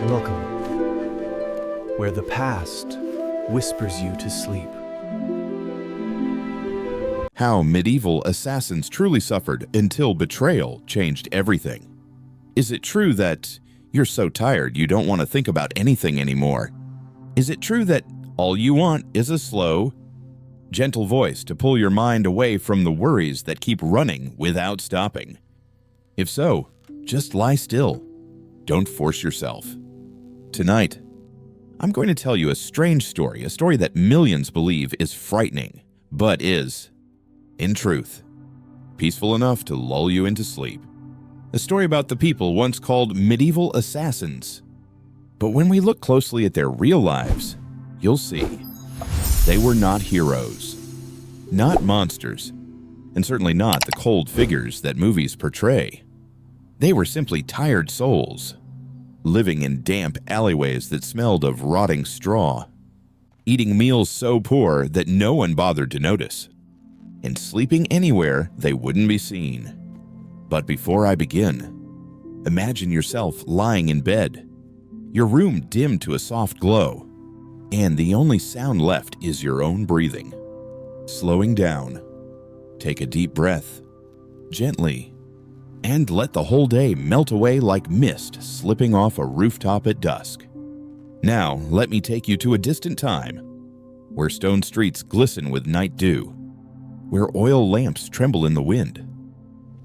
Welcome, where the past whispers you to sleep. How medieval assassins truly suffered until betrayal changed everything. Is it true that you're so tired you don't want to think about anything anymore? Is it true that all you want is a slow, gentle voice to pull your mind away from the worries that keep running without stopping? If so, just lie still. Don't force yourself. Tonight, I'm going to tell you a strange story, a story that millions believe is frightening, but is, in truth, peaceful enough to lull you into sleep. A story about the people once called medieval assassins. But when we look closely at their real lives, you'll see they were not heroes, not monsters, and certainly not the cold figures that movies portray. They were simply tired souls, living in damp alleyways that smelled of rotting straw, eating meals so poor that no one bothered to notice, and sleeping anywhere they wouldn't be seen. But before I begin, imagine yourself lying in bed, your room dimmed to a soft glow, and the only sound left is your own breathing. Slowing down, take a deep breath, gently, and let the whole day melt away like mist slipping off a rooftop at dusk. Now, let me take you to a distant time, where stone streets glisten with night dew, where oil lamps tremble in the wind,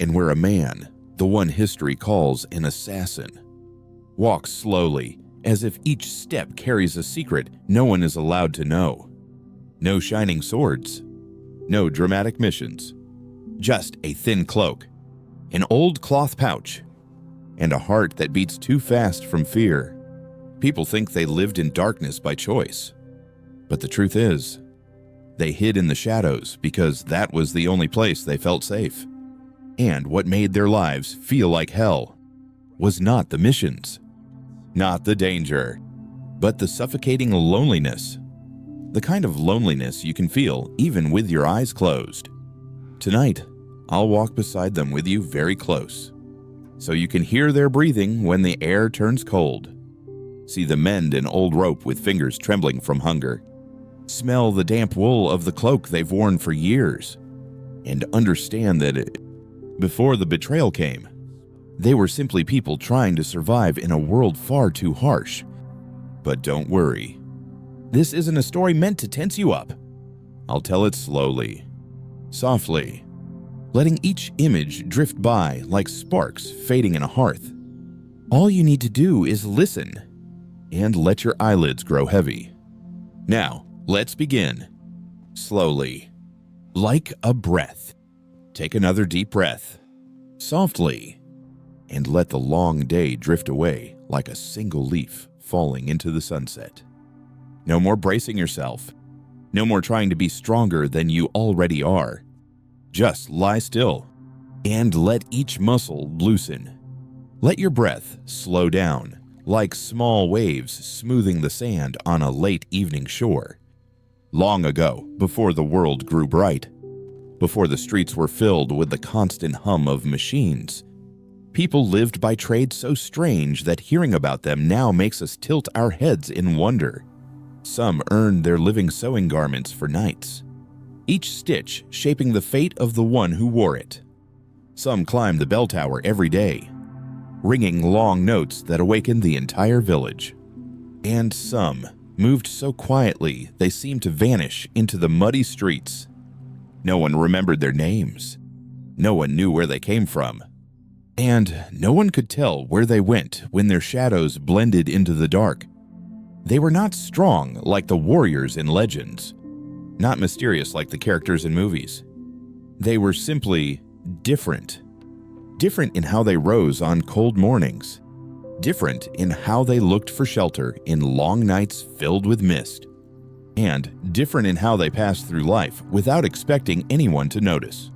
and where a man, the one history calls an assassin, walks slowly as if each step carries a secret no one is allowed to know. No shining swords, no dramatic missions, just a thin cloak, an old cloth pouch, and a heart that beats too fast from fear. People think they lived in darkness by choice, but the truth is, they hid in the shadows because that was the only place they felt safe. And what made their lives feel like hell was not the missions, not the danger, but the suffocating loneliness. The kind of loneliness you can feel even with your eyes closed. Tonight, I'll walk beside them with you very close, so you can hear their breathing when the air turns cold. See them mend an old rope with fingers trembling from hunger. Smell the damp wool of the cloak they've worn for years, and understand that before the betrayal came, they were simply people trying to survive in a world far too harsh. But don't worry. This isn't a story meant to tense you up. I'll tell it slowly, softly, letting each image drift by like sparks fading in a hearth. All you need to do is listen and let your eyelids grow heavy. Now, let's begin. Slowly, like a breath. Take another deep breath, softly, and let the long day drift away like a single leaf falling into the sunset. No more bracing yourself. No more trying to be stronger than you already are. Just lie still and let each muscle loosen. Let your breath slow down like small waves smoothing the sand on a late evening shore. Long ago, before the world grew bright, before the streets were filled with the constant hum of machines, people lived by trades so strange that hearing about them now makes us tilt our heads in wonder. Some earned their living sewing garments for nights, each stitch shaping the fate of the one who wore it. Some climbed the bell tower every day, ringing long notes that awakened the entire village. And some moved so quietly they seemed to vanish into the muddy streets. No one remembered their names. No one knew where they came from. And no one could tell where they went when their shadows blended into the dark. They were not strong like the warriors in legends, not mysterious like the characters in movies. They were simply different. Different in how they rose on cold mornings. Different in how they looked for shelter in long nights filled with mist. And different in how they passed through life without expecting anyone to notice.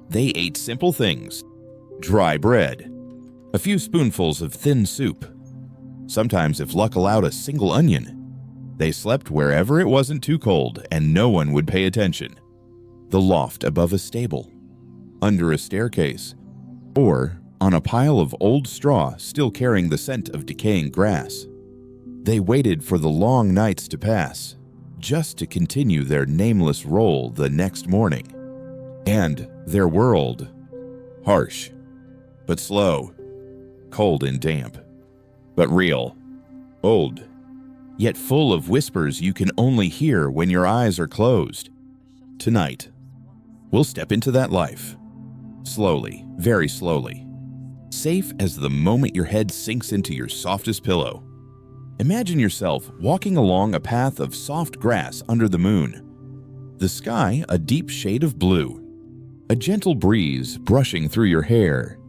They ate simple things. Dry bread, a few spoonfuls of thin soup. Sometimes, if luck allowed, a single onion. They slept wherever it wasn't too cold and no one would pay attention. The loft above a stable, under a staircase, or on a pile of old straw still carrying the scent of decaying grass. They waited for the long nights to pass, just to continue their nameless role the next morning. And their world, harsh, but slow, cold and damp, but real, old, yet full of whispers you can only hear when your eyes are closed. Tonight, we'll step into that life, slowly, very slowly, safe as the moment your head sinks into your softest pillow. Imagine yourself walking along a path of soft grass under the moon. The sky a deep shade of blue. A gentle breeze brushing through your hair,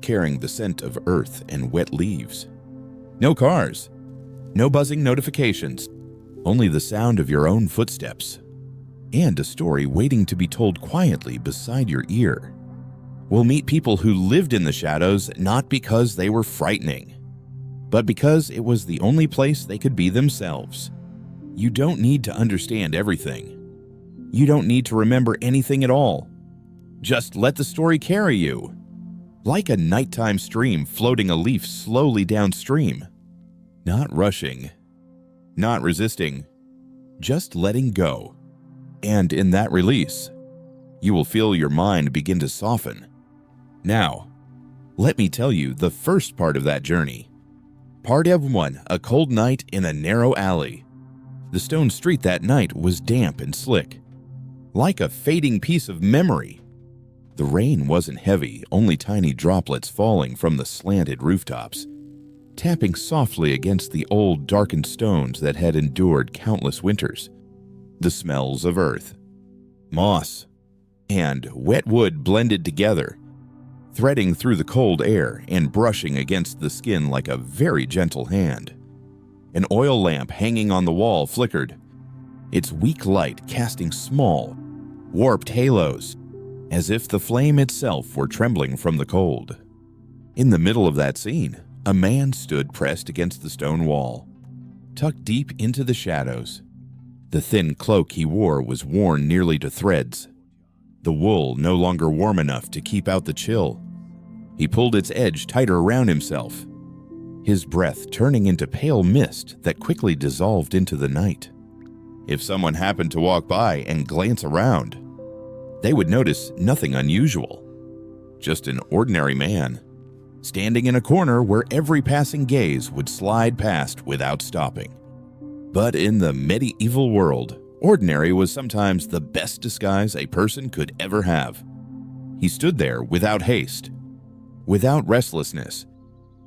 carrying the scent of earth and wet leaves. No cars. No buzzing notifications. Only the sound of your own footsteps. And a story waiting to be told quietly beside your ear. We'll meet people who lived in the shadows not because they were frightening, but because it was the only place they could be themselves. You don't need to understand everything. You don't need to remember anything at all. Just let the story carry you, like a nighttime stream floating a leaf slowly downstream. Not rushing, not resisting, just letting go. And in that release, you will feel your mind begin to soften. Now, let me tell you the first part of that journey. Part of 1, a cold night in a narrow alley. The stone street that night was damp and slick, like a fading piece of memory. The rain wasn't heavy, only tiny droplets falling from the slanted rooftops, tapping softly against the old darkened stones that had endured countless winters. The smells of earth, moss, and wet wood blended together, threading through the cold air and brushing against the skin like a very gentle hand. An oil lamp hanging on the wall flickered, its weak light casting small, warped halos, as if the flame itself were trembling from the cold. In the middle of that scene, a man stood pressed against the stone wall, tucked deep into the shadows. The thin cloak he wore was worn nearly to threads, the wool no longer warm enough to keep out the chill. He pulled its edge tighter around himself, his breath turning into pale mist that quickly dissolved into the night. If someone happened to walk by and glance around, they would notice nothing unusual. Just an ordinary man, standing in a corner where every passing gaze would slide past without stopping. But in the medieval world, ordinary was sometimes the best disguise a person could ever have. He stood there without haste, without restlessness,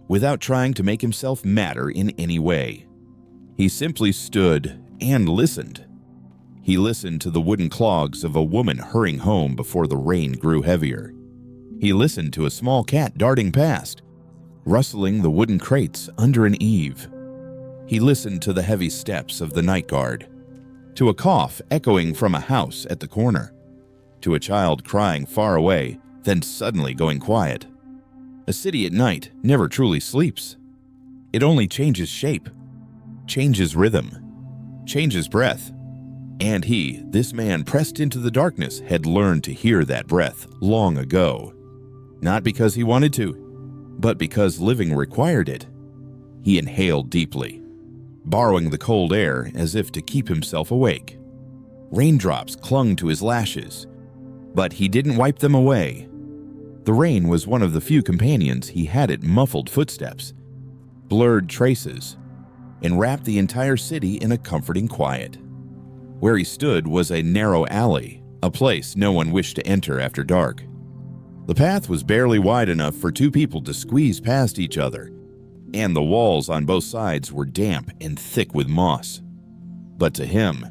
without trying to make himself matter in any way. He simply stood and listened. He listened to the wooden clogs of a woman hurrying home before the rain grew heavier. He listened to a small cat darting past, rustling the wooden crates under an eave. He listened to the heavy steps of the night guard, to a cough echoing from a house at the corner, to a child crying far away, then suddenly going quiet. A city at night never truly sleeps. It only changes shape, changes rhythm, changes breath. And he, this man pressed into the darkness, had learned to hear that breath long ago. Not because he wanted to, but because living required it. He inhaled deeply, borrowing the cold air as if to keep himself awake. Raindrops clung to his lashes, but he didn't wipe them away. The rain was one of the few companions he had. It muffled footsteps, blurred traces, and wrapped the entire city in a comforting quiet. Where he stood was a narrow alley, a place no one wished to enter after dark. The path was barely wide enough for 2 people to squeeze past each other, and the walls on both sides were damp and thick with moss. But to him,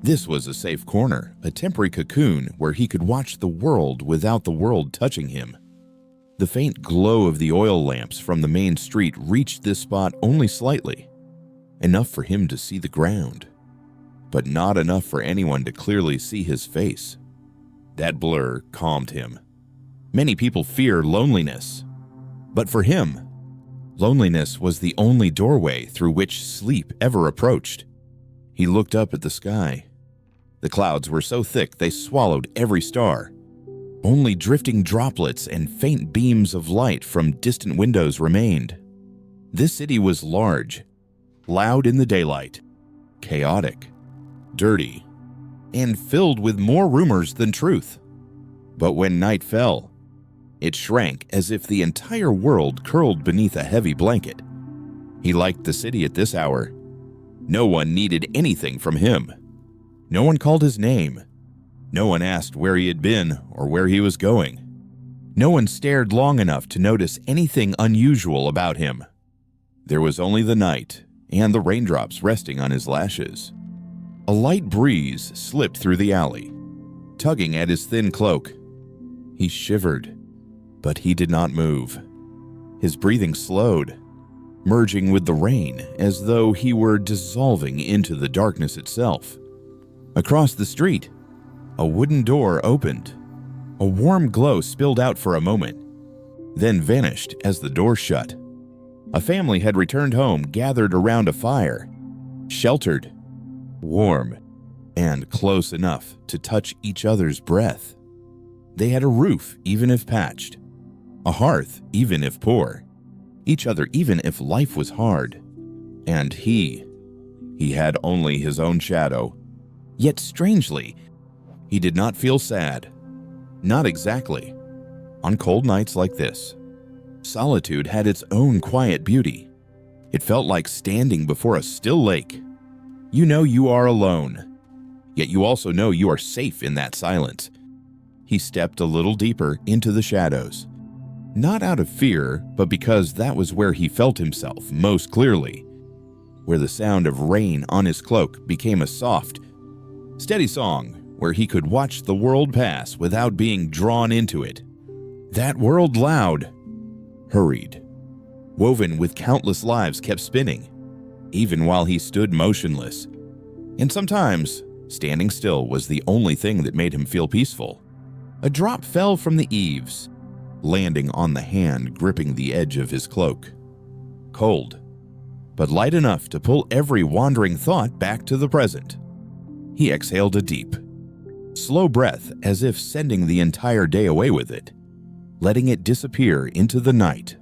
this was a safe corner, a temporary cocoon where he could watch the world without the world touching him. The faint glow of the oil lamps from the main street reached this spot only slightly, enough for him to see the ground, but not enough for anyone to clearly see his face. That blur calmed him. Many people fear loneliness, but for him, loneliness was the only doorway through which sleep ever approached. He looked up at the sky. The clouds were so thick they swallowed every star. Only drifting droplets and faint beams of light from distant windows remained. This city was large, loud in the daylight, chaotic, dirty, and filled with more rumors than truth. But when night fell, it shrank as if the entire world curled beneath a heavy blanket. He liked the city at this hour. No one needed anything from him. No one called his name. No one asked where he had been or where he was going. No one stared long enough to notice anything unusual about him. There was only the night and the raindrops resting on his lashes. A light breeze slipped through the alley, tugging at his thin cloak. He shivered, but he did not move. His breathing slowed, merging with the rain as though he were dissolving into the darkness itself. Across the street, a wooden door opened. A warm glow spilled out for a moment, then vanished as the door shut. A family had returned home, gathered around a fire, sheltered, warm, and close enough to touch each other's breath. They had a roof, even if patched, a hearth, even if poor, each other even if life was hard. And he had only his own shadow. Yet strangely, he did not feel sad. Not exactly. On cold nights like this, solitude had its own quiet beauty. It felt like standing before a still lake. You know you are alone, yet you also know you are safe in that silence. He stepped a little deeper into the shadows, not out of fear, but because that was where he felt himself most clearly, where the sound of rain on his cloak became a soft, steady song where he could watch the world pass without being drawn into it. That world loud, hurried, woven with countless lives kept spinning, even while he stood motionless. And sometimes, standing still was the only thing that made him feel peaceful. A drop fell from the eaves, landing on the hand gripping the edge of his cloak. Cold, but light enough to pull every wandering thought back to the present. He exhaled a deep, slow breath as if sending the entire day away with it, letting it disappear into the night.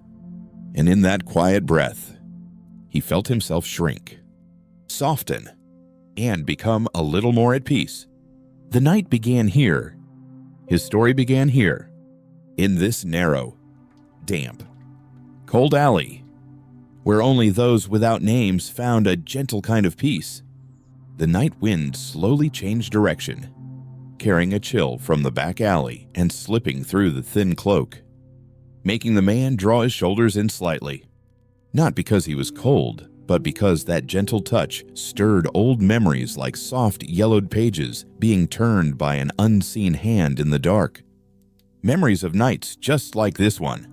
And in that quiet breath, he felt himself shrink, soften, and become a little more at peace. The night began here. His story began here, in this narrow, damp, cold alley, where only those without names found a gentle kind of peace. The night wind slowly changed direction, carrying a chill from the back alley and slipping through the thin cloak, making the man draw his shoulders in slightly. Not because he was cold, but because that gentle touch stirred old memories like soft yellowed pages being turned by an unseen hand in the dark. Memories of nights just like this one.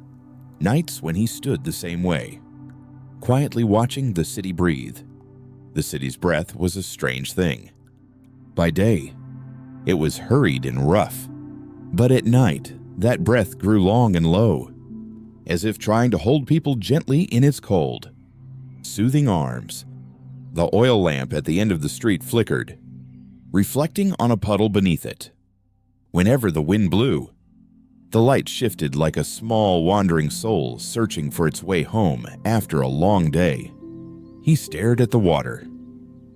Nights when he stood the same way, quietly watching the city breathe. The city's breath was a strange thing. By day, it was hurried and rough, but at night, that breath grew long and low, as if trying to hold people gently in its cold, soothing arms. The oil lamp at the end of the street flickered, reflecting on a puddle beneath it. Whenever the wind blew, the light shifted like a small wandering soul searching for its way home after a long day. He stared at the water,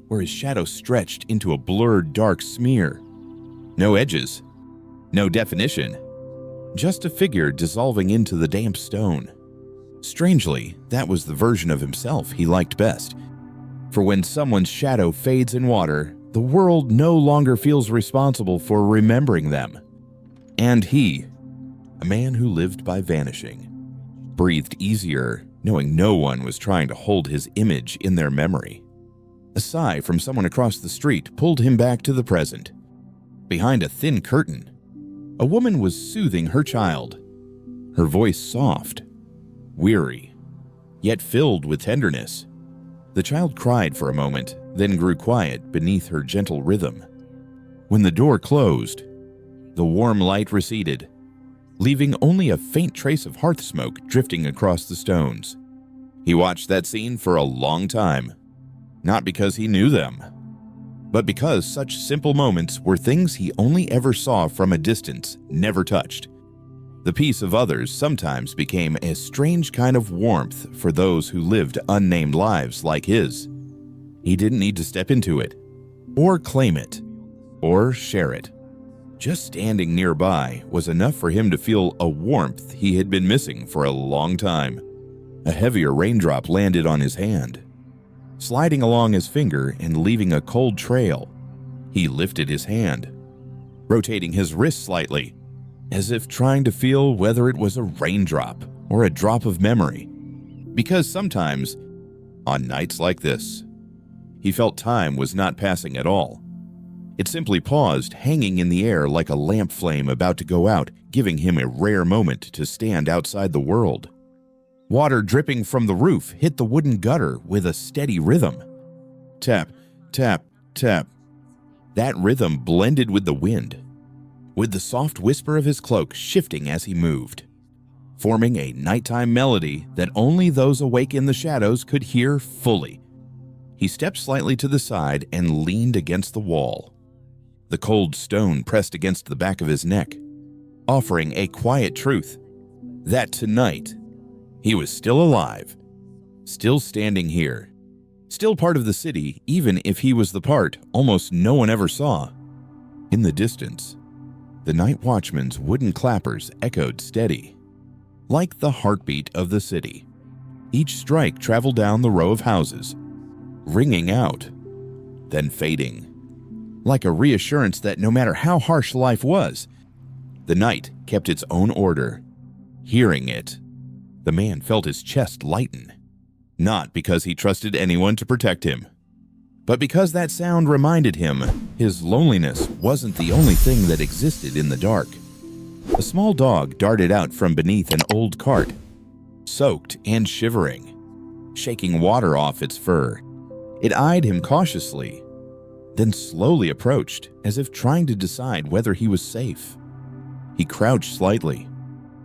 where his shadow stretched into a blurred dark smear. No edges, no definition, just a figure dissolving into the damp stone. Strangely, that was the version of himself he liked best. For when someone's shadow fades in water, the world no longer feels responsible for remembering them. And he, a man who lived by vanishing, breathed easier knowing no one was trying to hold his image in their memory. A sigh from someone across the street pulled him back to the present. Behind a thin curtain, a woman was soothing her child, her voice soft, weary, yet filled with tenderness. The child cried for a moment, then grew quiet beneath her gentle rhythm. When the door closed, the warm light receded, leaving only a faint trace of hearth smoke drifting across the stones. He watched that scene for a long time, not because he knew them, but because such simple moments were things he only ever saw from a distance, never touched. The peace of others sometimes became a strange kind of warmth for those who lived unnamed lives like his. He didn't need to step into it, or claim it, or share it. Just standing nearby was enough for him to feel a warmth he had been missing for a long time. A heavier raindrop landed on his hand, sliding along his finger and leaving a cold trail. He lifted his hand, rotating his wrist slightly, as if trying to feel whether it was a raindrop or a drop of memory. Because sometimes, on nights like this, he felt time was not passing at all. It simply paused, hanging in the air like a lamp flame about to go out, giving him a rare moment to stand outside the world. Water dripping from the roof hit the wooden gutter with a steady rhythm. Tap, tap, tap. That rhythm blended with the wind, with the soft whisper of his cloak shifting as he moved, forming a nighttime melody that only those awake in the shadows could hear fully. He stepped slightly to the side and leaned against the wall. The cold stone pressed against the back of his neck, offering a quiet truth that tonight he was still alive, still standing here, still part of the city, even if he was the part almost no one ever saw. In the distance, the night watchman's wooden clappers echoed steady, like the heartbeat of the city. Each strike traveled down the row of houses, ringing out, then fading, like a reassurance that no matter how harsh life was, the night kept its own order. Hearing it, the man felt his chest lighten, not because he trusted anyone to protect him, but because that sound reminded him his loneliness wasn't the only thing that existed in the dark. A small dog darted out from beneath an old cart, soaked and shivering, shaking water off its fur. It eyed him cautiously, then slowly approached as if trying to decide whether he was safe. He crouched slightly,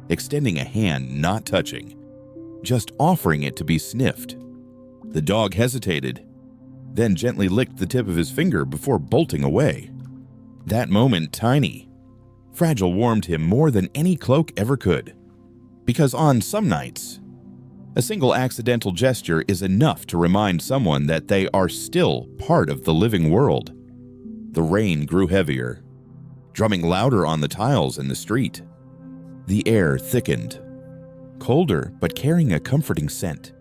extending a hand not touching, just offering it to be sniffed. The dog hesitated, then gently licked the tip of his finger before bolting away. That moment, tiny, fragile, warmed him more than any cloak ever could. Because on some nights, a single accidental gesture is enough to remind someone that they are still part of the living world. The rain grew heavier, drumming louder on the tiles in the street. The air thickened, colder but carrying a comforting scent.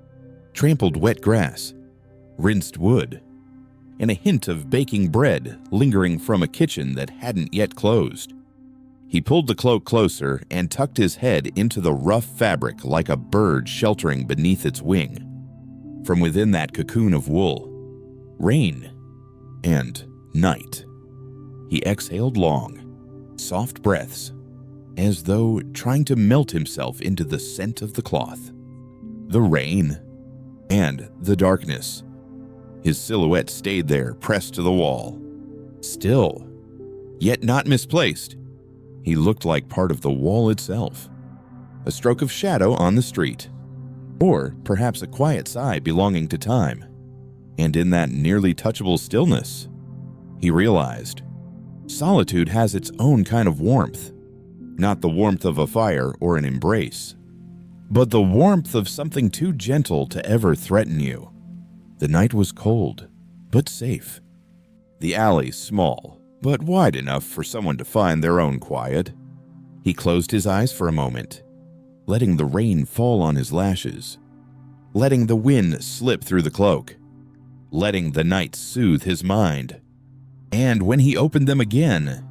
Trampled wet grass, rinsed wood, and a hint of baking bread lingering from a kitchen that hadn't yet closed. He pulled the cloak closer and tucked his head into the rough fabric like a bird sheltering beneath its wing. From within that cocoon of wool, rain and night. He exhaled long, soft breaths, as though trying to melt himself into the scent of the cloth. The rain and the darkness. His silhouette stayed there, pressed to the wall. Still, yet not misplaced. He looked like part of the wall itself. A stroke of shadow on the street. Or perhaps a quiet sigh belonging to time. And in that nearly touchable stillness, he realized solitude has its own kind of warmth. Not the warmth of a fire or an embrace, but the warmth of something too gentle to ever threaten you. The night was cold, but safe. The alley small, but wide enough for someone to find their own quiet. He closed his eyes for a moment, letting the rain fall on his lashes, letting the wind slip through the cloak, letting the night soothe his mind. And when he opened them again,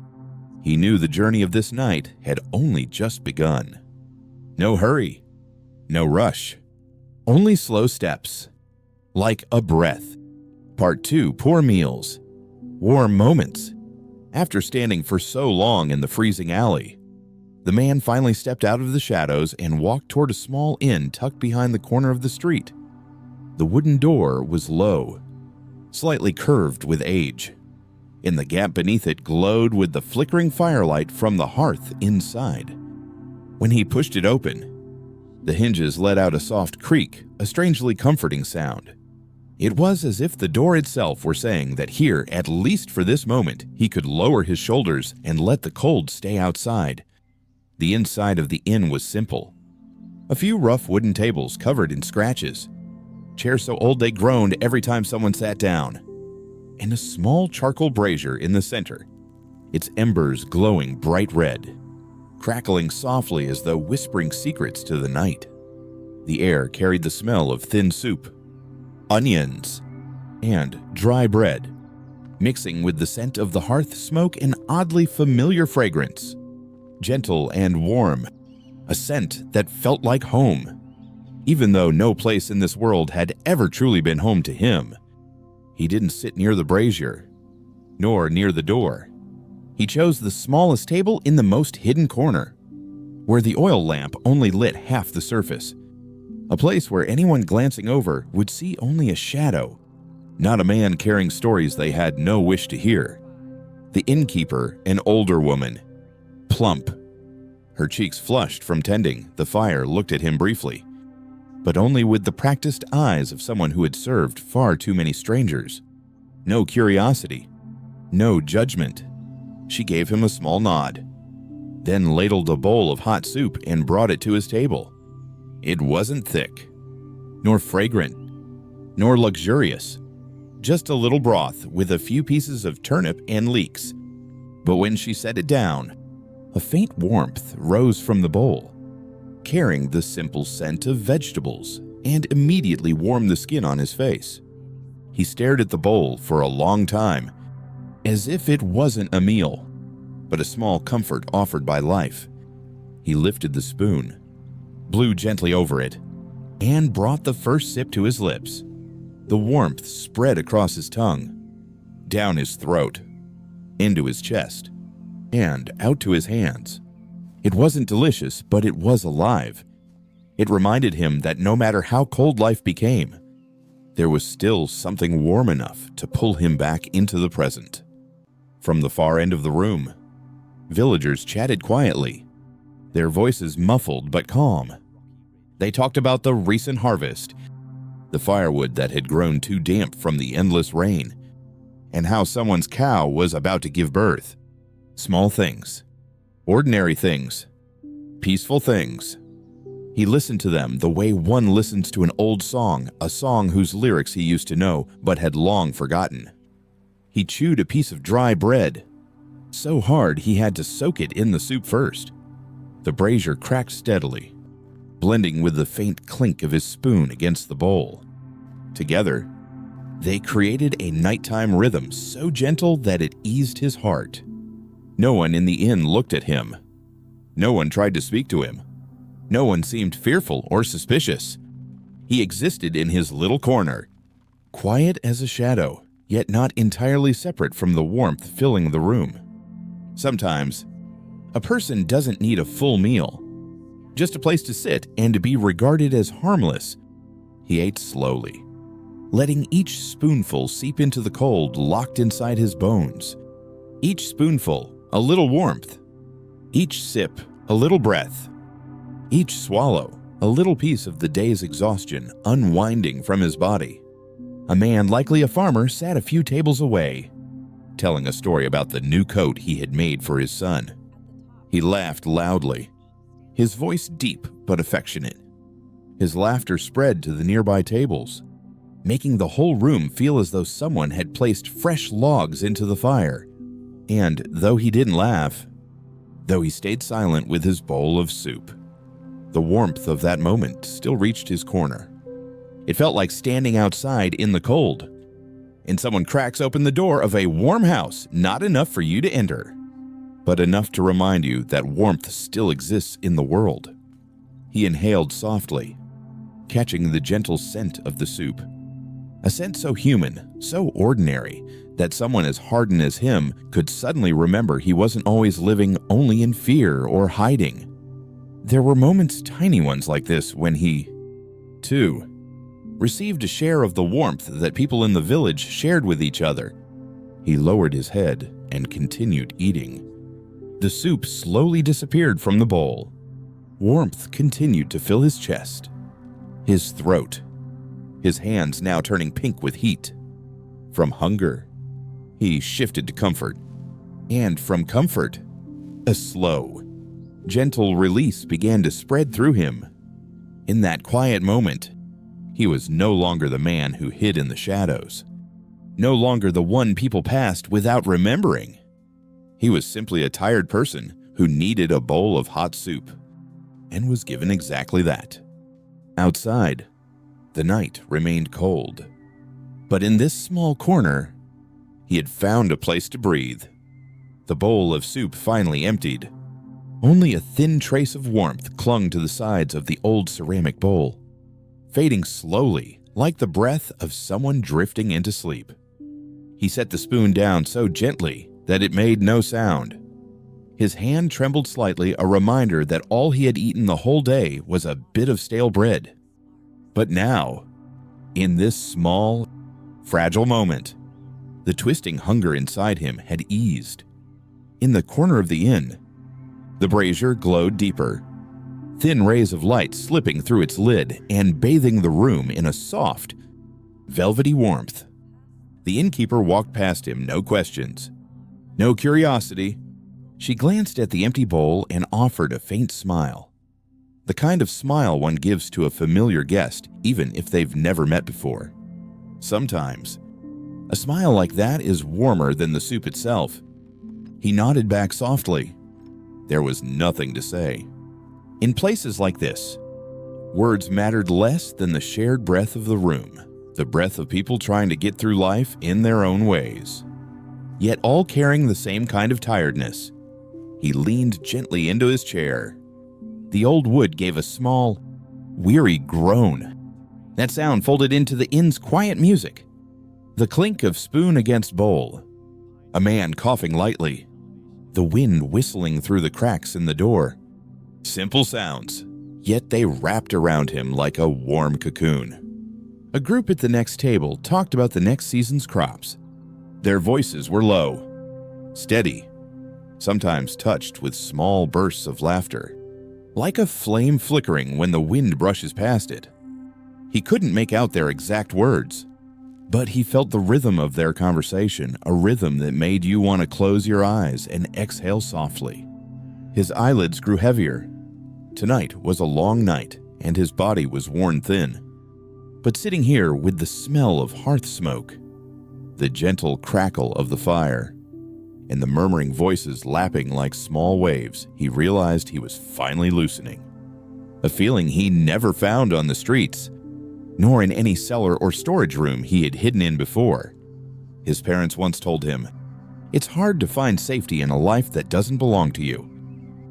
he knew the journey of this night had only just begun. No hurry, no rush, only slow steps, like a breath. Part 2, poor meals, warm moments. After standing for so long in the freezing alley, the man finally stepped out of the shadows and walked toward a small inn tucked behind the corner of the street. The wooden door was low, slightly curved with age, and the gap beneath it glowed with the flickering firelight from the hearth inside. When he pushed it open, the hinges let out a soft creak, a strangely comforting sound. It was as if the door itself were saying that here, at least for this moment, he could lower his shoulders and let the cold stay outside. The inside of the inn was simple. A few rough wooden tables covered in scratches, chairs so old they groaned every time someone sat down. and a small charcoal brazier in the center, its embers glowing bright red, crackling softly as though whispering secrets to the night. The air carried the smell of thin soup, onions, and dry bread, mixing with the scent of the hearth smoke an oddly familiar fragrance, gentle and warm, a scent that felt like home, even though no place in this world had ever truly been home to him. He didn't sit near the brazier, nor near the door. He chose the smallest table in the most hidden corner, where the oil lamp only lit half the surface, a place where anyone glancing over would see only a shadow, not a man carrying stories they had no wish to hear. The innkeeper, an older woman, plump, her cheeks flushed from tending the fire, looked at him briefly, but only with the practiced eyes of someone who had served far too many strangers. No curiosity, no judgment. She gave him a small nod, then ladled a bowl of hot soup and brought it to his table. It wasn't thick, nor fragrant, nor luxurious, just a little broth with a few pieces of turnip and leeks. But when she set it down, a faint warmth rose from the bowl, carrying the simple scent of vegetables, and immediately warmed the skin on his face. He stared at the bowl for a long time, as if it wasn't a meal, but a small comfort offered by life. He lifted the spoon, blew gently over it, and brought the first sip to his lips. The warmth spread across his tongue, down his throat, into his chest, and out to his hands. It wasn't delicious, but it was alive. It reminded him that no matter how cold life became, there was still something warm enough to pull him back into the present. From the far end of the room, villagers chatted quietly, their voices muffled but calm. They talked about the recent harvest, the firewood that had grown too damp from the endless rain, and how someone's cow was about to give birth. Small things, ordinary things, peaceful things. He listened to them the way one listens to an old song, a song whose lyrics he used to know but had long forgotten. He chewed a piece of dry bread, so hard he had to soak it in the soup first. The brazier cracked steadily, blending with the faint clink of his spoon against the bowl. Together, they created a nighttime rhythm so gentle that it eased his heart. No one in the inn looked at him. No one tried to speak to him. No one seemed fearful or suspicious. He existed in his little corner, quiet as a shadow, yet not entirely separate from the warmth filling the room. Sometimes, a person doesn't need a full meal, just a place to sit and to be regarded as harmless. He ate slowly, letting each spoonful seep into the cold locked inside his bones. Each spoonful, a little warmth. Each sip, a little breath. Each swallow, a little piece of the day's exhaustion unwinding from his body. A man, likely a farmer, sat a few tables away, telling a story about the new coat he had made for his son. He laughed loudly, his voice deep but affectionate. His laughter spread to the nearby tables, making the whole room feel as though someone had placed fresh logs into the fire. And though he didn't laugh, though he stayed silent with his bowl of soup, the warmth of that moment still reached his corner. It felt like standing outside in the cold, and someone cracks open the door of a warm house, not enough for you to enter, but enough to remind you that warmth still exists in the world. He inhaled softly, catching the gentle scent of the soup, a scent so human, so ordinary, that someone as hardened as him could suddenly remember he wasn't always living only in fear or hiding. There were moments, tiny ones like this, when he, too, received a share of the warmth that people in the village shared with each other. He lowered his head and continued eating. The soup slowly disappeared from the bowl. Warmth continued to fill his chest, his throat, his hands now turning pink with heat. From hunger, he shifted to comfort, and from comfort, a slow, gentle release began to spread through him. In that quiet moment, he was no longer the man who hid in the shadows. no longer the one people passed without remembering. He was simply a tired person who needed a bowl of hot soup, and was given exactly that. Outside, the night remained cold, but in this small corner, he had found a place to breathe. The bowl of soup finally emptied. Only a thin trace of warmth clung to the sides of the old ceramic bowl, fading slowly like the breath of someone drifting into sleep. He set the spoon down so gently that it made no sound. His hand trembled slightly, a reminder that all he had eaten the whole day was a bit of stale bread. But now, in this small, fragile moment, the twisting hunger inside him had eased. In the corner of the inn, the brazier glowed deeper, thin rays of light slipping through its lid and bathing the room in a soft, velvety warmth. The innkeeper walked past him, no questions, no curiosity. She glanced at the empty bowl and offered a faint smile. The kind of smile one gives to a familiar guest, even if they've never met before. Sometimes, a smile like that is warmer than the soup itself. He nodded back softly. There was nothing to say. In places like this, words mattered less than the shared breath of the room, the breath of people trying to get through life in their own ways, yet all carrying the same kind of tiredness. He leaned gently into his chair. The old wood gave a small, weary groan. That sound folded into the inn's quiet music. The clink of spoon against bowl. A man coughing lightly. The wind whistling through the cracks in the door. Simple sounds, yet they wrapped around him like a warm cocoon. A group at the next table talked about the next season's crops. Their voices were low, steady, sometimes touched with small bursts of laughter, like a flame flickering when the wind brushes past it. He couldn't make out their exact words, but he felt the rhythm of their conversation, a rhythm that made you want to close your eyes and exhale softly. His eyelids grew heavier. Tonight was a long night, and his body was worn thin. But sitting here with the smell of hearth smoke, the gentle crackle of the fire, and the murmuring voices lapping like small waves, he realized he was finally loosening. A feeling he never found on the streets, nor in any cellar or storage room he had hidden in before. His parents once told him, "It's hard to find safety in a life that doesn't belong to you."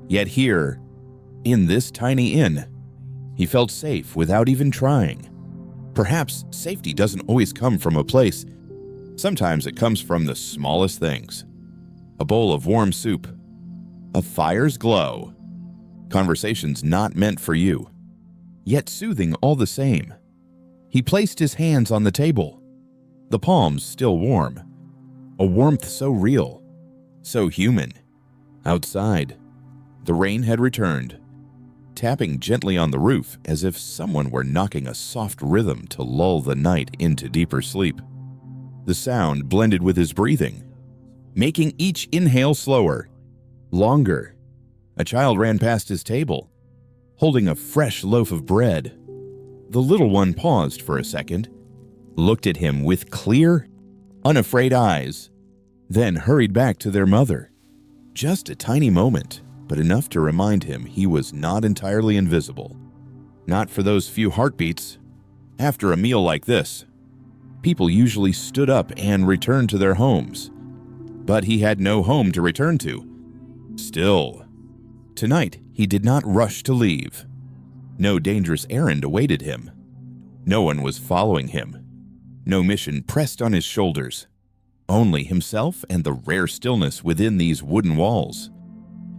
Yet here, in this tiny inn, he felt safe without even trying. Perhaps safety doesn't always come from a place. Sometimes it comes from the smallest things. A bowl of warm soup, a fire's glow, conversations not meant for you, yet soothing all the same. He placed his hands on the table, the palms still warm, a warmth so real, so human. Outside, the rain had returned, tapping gently on the roof as if someone were knocking a soft rhythm to lull the night into deeper sleep. The sound blended with his breathing, making each inhale slower, longer. A child ran past his table, holding a fresh loaf of bread. The little one paused for a second, looked at him with clear, unafraid eyes, then hurried back to their mother. Just a tiny moment, but enough to remind him he was not entirely invisible. Not for those few heartbeats. After a meal like this, people usually stood up and returned to their homes. But he had no home to return to. Still, tonight he did not rush to leave. No dangerous errand awaited him. No one was following him. No mission pressed on his shoulders. Only himself and the rare stillness within these wooden walls.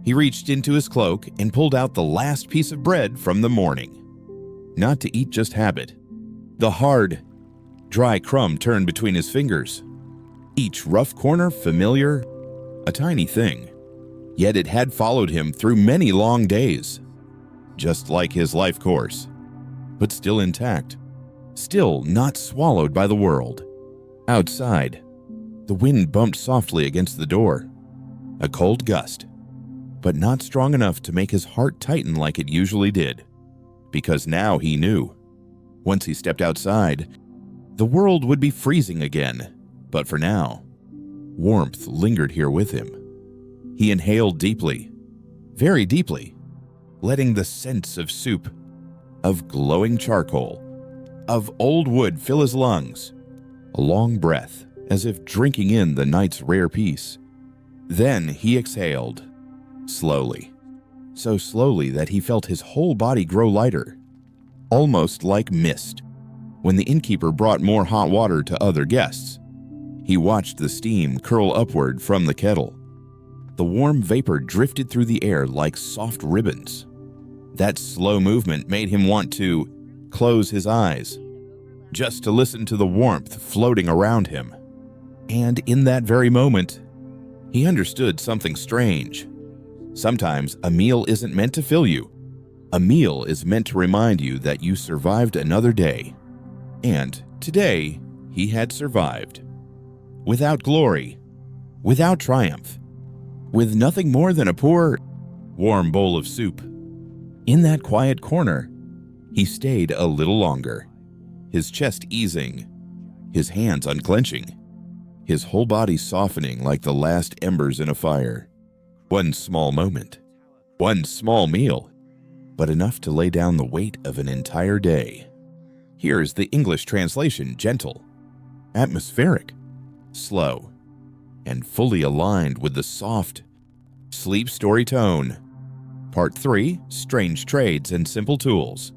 He reached into his cloak and pulled out the last piece of bread from the morning. Not to eat just habit. The hard, dry crumb turned between his fingers. Each rough corner familiar, a tiny thing. Yet it had followed him through many long days. Just like his life course, but still intact, still not swallowed by the world. Outside, the wind bumped softly against the door. A cold gust, but not strong enough to make his heart tighten like it usually did. Because now he knew, once he stepped outside, the world would be freezing again. But for now, warmth lingered here with him. He inhaled deeply, very deeply, letting the scents of soup, of glowing charcoal, of old wood fill his lungs. A long breath, as if drinking in the night's rare peace. Then he exhaled, slowly, so slowly that he felt his whole body grow lighter, almost like mist. When the innkeeper brought more hot water to other guests, he watched the steam curl upward from the kettle. The warm vapor drifted through the air like soft ribbons. That slow movement made him want to close his eyes, just to listen to the warmth floating around him. And in that very moment, he understood something strange. Sometimes a meal isn't meant to fill you. A meal is meant to remind you that you survived another day. And today, he had survived. Without glory, without triumph, with nothing more than a poor, warm bowl of soup. In that quiet corner, he stayed a little longer, his chest easing, his hands unclenching, his whole body softening like the last embers in a fire. One small moment, one small meal, but enough to lay down the weight of an entire day. Here's the English translation: gentle, atmospheric, slow, and fully aligned with the soft, sleep story tone. Part 3, Strange Trades and Simple Tools.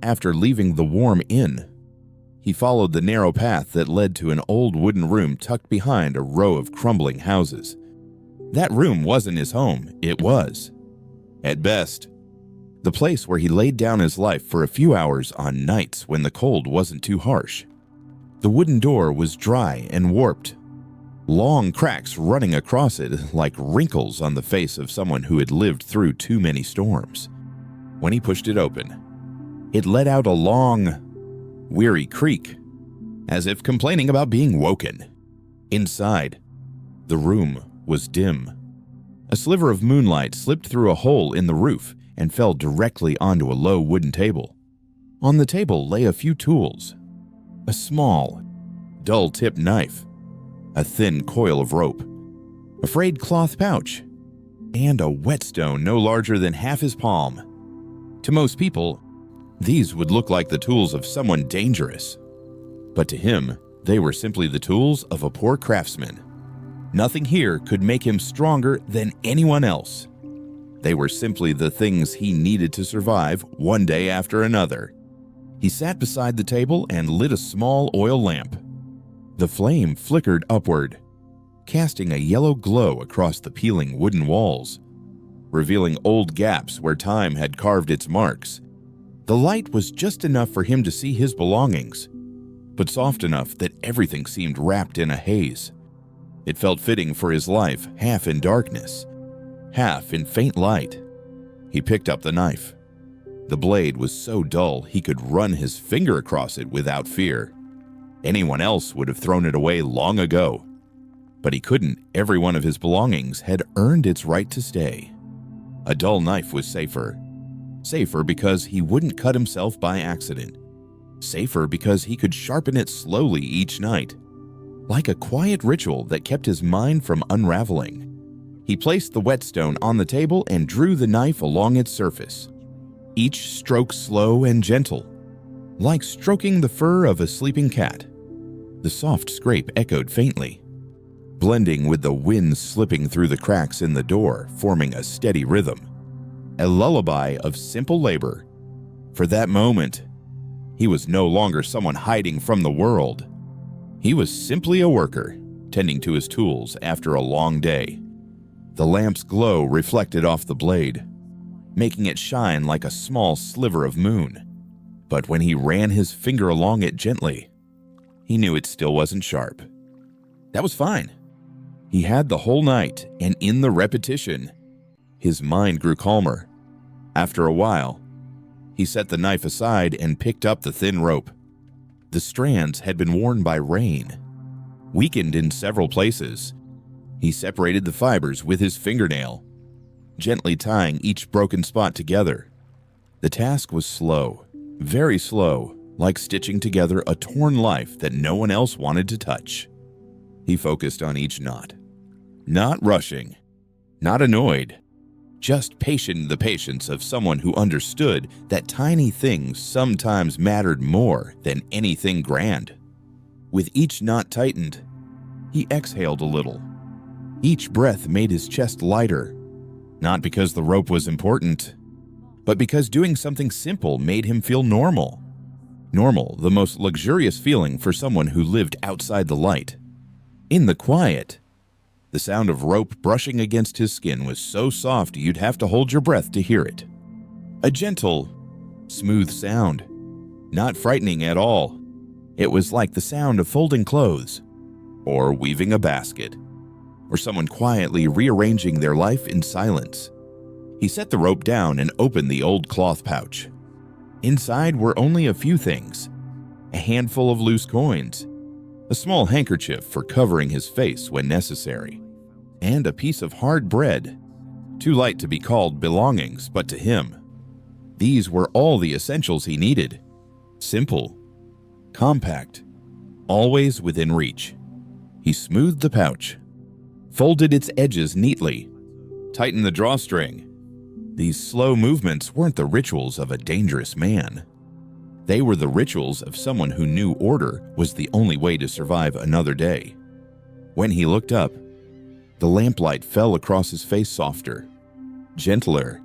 After leaving the warm inn, he followed the narrow path that led to an old wooden room tucked behind a row of crumbling houses. That room wasn't his home, it was, at best, the place where he laid down his life for a few hours on nights when the cold wasn't too harsh. The wooden door was dry and warped, long cracks running across it like wrinkles on the face of someone who had lived through too many storms. When he pushed it open, it let out a long, weary creak, as if complaining about being woken. Inside, the room was dim. A sliver of moonlight slipped through a hole in the roof and fell directly onto a low wooden table. On the table lay a few tools: a small, dull-tipped knife, a thin coil of rope, a frayed cloth pouch, and a whetstone no larger than half his palm. To most people, these would look like the tools of someone dangerous. But to him, they were simply the tools of a poor craftsman. Nothing here could make him stronger than anyone else. They were simply the things he needed to survive one day after another. He sat beside the table and lit a small oil lamp. The flame flickered upward, casting a yellow glow across the peeling wooden walls, revealing old gaps where time had carved its marks. The light was just enough for him to see his belongings, but soft enough that everything seemed wrapped in a haze. It felt fitting for his life, half in darkness, half in faint light. He picked up the knife. The blade was so dull he could run his finger across it without fear. Anyone else would have thrown it away long ago. But he couldn't. Every one of his belongings had earned its right to stay. A dull knife was safer. Safer because he wouldn't cut himself by accident. Safer because he could sharpen it slowly each night, like a quiet ritual that kept his mind from unraveling. He placed the whetstone on the table and drew the knife along its surface, each stroke slow and gentle, like stroking the fur of a sleeping cat. The soft scrape echoed faintly, blending with the wind slipping through the cracks in the door, forming a steady rhythm, a lullaby of simple labor. For that moment, he was no longer someone hiding from the world. He was simply a worker, tending to his tools after a long day. The lamp's glow reflected off the blade, making it shine like a small sliver of moon. But when he ran his finger along it gently, he knew it still wasn't sharp. That was fine. He had the whole night, and in the repetition, his mind grew calmer. After a while, he set the knife aside and picked up the thin rope. The strands had been worn by rain, weakened in several places. He separated the fibers with his fingernail, gently tying each broken spot together. The task was slow, very slow, like stitching together a torn life that no one else wanted to touch. He focused on each knot. Not rushing, not annoyed, just patient, the patience of someone who understood that tiny things sometimes mattered more than anything grand. With each knot tightened, he exhaled a little. Each breath made his chest lighter, not because the rope was important, but because doing something simple made him feel normal. Normal, the most luxurious feeling for someone who lived outside the light. In the quiet, the sound of rope brushing against his skin was so soft you'd have to hold your breath to hear it. A gentle, smooth sound, not frightening at all. It was like the sound of folding clothes, or weaving a basket, or someone quietly rearranging their life in silence. He set the rope down and opened the old cloth pouch. Inside were only a few things: a handful of loose coins, a small handkerchief for covering his face when necessary, and a piece of hard bread, too light to be called belongings, but to him, these were all the essentials he needed. Simple, compact, always within reach. He smoothed the pouch, folded its edges neatly, tightened the drawstring. These slow movements weren't the rituals of a dangerous man. They were the rituals of someone who knew order was the only way to survive another day. When he looked up, the lamplight fell across his face softer, gentler,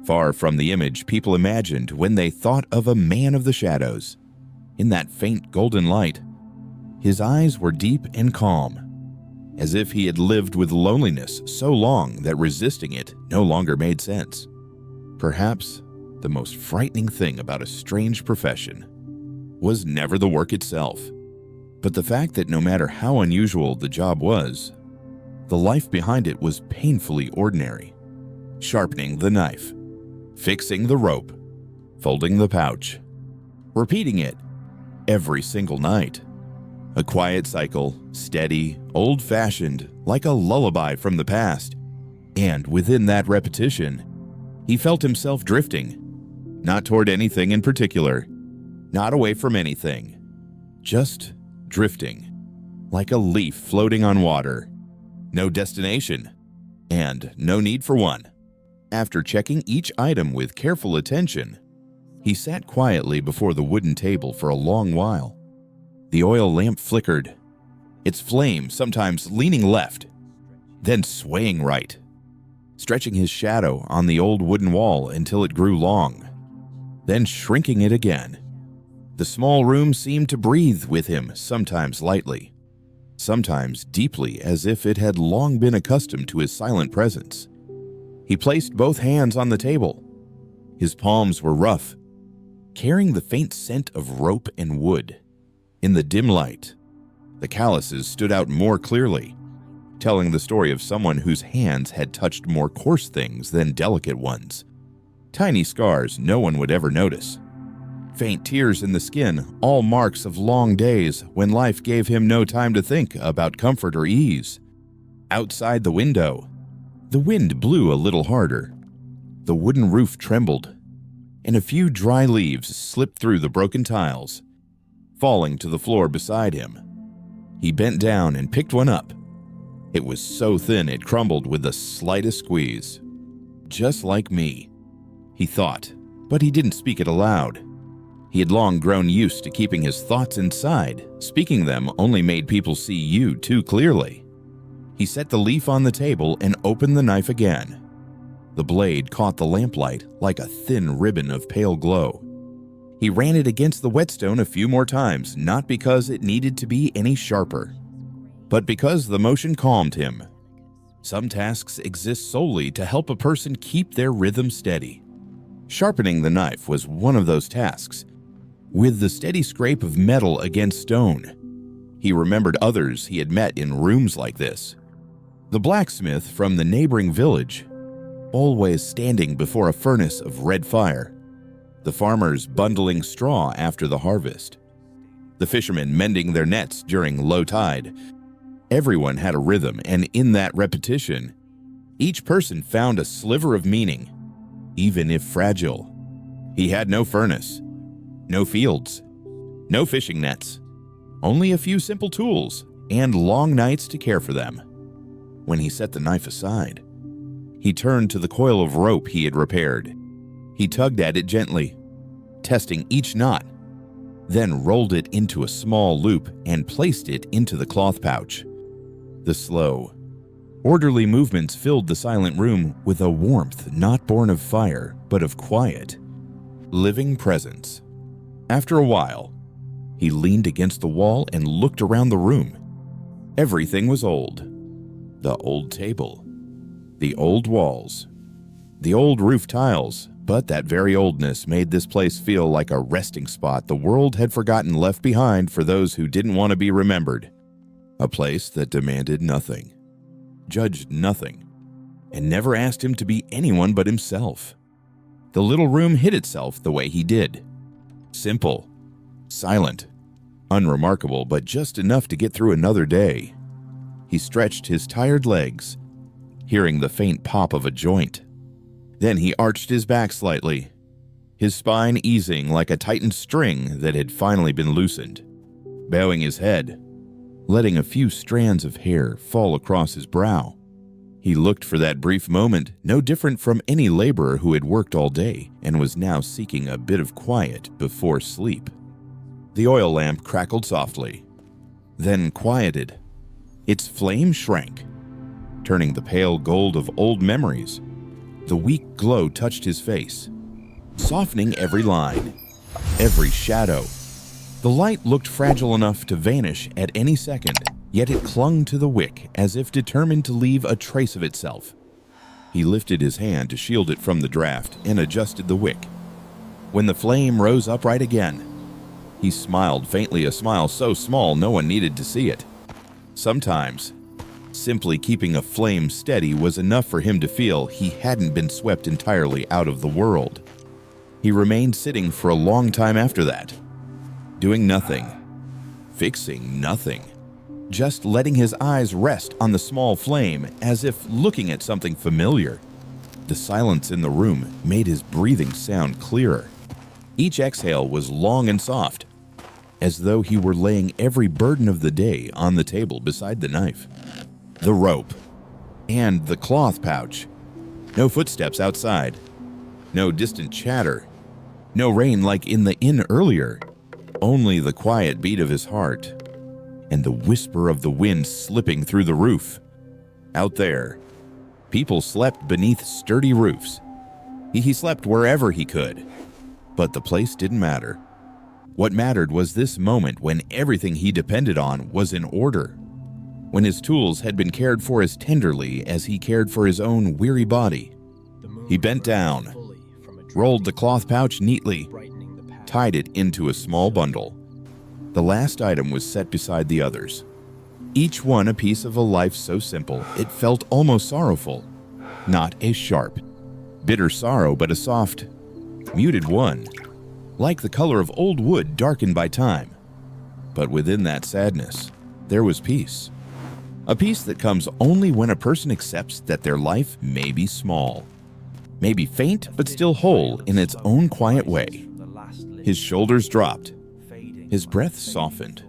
far from the image people imagined when they thought of a man of the shadows. In that faint golden light, his eyes were deep and calm, as if he had lived with loneliness so long that resisting it no longer made sense. Perhaps the most frightening thing about a strange profession was never the work itself, but the fact that no matter how unusual the job was, the life behind it was painfully ordinary. Sharpening the knife, fixing the rope, folding the pouch, repeating it every single night. A quiet cycle, steady, old-fashioned, like a lullaby from the past. And within that repetition, he felt himself drifting. Not toward anything in particular, not away from anything. Just drifting, like a leaf floating on water. No destination, and no need for one. After checking each item with careful attention, he sat quietly before the wooden table for a long while. The oil lamp flickered, its flame sometimes leaning left, then swaying right, stretching his shadow on the old wooden wall until it grew long, then shrinking it again. The small room seemed to breathe with him, sometimes lightly, sometimes deeply, as if it had long been accustomed to his silent presence. He placed both hands on the table. His palms were rough, carrying the faint scent of rope and wood. In the dim light, the calluses stood out more clearly, telling the story of someone whose hands had touched more coarse things than delicate ones. Tiny scars no one would ever notice. Faint tears in the skin, all marks of long days when life gave him no time to think about comfort or ease. Outside the window, the wind blew a little harder. The wooden roof trembled, and a few dry leaves slipped through the broken tiles, falling to the floor beside him. He bent down and picked one up. It was so thin it crumbled with the slightest squeeze. Just like me, he thought, but he didn't speak it aloud. He had long grown used to keeping his thoughts inside. Speaking them only made people see you too clearly. He set the leaf on the table and opened the knife again. The blade caught the lamplight like a thin ribbon of pale glow. He ran it against the whetstone a few more times, not because it needed to be any sharper, but because the motion calmed him. Some tasks exist solely to help a person keep their rhythm steady. Sharpening the knife was one of those tasks. With the steady scrape of metal against stone, he remembered others he had met in rooms like this. The blacksmith from the neighboring village, always standing before a furnace of red fire. The farmers bundling straw after the harvest. The fishermen mending their nets during low tide. Everyone had a rhythm, and in that repetition, each person found a sliver of meaning, even if fragile. He had no furnace, no fields, no fishing nets, only a few simple tools, and long nights to care for them. When he set the knife aside, he turned to the coil of rope he had repaired. He tugged at it gently, testing each knot, then rolled it into a small loop and placed it into the cloth pouch. The slow, orderly movements filled the silent room with a warmth not born of fire, but of quiet, living presence. After a while, he leaned against the wall and looked around the room. Everything was old. The old table, the old walls, the old roof tiles, but that very oldness made this place feel like a resting spot the world had forgotten left behind for those who didn't want to be remembered. A place that demanded nothing, judged nothing, and never asked him to be anyone but himself. The little room hid itself the way he did. Simple, silent, unremarkable, but just enough to get through another day. He stretched his tired legs, hearing the faint pop of a joint. Then he arched his back slightly, his spine easing like a tightened string that had finally been loosened. Bowing his head, letting a few strands of hair fall across his brow, he looked for that brief moment, no different from any laborer who had worked all day and was now seeking a bit of quiet before sleep. The oil lamp crackled softly, then quieted. Its flame shrank, turning the pale gold of old memories. The weak glow touched his face, softening every line, every shadow. The light looked fragile enough to vanish at any second, yet it clung to the wick as if determined to leave a trace of itself. He lifted his hand to shield it from the draft and adjusted the wick. When the flame rose upright again, he smiled faintly, a smile so small no one needed to see it. Sometimes, simply keeping a flame steady was enough for him to feel he hadn't been swept entirely out of the world. He remained sitting for a long time after that, doing nothing, fixing nothing, just letting his eyes rest on the small flame as if looking at something familiar. The silence in the room made his breathing sound clearer. Each exhale was long and soft, as though he were laying every burden of the day on the table beside the knife. The rope, and the cloth pouch. No footsteps outside, no distant chatter, no rain like in the inn earlier, only the quiet beat of his heart and the whisper of the wind slipping through the roof. Out there, people slept beneath sturdy roofs. He slept wherever he could, but the place didn't matter. What mattered was this moment when everything he depended on was in order, when his tools had been cared for as tenderly as he cared for his own weary body. He bent down, rolled the cloth pouch neatly, tied it into a small bundle. The last item was set beside the others, each one a piece of a life so simple it felt almost sorrowful. Not a sharp, bitter sorrow, but a soft, muted one, like the color of old wood darkened by time. But within that sadness, there was peace. A peace that comes only when a person accepts that their life may be small, may be faint but still whole in its own quiet way. His shoulders dropped. His breath softened.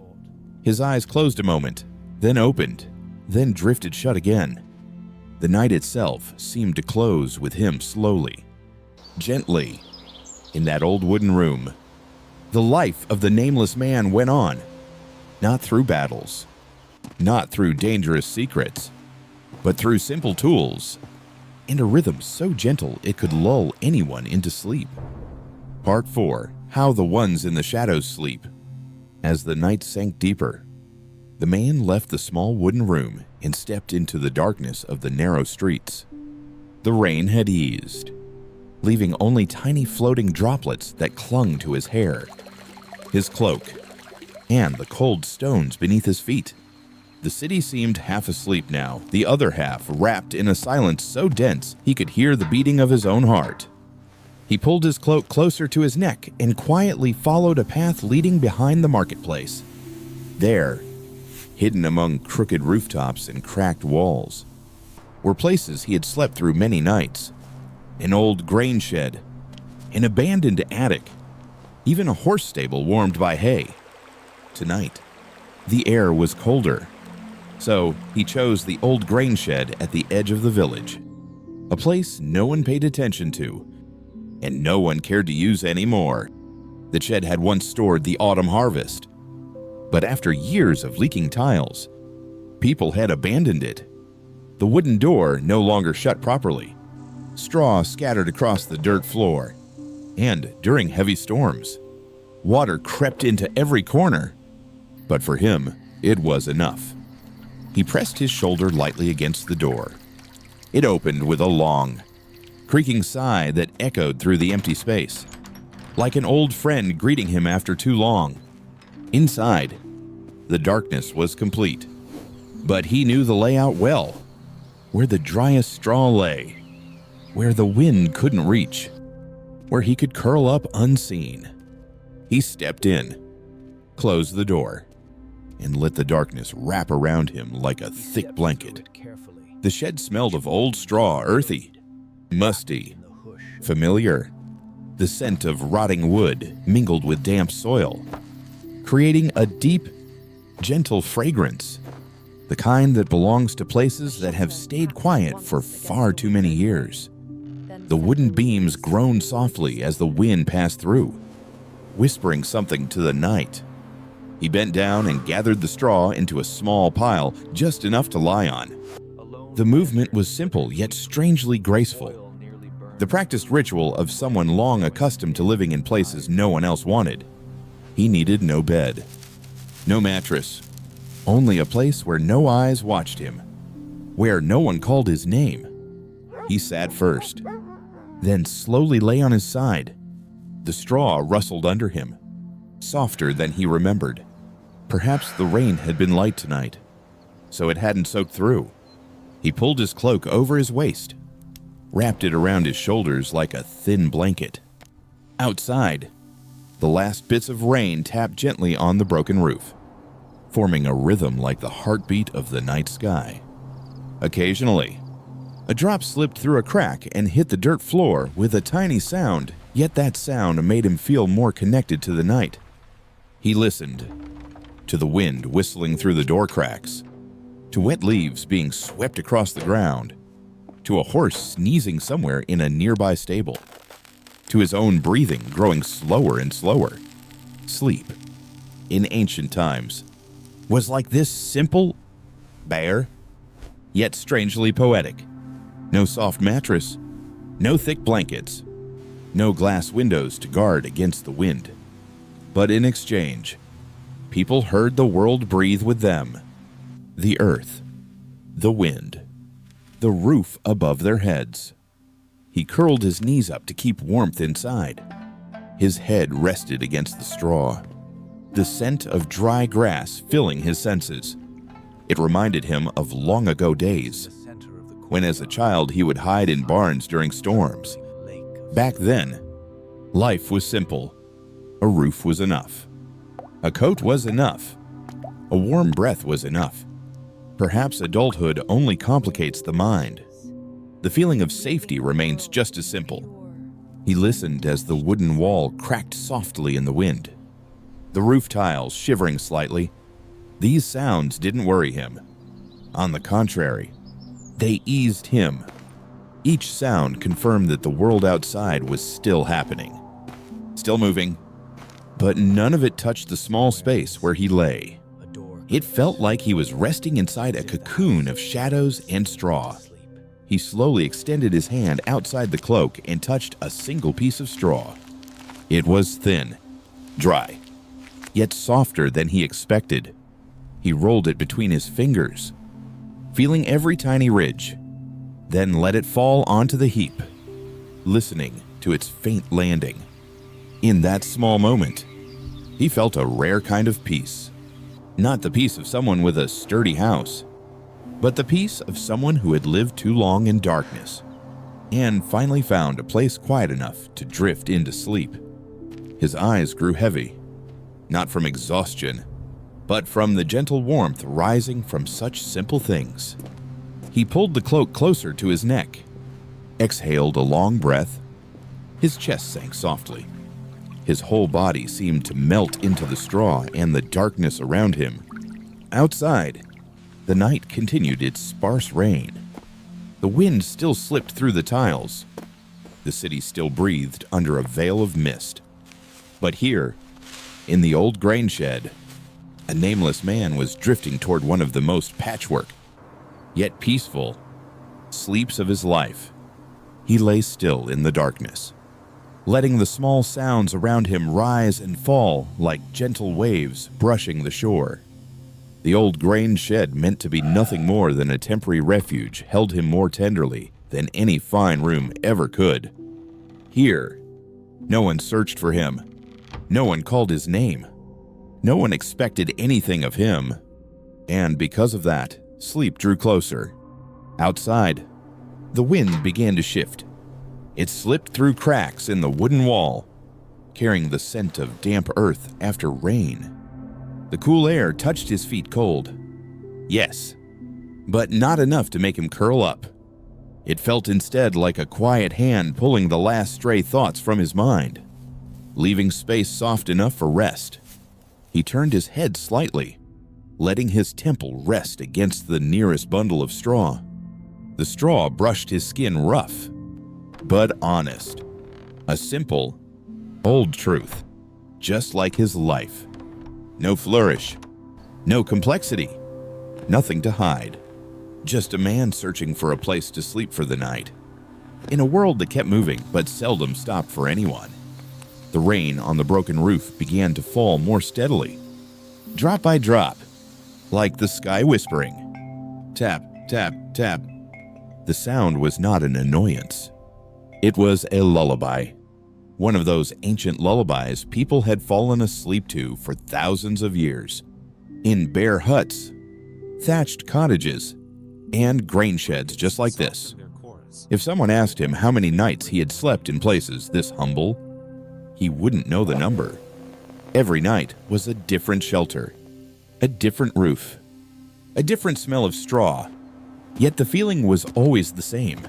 His eyes closed a moment, then opened, then drifted shut again. The night itself seemed to close with him slowly, gently. In that old wooden room, the life of the nameless man went on, not through battles, not through dangerous secrets, but through simple tools and a rhythm so gentle it could lull anyone into sleep. Part 4. How the Ones in the Shadows Sleep. As the night sank deeper, the man left the small wooden room and stepped into the darkness of the narrow streets. The rain had eased, leaving only tiny floating droplets that clung to his hair, his cloak, and the cold stones beneath his feet. The city seemed half asleep now, the other half wrapped in a silence so dense he could hear the beating of his own heart. He pulled his cloak closer to his neck and quietly followed a path leading behind the marketplace. There, hidden among crooked rooftops and cracked walls, were places he had slept through many nights. An old grain shed, an abandoned attic, even a horse stable warmed by hay. Tonight, the air was colder, So he chose the old grain shed at the edge of the village, a place no one paid attention to, and no one cared to use anymore. The shed had once stored the autumn harvest, but after years of leaking tiles, people had abandoned it. The wooden door no longer shut properly. Straw scattered across the dirt floor, and during heavy storms, water crept into every corner. But for him, it was enough. He pressed his shoulder lightly against the door. It opened with a long, creaking sigh that echoed through the empty space, like an old friend greeting him after too long. Inside, the darkness was complete, but he knew the layout well, where the driest straw lay, where the wind couldn't reach, where he could curl up unseen. He stepped in, closed the door, and let the darkness wrap around him like a thick blanket. The shed smelled of old straw, earthy, musty, familiar. The scent of rotting wood mingled with damp soil, creating a deep, gentle fragrance, the kind that belongs to places that have stayed quiet for far too many years. The wooden beams groaned softly as the wind passed through, whispering something to the night. He bent down and gathered the straw into a small pile, just enough to lie on. The movement was simple yet strangely graceful, the practiced ritual of someone long accustomed to living in places no one else wanted. He needed no bed, no mattress, only a place where no eyes watched him, where no one called his name. He sat first, then slowly lay on his side. The straw rustled under him, softer than he remembered. Perhaps the rain had been light tonight, so it hadn't soaked through. He pulled his cloak over his waist, wrapped it around his shoulders like a thin blanket. Outside, the last bits of rain tapped gently on the broken roof, forming a rhythm like the heartbeat of the night sky. Occasionally, a drop slipped through a crack and hit the dirt floor with a tiny sound, yet that sound made him feel more connected to the night. He listened to the wind whistling through the door cracks, to wet leaves being swept across the ground, to a horse sneezing somewhere in a nearby stable, to his own breathing growing slower and slower. Sleep, in ancient times, was like this: simple, bare, yet strangely poetic. No soft mattress, no thick blankets, no glass windows to guard against the wind. But in exchange, people heard the world breathe with them. The earth, the wind, the roof above their heads. He curled his knees up to keep warmth inside. His head rested against the straw, the scent of dry grass filling his senses. It reminded him of long ago days, when as a child he would hide in barns during storms. Back then, life was simple. A roof was enough. A coat was enough. A warm breath was enough. Perhaps adulthood only complicates the mind. The feeling of safety remains just as simple. He listened as the wooden wall cracked softly in the wind, the roof tiles shivering slightly. These sounds didn't worry him. On the contrary, they eased him. Each sound confirmed that the world outside was still happening, still moving, but none of it touched the small space where he lay. It felt like he was resting inside a cocoon of shadows and straw. He slowly extended his hand outside the cloak and touched a single piece of straw. It was thin, dry, yet softer than he expected. He rolled it between his fingers, feeling every tiny ridge, then let it fall onto the heap, listening to its faint landing. In that small moment, he felt a rare kind of peace. Not the peace of someone with a sturdy house, but the peace of someone who had lived too long in darkness and finally found a place quiet enough to drift into sleep. His eyes grew heavy, not from exhaustion, but from the gentle warmth rising from such simple things. He pulled the cloak closer to his neck, exhaled a long breath. His chest sank softly. His whole body seemed to melt into the straw and the darkness around him. Outside, The night continued its sparse rain. The wind still slipped through the tiles. The city still breathed under a veil of mist. But here, in the old grain shed, a nameless man was drifting toward one of the most patchwork, yet peaceful, sleeps of his life. He lay still in the darkness, letting the small sounds around him rise and fall like gentle waves brushing the shore. The old grain shed, meant to be nothing more than a temporary refuge, held him more tenderly than any fine room ever could. Here, no one searched for him. No one called his name. No one expected anything of him. And because of that, sleep drew closer. Outside, the wind began to shift. It slipped through cracks in the wooden wall, carrying the scent of damp earth after rain. The cool air touched his feet cold. Yes, but not enough to make him curl up. It felt instead like a quiet hand pulling the last stray thoughts from his mind, leaving space soft enough for rest. He turned his head slightly, letting his temple rest against the nearest bundle of straw. The straw brushed his skin rough, but honest. A simple, old truth, just like his life. No flourish, no complexity, nothing to hide. Just a man searching for a place to sleep for the night. In a world that kept moving but seldom stopped for anyone. The rain on the broken roof began to fall more steadily, drop by drop, like the sky whispering. Tap, tap, tap. The sound was not an annoyance. It was a lullaby. One of those ancient lullabies people had fallen asleep to for thousands of years. In bare huts, thatched cottages, and grain sheds just like this. If someone asked him how many nights he had slept in places this humble, he wouldn't know the number. Every night was a different shelter, a different roof, a different smell of straw, yet the feeling was always the same.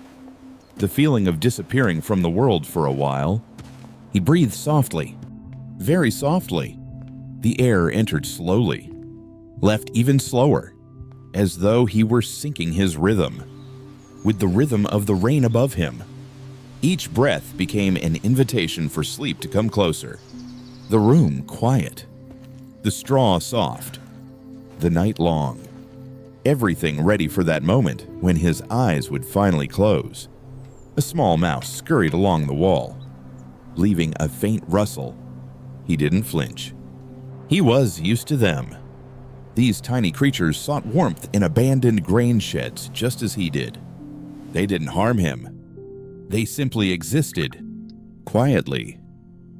The feeling of disappearing from the world for a while. He breathed softly, very softly. The air entered slowly, left even slower, as though he were syncing his rhythm with the rhythm of the rain above him. Each breath became an invitation for sleep to come closer. The room quiet, the straw soft, the night long. Everything ready for that moment when his eyes would finally close. A small mouse scurried along the wall, leaving a faint rustle. He didn't flinch. He was used to them. These tiny creatures sought warmth in abandoned grain sheds just as he did. They didn't harm him. They simply existed, quietly,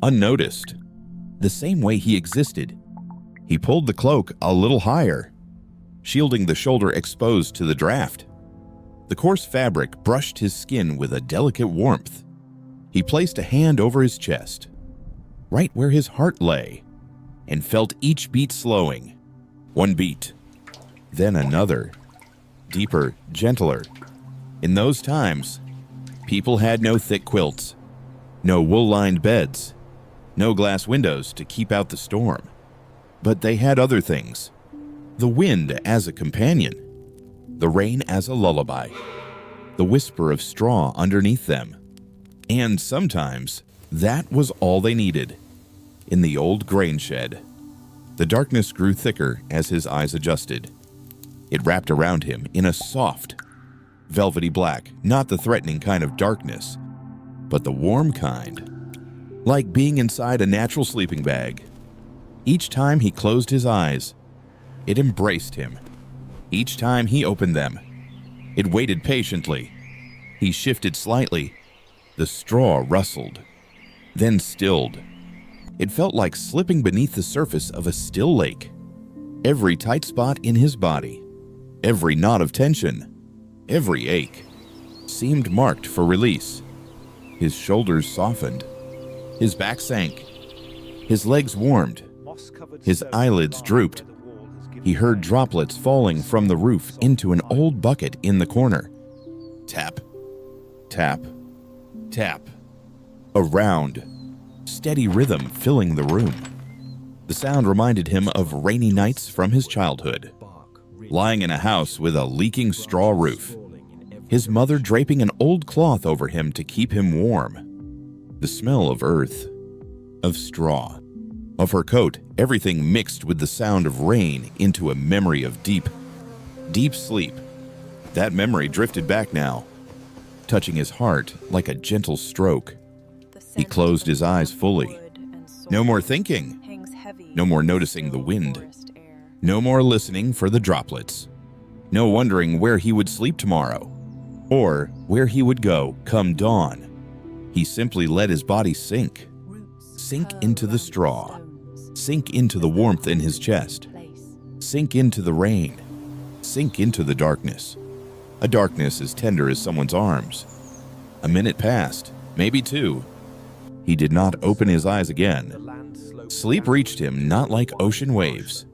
unnoticed, the same way he existed. He pulled the cloak a little higher, shielding the shoulder exposed to the draft. The coarse fabric brushed his skin with a delicate warmth. He placed a hand over his chest, right where his heart lay, and felt each beat slowing. One beat, then another, deeper, gentler. In those times, people had no thick quilts, no wool-lined beds, no glass windows to keep out the storm. But they had other things. The wind as a companion, the rain as a lullaby, the whisper of straw underneath them. And sometimes, that was all they needed. In the old grain shed, the darkness grew thicker as his eyes adjusted. It wrapped around him in a soft, velvety black, not the threatening kind of darkness, but the warm kind, like being inside a natural sleeping bag. Each time he closed his eyes, it embraced him. Each time he opened them, it waited patiently. He shifted slightly. The straw rustled, then stilled. It felt like slipping beneath the surface of a still lake. Every tight spot in his body, every knot of tension, every ache, seemed marked for release. His shoulders softened. His back sank. His legs warmed. His eyelids drooped. He heard droplets falling from the roof into an old bucket in the corner. Tap, tap, tap. A round, steady rhythm filling the room. The sound reminded him of rainy nights from his childhood. lying in a house with a leaking straw roof, his mother draping an old cloth over him to keep him warm. The smell of earth, of straw, of her coat, everything mixed with the sound of rain into a memory of deep, deep sleep. That memory drifted back now, touching his heart like a gentle stroke. He closed his eyes fully. No more thinking. No more noticing the wind. No more listening for the droplets. No wondering where he would sleep tomorrow, or where he would go come dawn. He simply let his body sink into the straw, sink into the warmth in his chest, sink into the rain, sink into the darkness. A darkness as tender as someone's arms. A minute passed, maybe two. He did not open his eyes again. Sleep reached him not like ocean waves,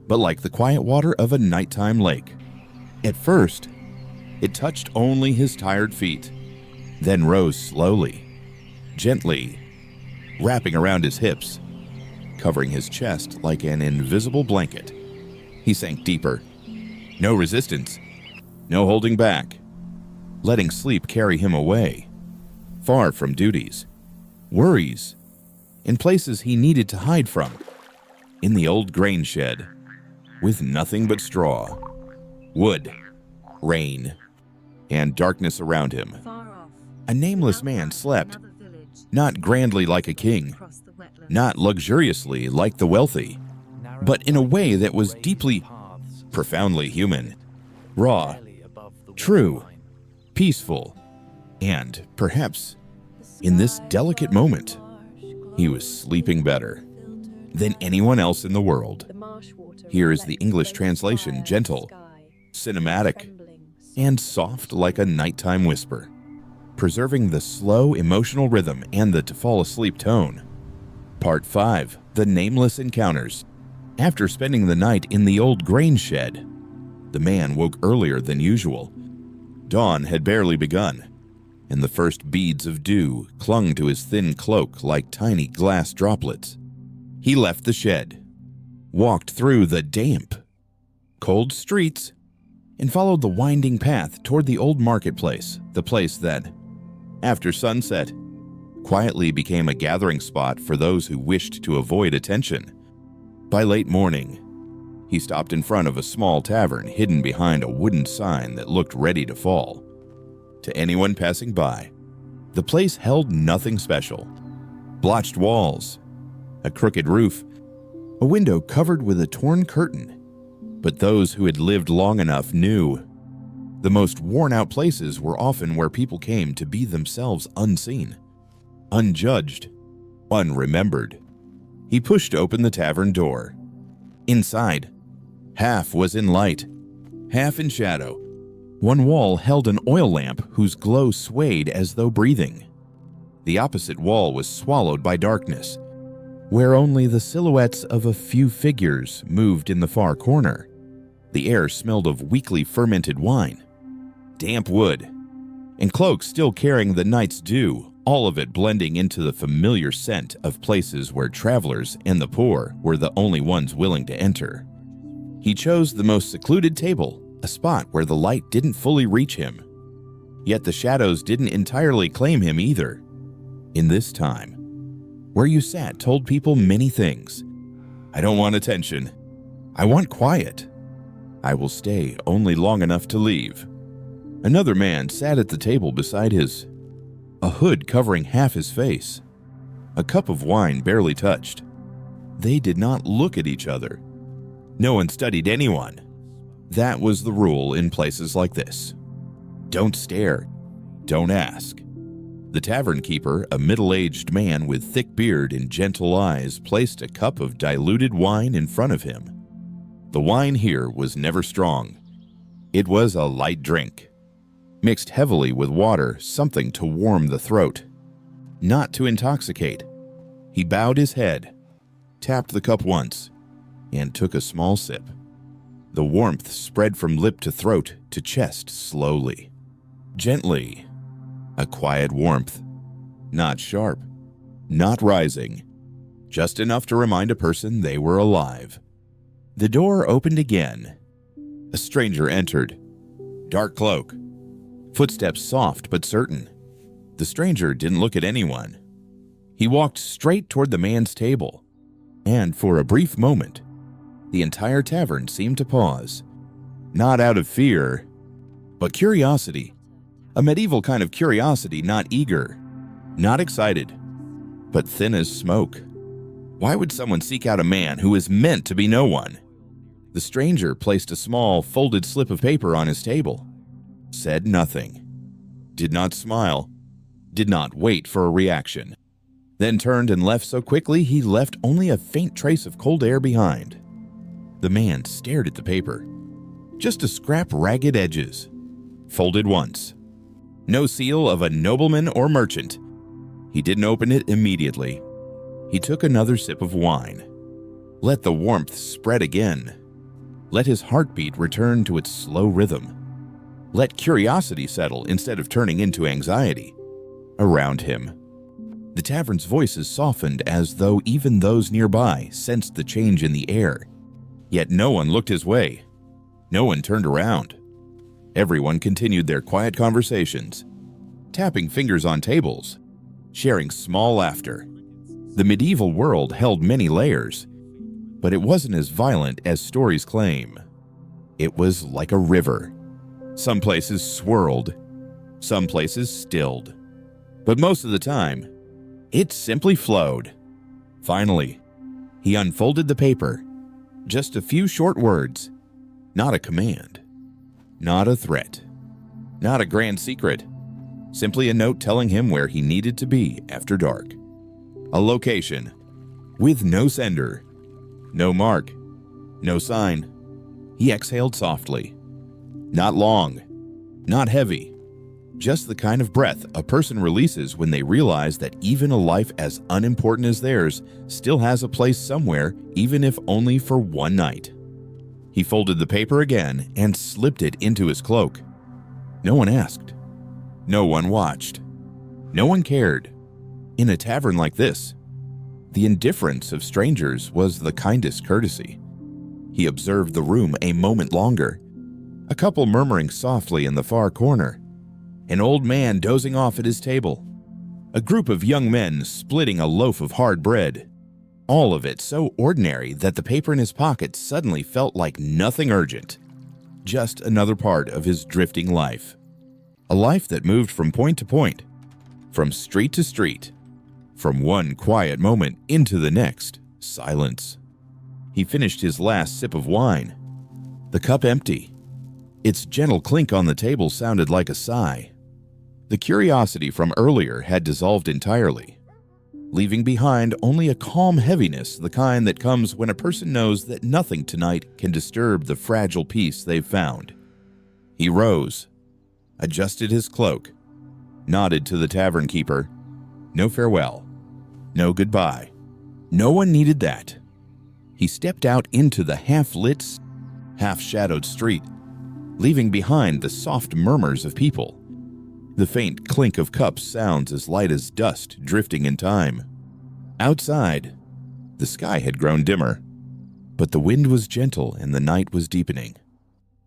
but like the quiet water of a nighttime lake. At first, it touched only his tired feet, then rose slowly, gently, wrapping around his hips, covering his chest like an invisible blanket. He sank deeper. No resistance, no holding back, letting sleep carry him away, far from duties, worries, in places he needed to hide from, in the old grain shed, with nothing but straw, wood, rain, and darkness around him. A nameless man slept, not grandly like a king, not luxuriously like the wealthy, but in a way that was deeply, profoundly human, raw, true, peaceful, and perhaps, in this delicate moment, he was sleeping better than anyone else in the world. Here is the English translation, gentle, cinematic, and soft like a nighttime whisper, preserving the slow emotional rhythm and the to-fall-asleep tone. Part 5, The Nameless Encounters. After spending the night in the old grain shed, the man woke earlier than usual. Dawn had barely begun, and the first beads of dew clung to his thin cloak like tiny glass droplets. He left the shed, walked through the damp, cold streets, and followed the winding path toward the old marketplace, the place that, after sunset, quietly became a gathering spot for those who wished to avoid attention. By late morning, he stopped in front of a small tavern hidden behind a wooden sign that looked ready to fall. To anyone passing by, the place held nothing special. Blotched walls, a crooked roof, a window covered with a torn curtain. But those who had lived long enough knew the most worn-out places were often where people came to be themselves unseen, unjudged, unremembered. He pushed open the tavern door. Inside, half was in light, half in shadow. One wall held an oil lamp whose glow swayed as though breathing. The opposite wall was swallowed by darkness, where only the silhouettes of a few figures moved in the far corner. The air smelled of weakly fermented wine, damp wood, and cloaks still carrying the night's dew, all of it blending into the familiar scent of places where travelers and the poor were the only ones willing to enter. He chose the most secluded table, a spot where the light didn't fully reach him. Yet the shadows didn't entirely claim him either. In this time, where you sat told people many things. I don't want attention. I want quiet. I will stay only long enough to leave. Another man sat at the table beside his, a hood covering half his face, a cup of wine barely touched. They did not look at each other. No one studied anyone. That was the rule in places like this. Don't stare. Don't ask. The tavern keeper, a middle-aged man with thick beard and gentle eyes, placed a cup of diluted wine in front of him. The wine here was never strong. It was a light drink, mixed heavily with water, something to warm the throat, not to intoxicate. He bowed his head, tapped the cup once, and took a small sip. The warmth spread from lip to throat to chest slowly, gently. A quiet warmth, not sharp, not rising, just enough to remind a person they were alive. The door opened again. A stranger entered. Dark cloak. Footsteps soft but certain. The stranger didn't look at anyone. He walked straight toward the man's table, and for a brief moment, the entire tavern seemed to pause. Not out of fear, but curiosity. A medieval kind of curiosity, not eager, not excited, but thin as smoke. Why would someone seek out a man who is meant to be no one? The stranger placed a small, folded slip of paper on his table, said nothing, did not smile, did not wait for a reaction, then turned and left so quickly he left only a faint trace of cold air behind. The man stared at the paper. Just a scrap ragged edges, folded once. No seal of a nobleman or merchant. He didn't open it immediately. He took another sip of wine. Let the warmth spread again. Let his heartbeat return to its slow rhythm. Let curiosity settle instead of turning into anxiety. Around him, the tavern's voices softened as though even those nearby sensed the change in the air. Yet no one looked his way. No one turned around. Everyone continued their quiet conversations, tapping fingers on tables, sharing small laughter. The medieval world held many layers, but it wasn't as violent as stories claim. It was like a river. Some places swirled, some places stilled, but most of the time, it simply flowed. Finally, he unfolded the paper. Just a few short words, not a command, not a threat, not a grand secret, simply a note telling him where he needed to be after dark. A location, with no sender, no mark, no sign. He exhaled softly. Not long, not heavy, just the kind of breath a person releases when they realize that even a life as unimportant as theirs still has a place somewhere, even if only for one night. He folded the paper again and slipped it into his cloak. No one asked. No one watched. No one cared. In a tavern like this, the indifference of strangers was the kindest courtesy. He observed the room a moment longer. A couple murmuring softly in the far corner. An old man dozing off at his table. A group of young men splitting a loaf of hard bread. All of it so ordinary that the paper in his pocket suddenly felt like nothing urgent. Just another part of his drifting life. A life that moved from point to point, from street to street, from one quiet moment into the next, silence. He finished his last sip of wine, the cup empty. Its gentle clink on the table sounded like a sigh. The curiosity from earlier had dissolved entirely, leaving behind only a calm heaviness, the kind that comes when a person knows that nothing tonight can disturb the fragile peace they've found. He rose, adjusted his cloak, nodded to the tavern keeper. No farewell, no goodbye. No one needed that. He stepped out into the half-lit, half-shadowed street, leaving behind the soft murmurs of people. The faint clink of cups sounds as light as dust drifting in time. Outside, the sky had grown dimmer, but the wind was gentle and the night was deepening,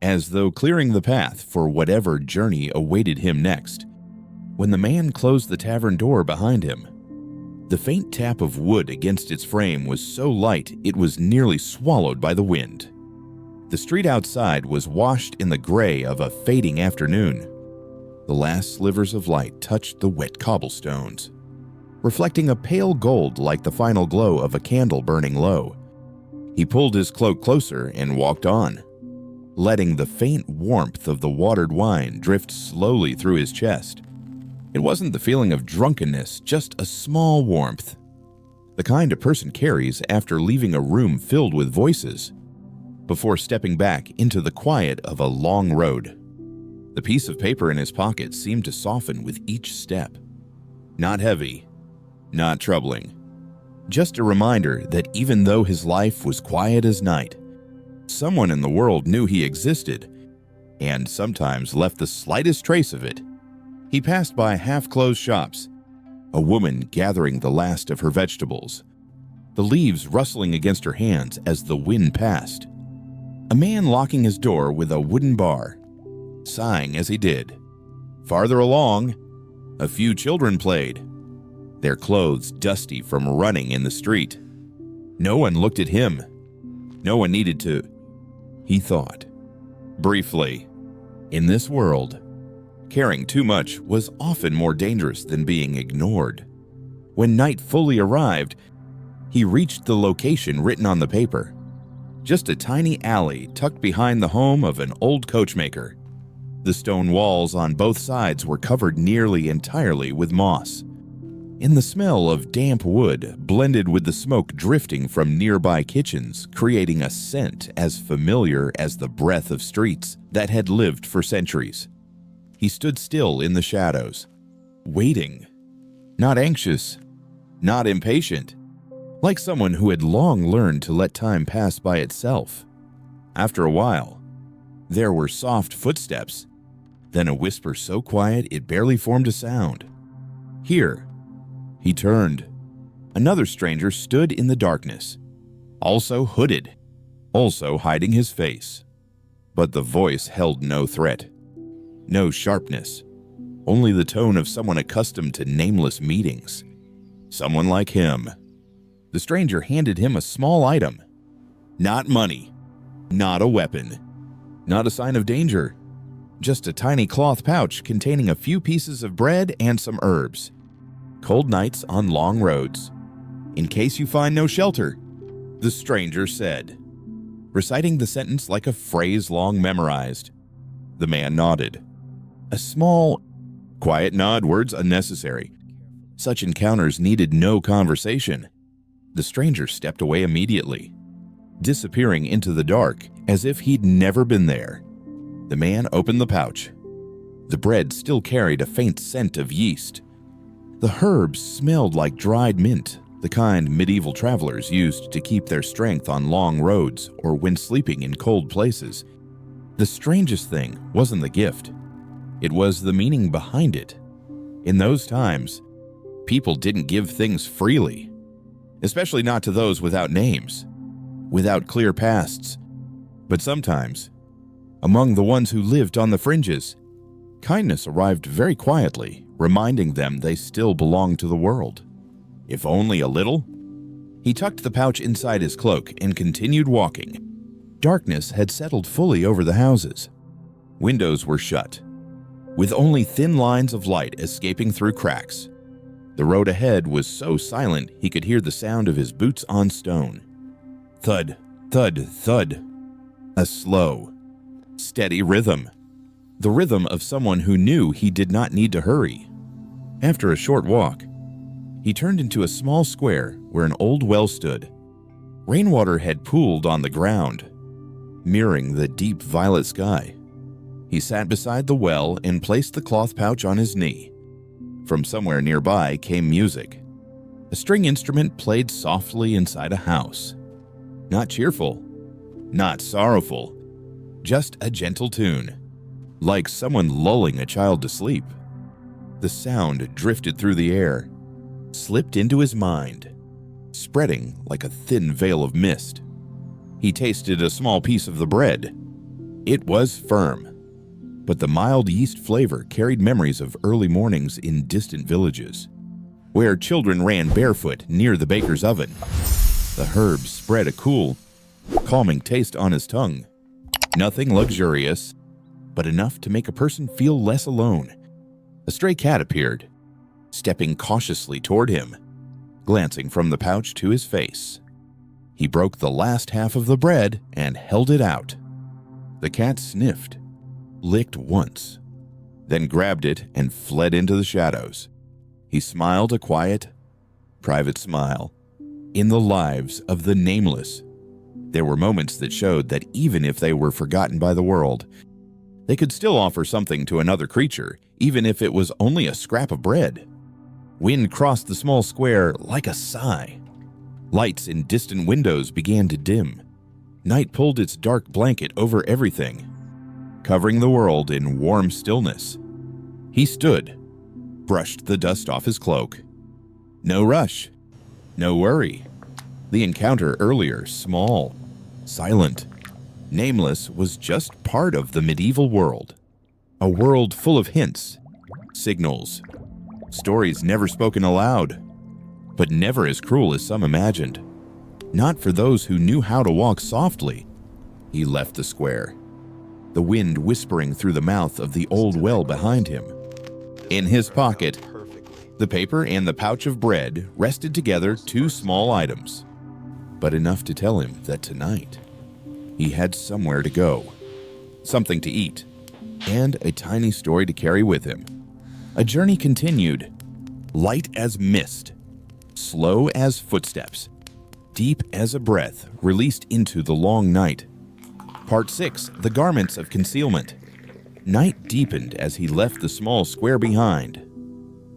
as though clearing the path for whatever journey awaited him next. When the man closed the tavern door behind him, the faint tap of wood against its frame was so light it was nearly swallowed by the wind. The street outside was washed in the gray of a fading afternoon. The last slivers of light touched the wet cobblestones, reflecting a pale gold like the final glow of a candle burning low. He pulled his cloak closer and walked on, letting the faint warmth of the watered wine drift slowly through his chest. It wasn't the feeling of drunkenness, just a small warmth, the kind a person carries after leaving a room filled with voices, before stepping back into the quiet of a long road. The piece of paper in his pocket seemed to soften with each step. Not heavy, not troubling. Just a reminder that even though his life was quiet as night, someone in the world knew he existed, and sometimes left the slightest trace of it. He passed by half-closed shops, a woman gathering the last of her vegetables, the leaves rustling against her hands as the wind passed. A man locking his door with a wooden bar, sighing as he did. Farther along, a few children played, their clothes dusty from running in the street. No one looked at him. No one needed to. He thought. Briefly, in this world, caring too much was often more dangerous than being ignored. When night fully arrived, he reached the location written on the paper. Just a tiny alley tucked behind the home of an old coachmaker. The stone walls on both sides were covered nearly entirely with moss. And the smell of damp wood blended with the smoke drifting from nearby kitchens, creating a scent as familiar as the breath of streets that had lived for centuries. He stood still in the shadows, waiting. Not anxious, not impatient, like someone who had long learned to let time pass by itself. After a while, there were soft footsteps, then a whisper so quiet it barely formed a sound. Here, he turned. Another stranger stood in the darkness, also hooded, also hiding his face. But the voice held no threat, no sharpness, only the tone of someone accustomed to nameless meetings. Someone like him. The stranger handed him a small item. Not money, not a weapon, not a sign of danger, just a tiny cloth pouch containing a few pieces of bread and some herbs. Cold nights on long roads. In case you find no shelter, the stranger said, reciting the sentence like a phrase long memorized. The man nodded. A small, quiet nod, words unnecessary. Such encounters needed no conversation. The stranger stepped away immediately, disappearing into the dark as if he'd never been there. The man opened the pouch. The bread still carried a faint scent of yeast. The herbs smelled like dried mint, the kind medieval travelers used to keep their strength on long roads or when sleeping in cold places. The strangest thing wasn't the gift. It was the meaning behind it. In those times, people didn't give things freely, especially not to those without names, without clear pasts. But sometimes, among the ones who lived on the fringes, kindness arrived very quietly, reminding them they still belonged to the world. If only a little. He tucked the pouch inside his cloak and continued walking. Darkness had settled fully over the houses. Windows were shut, with only thin lines of light escaping through cracks. The road ahead was so silent he could hear the sound of his boots on stone. Thud, thud, thud. A slow, steady rhythm. The rhythm of someone who knew he did not need to hurry. After a short walk, he turned into a small square where an old well stood. Rainwater had pooled on the ground, mirroring the deep violet sky. He sat beside the well and placed the cloth pouch on his knee. From somewhere nearby came music. A string instrument played softly inside a house. Not cheerful, not sorrowful, just a gentle tune, like someone lulling a child to sleep. The sound drifted through the air, slipped into his mind, spreading like a thin veil of mist. He tasted a small piece of the bread. It was firm, but the mild yeast flavor carried memories of early mornings in distant villages, where children ran barefoot near the baker's oven. The herbs spread a cool, calming taste on his tongue. Nothing luxurious, but enough to make a person feel less alone. A stray cat appeared, stepping cautiously toward him, glancing from the pouch to his face. He broke the last half of the bread and held it out. The cat sniffed, licked once, then grabbed it and fled into the shadows. He smiled a quiet, private smile. In the lives of the nameless, there were moments that showed that even if they were forgotten by the world, they could still offer something to another creature, even if it was only a scrap of bread. Wind crossed the small square like a sigh. Lights in distant windows began to dim. Night pulled its dark blanket over everything, covering the world in warm stillness. He stood, brushed the dust off his cloak. No rush, no worry. The encounter earlier, small, silent, Nameless was just part of the medieval world, a world full of hints, signals, stories never spoken aloud, but never as cruel as some imagined. Not for those who knew how to walk softly. He left the square, the wind whispering through the mouth of the old well behind him. In his pocket, the paper and the pouch of bread rested together, two small items, but enough to tell him that tonight he had somewhere to go, something to eat, and a tiny story to carry with him. A journey continued, light as mist, slow as footsteps, deep as a breath released into the long night. Part 6, The Garments of Concealment. Night deepened as he left the small square behind.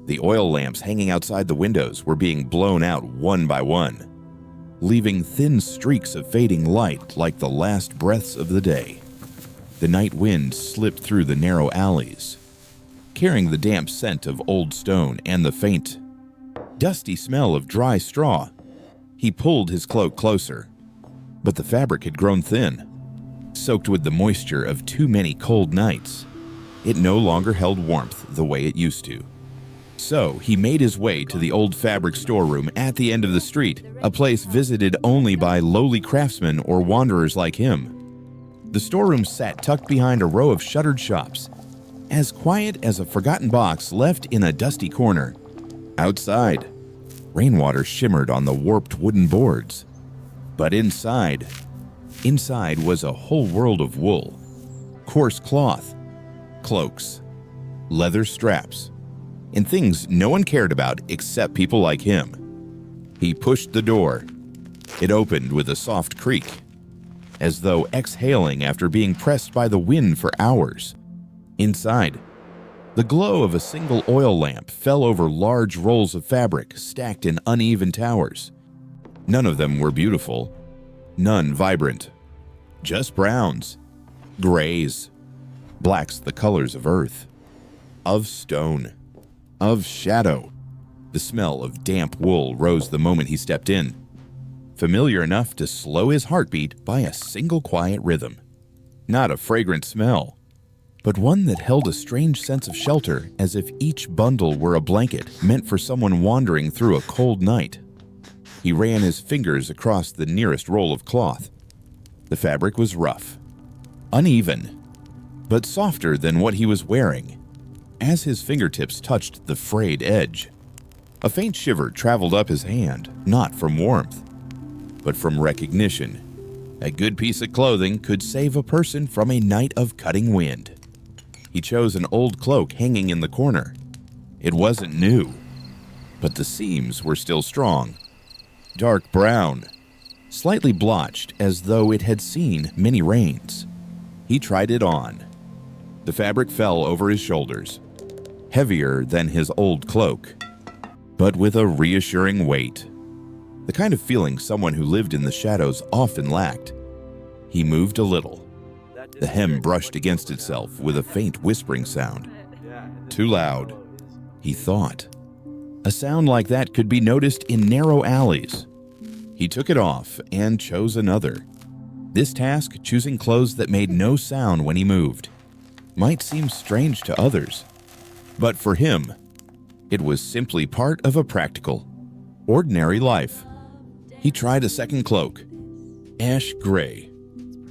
The oil lamps hanging outside the windows were being blown out one by one, leaving thin streaks of fading light like the last breaths of the day. The night wind slipped through the narrow alleys, carrying the damp scent of old stone and the faint, dusty smell of dry straw. He pulled his cloak closer, but the fabric had grown thin, soaked with the moisture of too many cold nights. It no longer held warmth the way it used to. So he made his way to the old fabric storeroom at the end of the street, a place visited only by lowly craftsmen or wanderers like him. The storeroom sat tucked behind a row of shuttered shops, as quiet as a forgotten box left in a dusty corner. Outside, rainwater shimmered on the warped wooden boards. But inside was a whole world of wool, coarse cloth, cloaks, leather straps, and things no one cared about except people like him. He pushed the door. It opened with a soft creak, as though exhaling after being pressed by the wind for hours. Inside, the glow of a single oil lamp fell over large rolls of fabric stacked in uneven towers. None of them were beautiful, none vibrant. Just browns, grays, blacks the colors of earth, of stone, of shadow. The smell of damp wool rose the moment he stepped in, familiar enough to slow his heartbeat by a single quiet rhythm. Not a fragrant smell, but one that held a strange sense of shelter, as if each bundle were a blanket meant for someone wandering through a cold night. He ran his fingers across the nearest roll of cloth. The fabric was rough, uneven, but softer than what he was wearing. As his fingertips touched the frayed edge, a faint shiver traveled up his hand, not from warmth, but from recognition. A good piece of clothing could save a person from a night of cutting wind. He chose an old cloak hanging in the corner. It wasn't new, but the seams were still strong, dark brown, slightly blotched as though it had seen many rains. He tried it on. The fabric fell over his shoulders, heavier than his old cloak, but with a reassuring weight, the kind of feeling someone who lived in the shadows often lacked. He moved a little. The hem brushed against itself with a faint whispering sound. Too loud, he thought. A sound like that could be noticed in narrow alleys. He took it off and chose another. This task, choosing clothes that made no sound when he moved, might seem strange to others, but for him, it was simply part of a practical, ordinary life. He tried a second cloak, ash gray,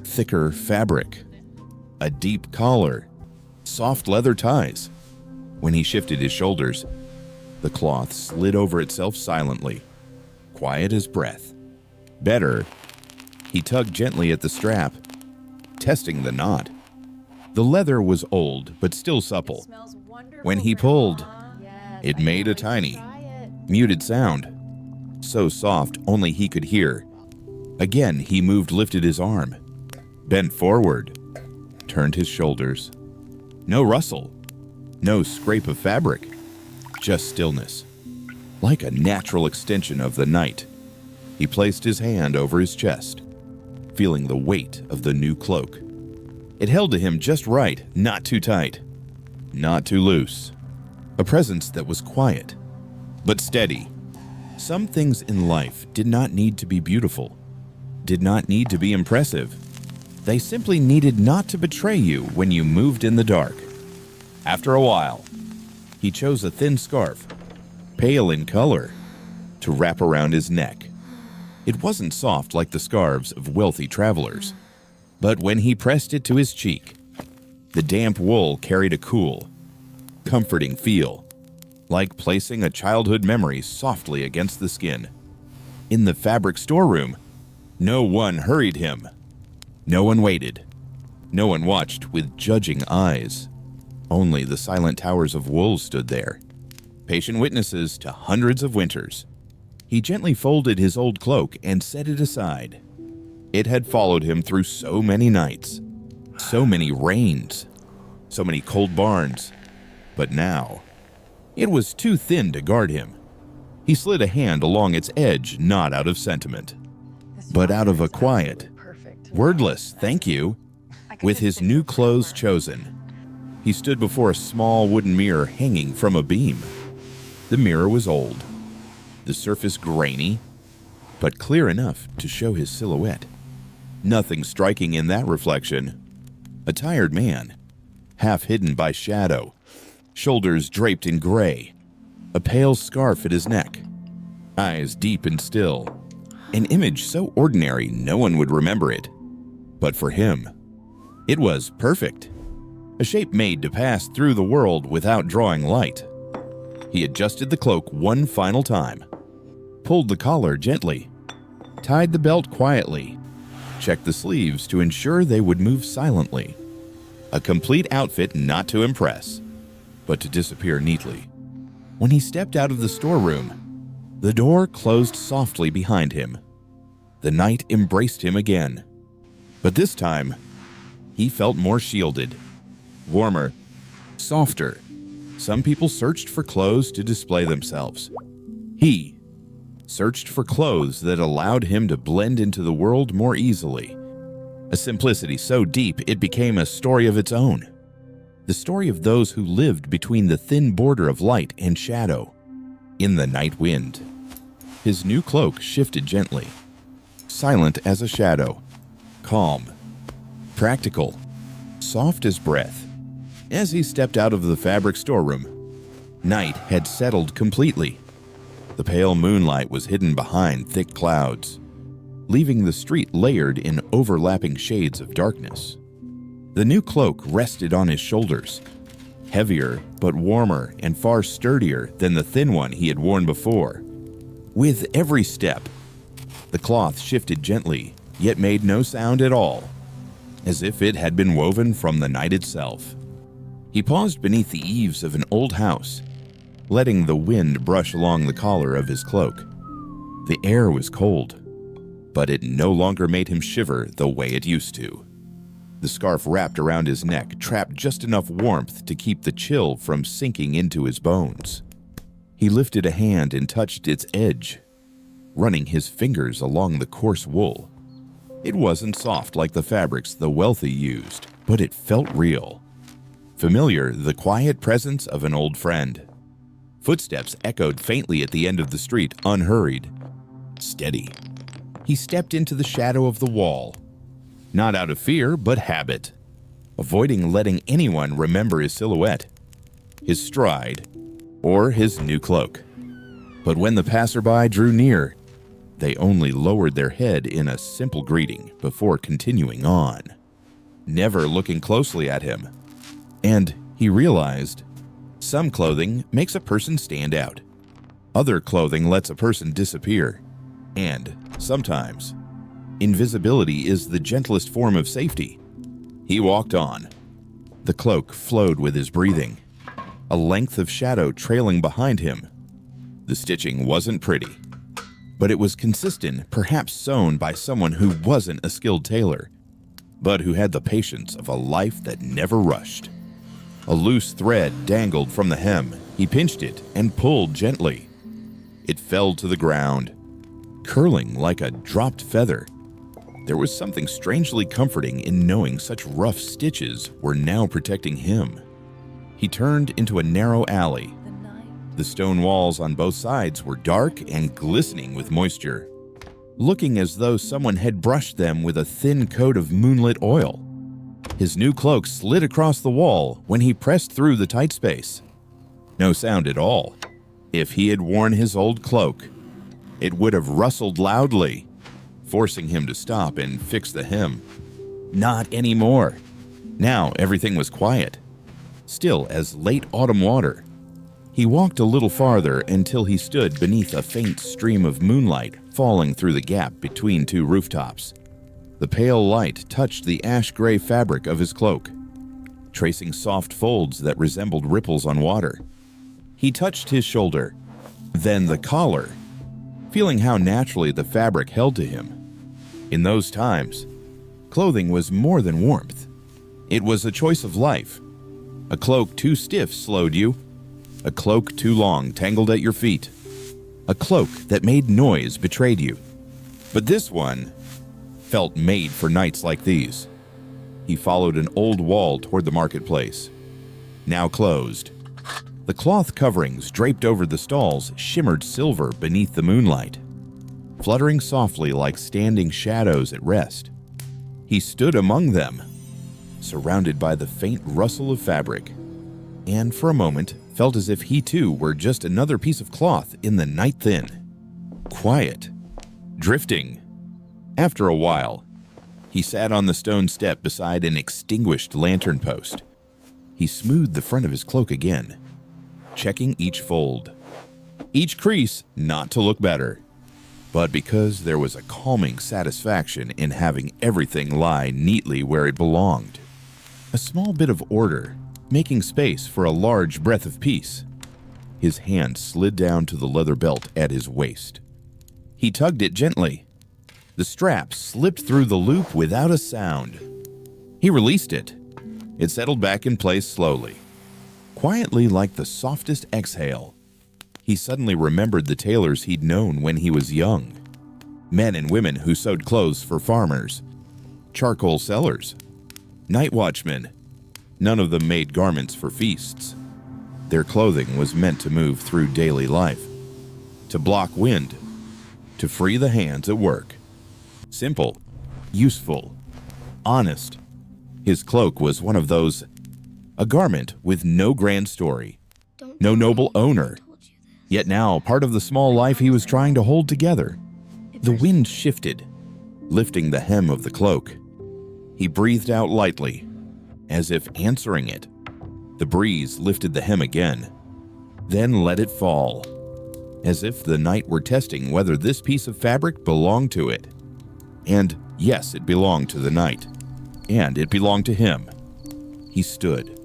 thicker fabric, a deep collar, soft leather ties. When he shifted his shoulders, the cloth slid over itself silently, quiet as breath. Better, he tugged gently at the strap, testing the knot. The leather was old, but still supple. When he pulled, it made a tiny, muted sound, so soft only he could hear. Again, he lifted his arm, bent forward, turned his shoulders. No rustle, no scrape of fabric, just stillness, like a natural extension of the night. He placed his hand over his chest, feeling the weight of the new cloak. It held to him just right, not too tight, not too loose. A presence that was quiet, but steady. Some things in life did not need to be beautiful, did not need to be impressive. They simply needed not to betray you when you moved in the dark. After a while, he chose a thin scarf, pale in color, to wrap around his neck. It wasn't soft like the scarves of wealthy travelers, but when he pressed it to his cheek, the damp wool carried a cool, comforting feel, like placing a childhood memory softly against the skin. In the fabric storeroom, no one hurried him. No one waited. No one watched with judging eyes. Only the silent towers of wool stood there, patient witnesses to hundreds of winters. He gently folded his old cloak and set it aside. It had followed him through so many nights, so many rains, so many cold barns. But now, it was too thin to guard him. He slid a hand along its edge, not out of sentiment, but out of a quiet, wordless thank you. With his new clothes chosen, he stood before a small wooden mirror hanging from a beam. The mirror was old, the surface grainy, but clear enough to show his silhouette. Nothing striking in that reflection. A tired man, half hidden by shadow, shoulders draped in gray, a pale scarf at his neck, eyes deep and still. An image so ordinary no one would remember it. But for him, it was perfect. A shape made to pass through the world without drawing light. He adjusted the cloak one final time, pulled the collar gently, tied the belt quietly, checked the sleeves to ensure they would move silently. A complete outfit not to impress, but to disappear neatly. When he stepped out of the storeroom, the door closed softly behind him. The night embraced him again. But this time, he felt more shielded, warmer, softer. Some people searched for clothes to display themselves. He searched for clothes that allowed him to blend into the world more easily. A simplicity so deep it became a story of its own. The story of those who lived between the thin border of light and shadow, in the night wind. His new cloak shifted gently, silent as a shadow, calm, practical, soft as breath. As he stepped out of the fabric storeroom, night had settled completely. The pale moonlight was hidden behind thick clouds, leaving the street layered in overlapping shades of darkness. The new cloak rested on his shoulders, heavier but warmer and far sturdier than the thin one he had worn before. With every step, the cloth shifted gently, yet made no sound at all, as if it had been woven from the night itself. He paused beneath the eaves of an old house, letting the wind brush along the collar of his cloak. The air was cold, but it no longer made him shiver the way it used to. The scarf wrapped around his neck trapped just enough warmth to keep the chill from sinking into his bones. He lifted a hand and touched its edge, running his fingers along the coarse wool. It wasn't soft like the fabrics the wealthy used, but it felt real. Familiar, the quiet presence of an old friend. Footsteps echoed faintly at the end of the street, unhurried, steady. He stepped into the shadow of the wall, not out of fear, but habit, avoiding letting anyone remember his silhouette, his stride, or his new cloak. But when the passerby drew near, they only lowered their head in a simple greeting before continuing on, never looking closely at him. And he realized, some clothing makes a person stand out. Other clothing lets a person disappear. And sometimes, invisibility is the gentlest form of safety. He walked on. The cloak flowed with his breathing, a length of shadow trailing behind him. The stitching wasn't pretty, but it was consistent, perhaps sewn by someone who wasn't a skilled tailor, but who had the patience of a life that never rushed. A loose thread dangled from the hem. He pinched it and pulled gently. It fell to the ground, curling like a dropped feather. There was something strangely comforting in knowing such rough stitches were now protecting him. He turned into a narrow alley. The stone walls on both sides were dark and glistening with moisture. looking as though someone had brushed them with a thin coat of moonlit oil. His new cloak slid across the wall when he pressed through the tight space. No sound at all. If he had worn his old cloak, it would have rustled loudly, forcing him to stop and fix the hem. Not anymore. Now everything was quiet, still as late autumn water. He walked a little farther until he stood beneath a faint stream of moonlight falling through the gap between two rooftops. The pale light touched the ash-gray fabric of his cloak, tracing soft folds that resembled ripples on water. He touched his shoulder, then the collar, feeling how naturally the fabric held to him. In those times, clothing was more than warmth. It was a choice of life. A cloak too stiff slowed you. A cloak too long tangled at your feet. A cloak that made noise betrayed you. But this one felt made for nights like these. He followed an old wall toward the marketplace, now closed. The cloth coverings draped over the stalls shimmered silver beneath the moonlight, fluttering softly like standing shadows at rest. He stood among them, surrounded by the faint rustle of fabric, and for a moment felt as if he too were just another piece of cloth in the night thin. Quiet, drifting. After a while, he sat on the stone step beside an extinguished lantern post. He smoothed the front of his cloak again, checking each fold, each crease, not to look better, but because there was a calming satisfaction in having everything lie neatly where it belonged. A small bit of order, making space for a large breath of peace. His hand slid down to the leather belt at his waist. He tugged it gently. The strap slipped through the loop without a sound. He released it. It settled back in place slowly, quietly like the softest exhale. He suddenly remembered the tailors he'd known when he was young. Men and women who sewed clothes for farmers, charcoal sellers, night watchmen. None of them made garments for feasts. Their clothing was meant to move through daily life, to block wind, to free the hands at work. Simple, useful, honest. His cloak was one of those, a garment with no grand story, no noble owner, yet now part of the small life he was trying to hold together. The wind shifted, lifting the hem of the cloak. He breathed out lightly, as if answering it. The breeze lifted the hem again, then let it fall, as if the night were testing whether this piece of fabric belonged to it. And yes, it belonged to the night, and it belonged to him. He stood.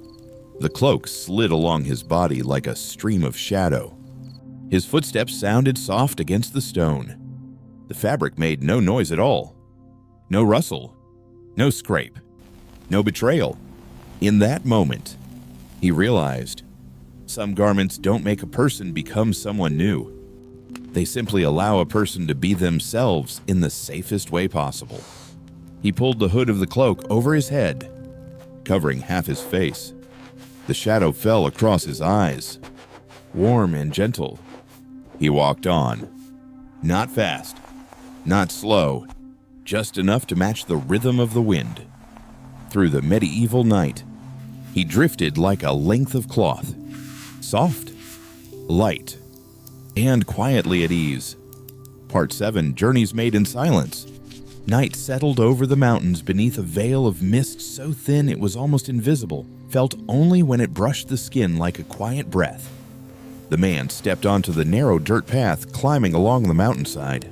The cloak slid along his body like a stream of shadow. His footsteps sounded soft against the stone. The fabric made no noise at all. No rustle, no scrape, no betrayal. In that moment, he realized some garments don't make a person become someone new. They simply allow a person to be themselves in the safest way possible. He pulled the hood of the cloak over his head, covering half his face. The shadow fell across his eyes, warm and gentle. He walked on, not fast, not slow, just enough to match the rhythm of the wind. Through the medieval night, he drifted like a length of cloth, soft, light, and quietly at ease. Part 7, Journeys Made in Silence. Night settled over the mountains beneath a veil of mist so thin it was almost invisible, felt only when it brushed the skin like a quiet breath. The man stepped onto the narrow dirt path climbing along the mountainside,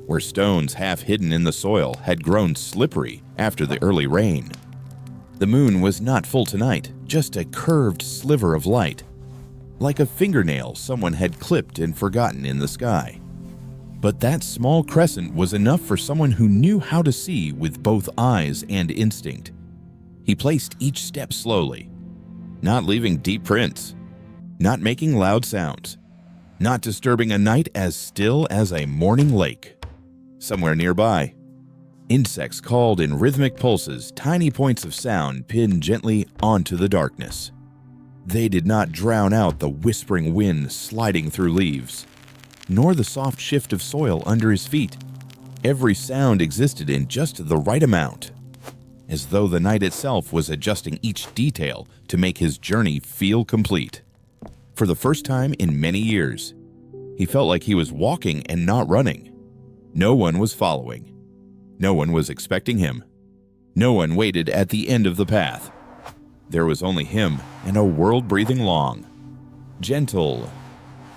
where stones half hidden in the soil had grown slippery after the early rain. The moon was not full tonight, just a curved sliver of light, like a fingernail someone had clipped and forgotten in the sky. But that small crescent was enough for someone who knew how to see with both eyes and instinct. He placed each step slowly, not leaving deep prints, not making loud sounds, not disturbing a night as still as a morning lake. Somewhere nearby, insects called in rhythmic pulses, tiny points of sound pinned gently onto the darkness. They did not drown out the whispering wind sliding through leaves, nor the soft shift of soil under his feet. Every sound existed in just the right amount, as though the night itself was adjusting each detail to make his journey feel complete. For the first time in many years, he felt like he was walking and not running. No one was following. No one was expecting him. No one waited at the end of the path. There was only him and a world breathing long, gentle,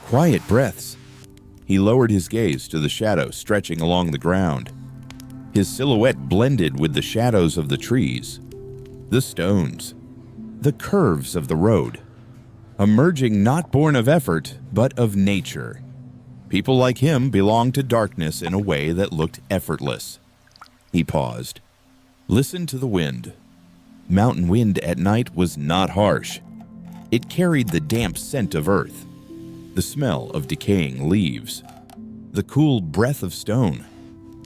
quiet breaths. He lowered his gaze to the shadow stretching along the ground. His silhouette blended with the shadows of the trees, the stones, the curves of the road, emerging not born of effort, but of nature. People like him belonged to darkness in a way that looked effortless. He paused, listened to the wind. Mountain wind at night was not harsh. It carried the damp scent of earth, the smell of decaying leaves, the cool breath of stone.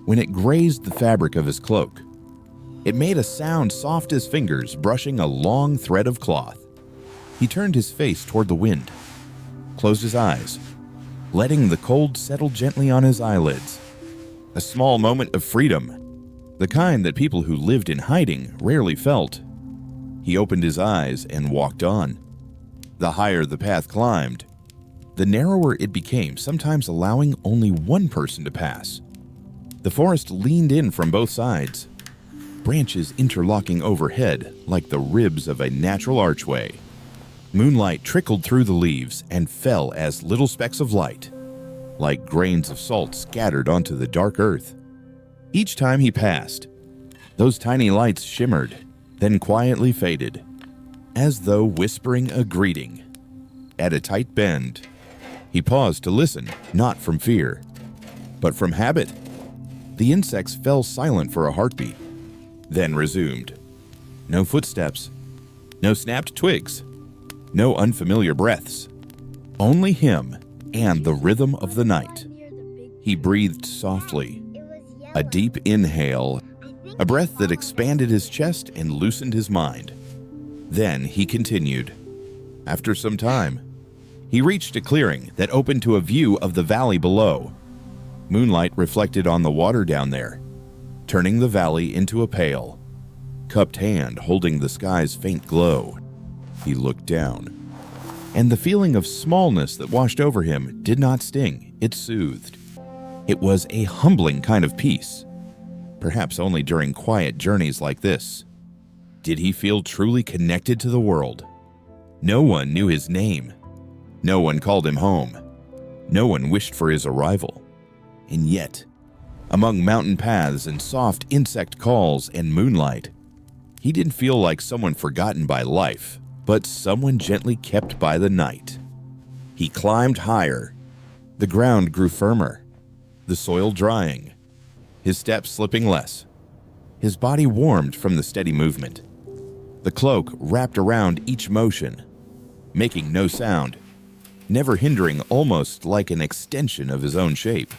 When it grazed the fabric of his cloak, it made a sound soft as fingers brushing a long thread of cloth. He turned his face toward the wind, closed his eyes, letting the cold settle gently on his eyelids. A small moment of freedom, the kind that people who lived in hiding rarely felt. He opened his eyes and walked on. The higher the path climbed, the narrower it became, sometimes allowing only one person to pass. The forest leaned in from both sides, branches interlocking overhead like the ribs of a natural archway. Moonlight trickled through the leaves and fell as little specks of light, like grains of salt scattered onto the dark earth. Each time he passed, those tiny lights shimmered, then quietly faded, as though whispering a greeting. At a tight bend, he paused to listen, not from fear, but from habit. The insects fell silent for a heartbeat, then resumed. No footsteps, no snapped twigs, no unfamiliar breaths. Only him and the rhythm of the night. He breathed softly, a deep inhale, a breath that expanded his chest and loosened his mind. Then he continued. After some time, he reached a clearing that opened to a view of the valley below. Moonlight reflected on the water down there, turning the valley into a pale, cupped hand holding the sky's faint glow. He looked down, and the feeling of smallness that washed over him did not sting, it soothed. It was a humbling kind of peace, perhaps only during quiet journeys like this. Did he feel truly connected to the world? No one knew his name. No one called him home. No one wished for his arrival. And yet, among mountain paths and soft insect calls and moonlight, he didn't feel like someone forgotten by life, but someone gently kept by the night. He climbed higher. The ground grew firmer, the soil drying, his steps slipping less. His body warmed from the steady movement. The cloak wrapped around each motion, making no sound, never hindering, almost like an extension of his own shape.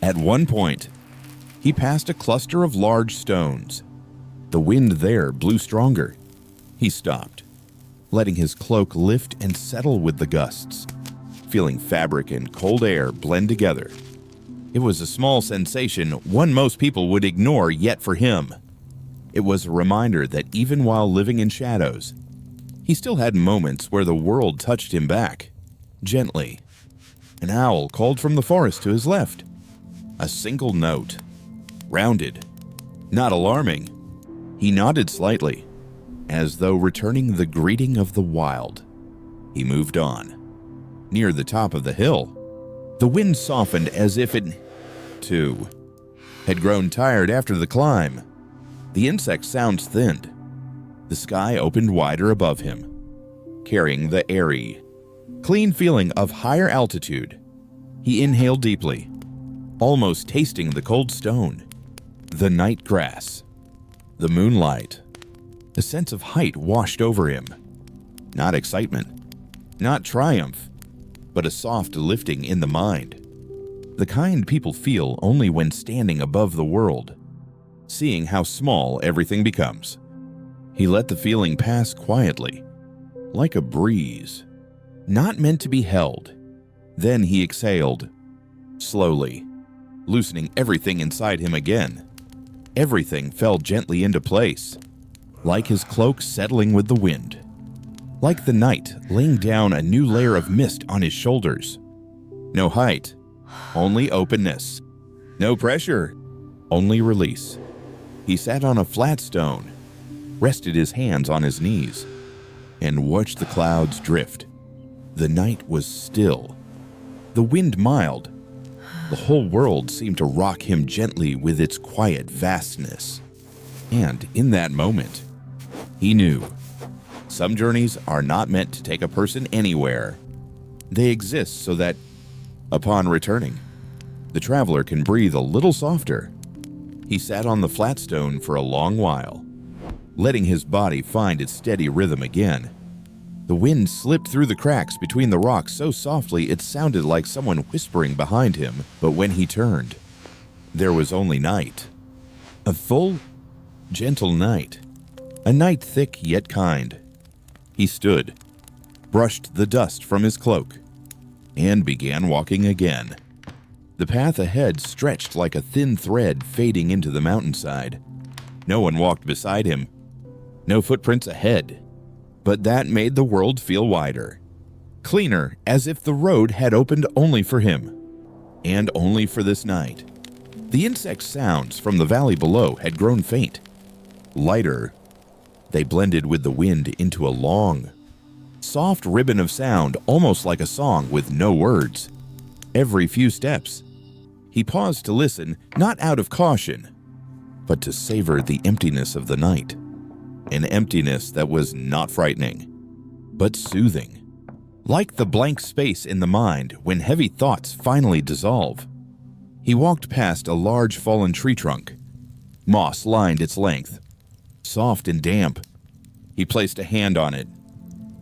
At one point, he passed a cluster of large stones. The wind there blew stronger. He stopped, letting his cloak lift and settle with the gusts, feeling fabric and cold air blend together. It was a small sensation, one most people would ignore, yet for him, it was a reminder that even while living in shadows, he still had moments where the world touched him back, gently. An owl called from the forest to his left. A single note, rounded, not alarming. He nodded slightly, as though returning the greeting of the wild. He moved on. Near the top of the hill, the wind softened as if it, too, had grown tired after the climb. The insect sounds thinned. The sky opened wider above him, carrying the airy, clean feeling of higher altitude. He inhaled deeply, almost tasting the cold stone, the night grass, the moonlight. A sense of height washed over him. Not excitement, not triumph, but a soft lifting in the mind. The kind people feel only when standing above the world, seeing how small everything becomes. He let the feeling pass quietly, like a breeze, not meant to be held. Then he exhaled, slowly, loosening everything inside him again. Everything fell gently into place, like his cloak settling with the wind. Like the night laying down a new layer of mist on his shoulders. No height, only openness. No pressure, only release. He sat on a flat stone, rested his hands on his knees, and watched the clouds drift. The night was still. The wind mild. The whole world seemed to rock him gently with its quiet vastness. And in that moment, he knew. Some journeys are not meant to take a person anywhere. They exist so that, upon returning, the traveler can breathe a little softer. He sat on the flat stone for a long while, letting his body find its steady rhythm again. The wind slipped through the cracks between the rocks so softly it sounded like someone whispering behind him, but when he turned, there was only night. A full, gentle night. A night thick yet kind. He stood, brushed the dust from his cloak, and began walking again. The path ahead stretched like a thin thread fading into the mountainside. No one walked beside him. No footprints ahead. But that made the world feel wider. Cleaner, as if the road had opened only for him. And only for this night. The insect sounds from the valley below had grown faint. Lighter. They blended with the wind into a long, soft ribbon of sound, almost like a song with no words. Every few steps, he paused to listen, not out of caution, but to savor the emptiness of the night. An emptiness that was not frightening, but soothing. Like the blank space in the mind when heavy thoughts finally dissolve. He walked past a large fallen tree trunk. Moss lined its length, soft and damp. He placed a hand on it.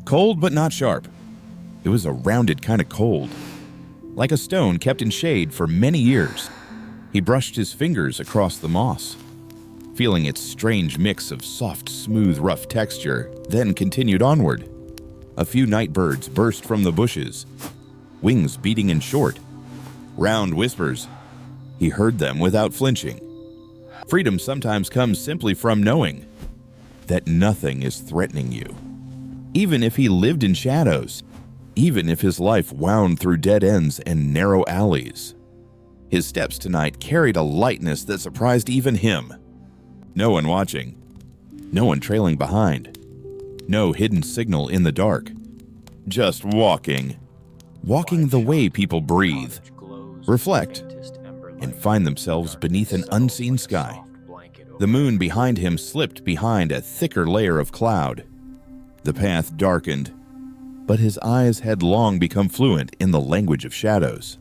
Cold but not sharp. It was a rounded kind of cold, like a stone kept in shade for many years. He brushed his fingers across the moss, feeling its strange mix of soft, smooth, rough texture, then continued onward. A few night birds burst from the bushes, wings beating in short, round whispers. He heard them without flinching. Freedom sometimes comes simply from knowing that nothing is threatening you. Even if he lived in shadows, even if his life wound through dead ends and narrow alleys. His steps tonight carried a lightness that surprised even him. No one watching, no one trailing behind, no hidden signal in the dark. Just walking. Walking the way people breathe, reflect, and find themselves beneath an unseen sky. The moon behind him slipped behind a thicker layer of cloud. The path darkened, but his eyes had long become fluent in the language of shadows.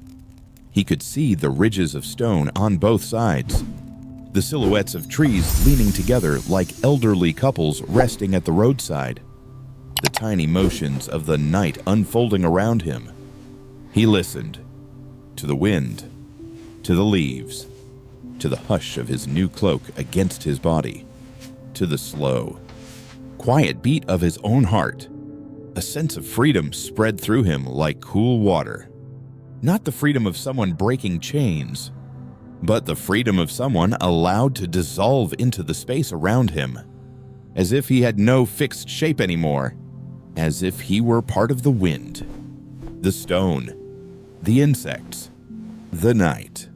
He could see the ridges of stone on both sides, the silhouettes of trees leaning together like elderly couples resting at the roadside, the tiny motions of the night unfolding around him. He listened to the wind, to the leaves, to the hush of his new cloak against his body, to the slow, quiet beat of his own heart. A sense of freedom spread through him like cool water. Not the freedom of someone breaking chains, but the freedom of someone allowed to dissolve into the space around him, as if he had no fixed shape anymore, as if he were part of the wind, the stone, the insects, the night.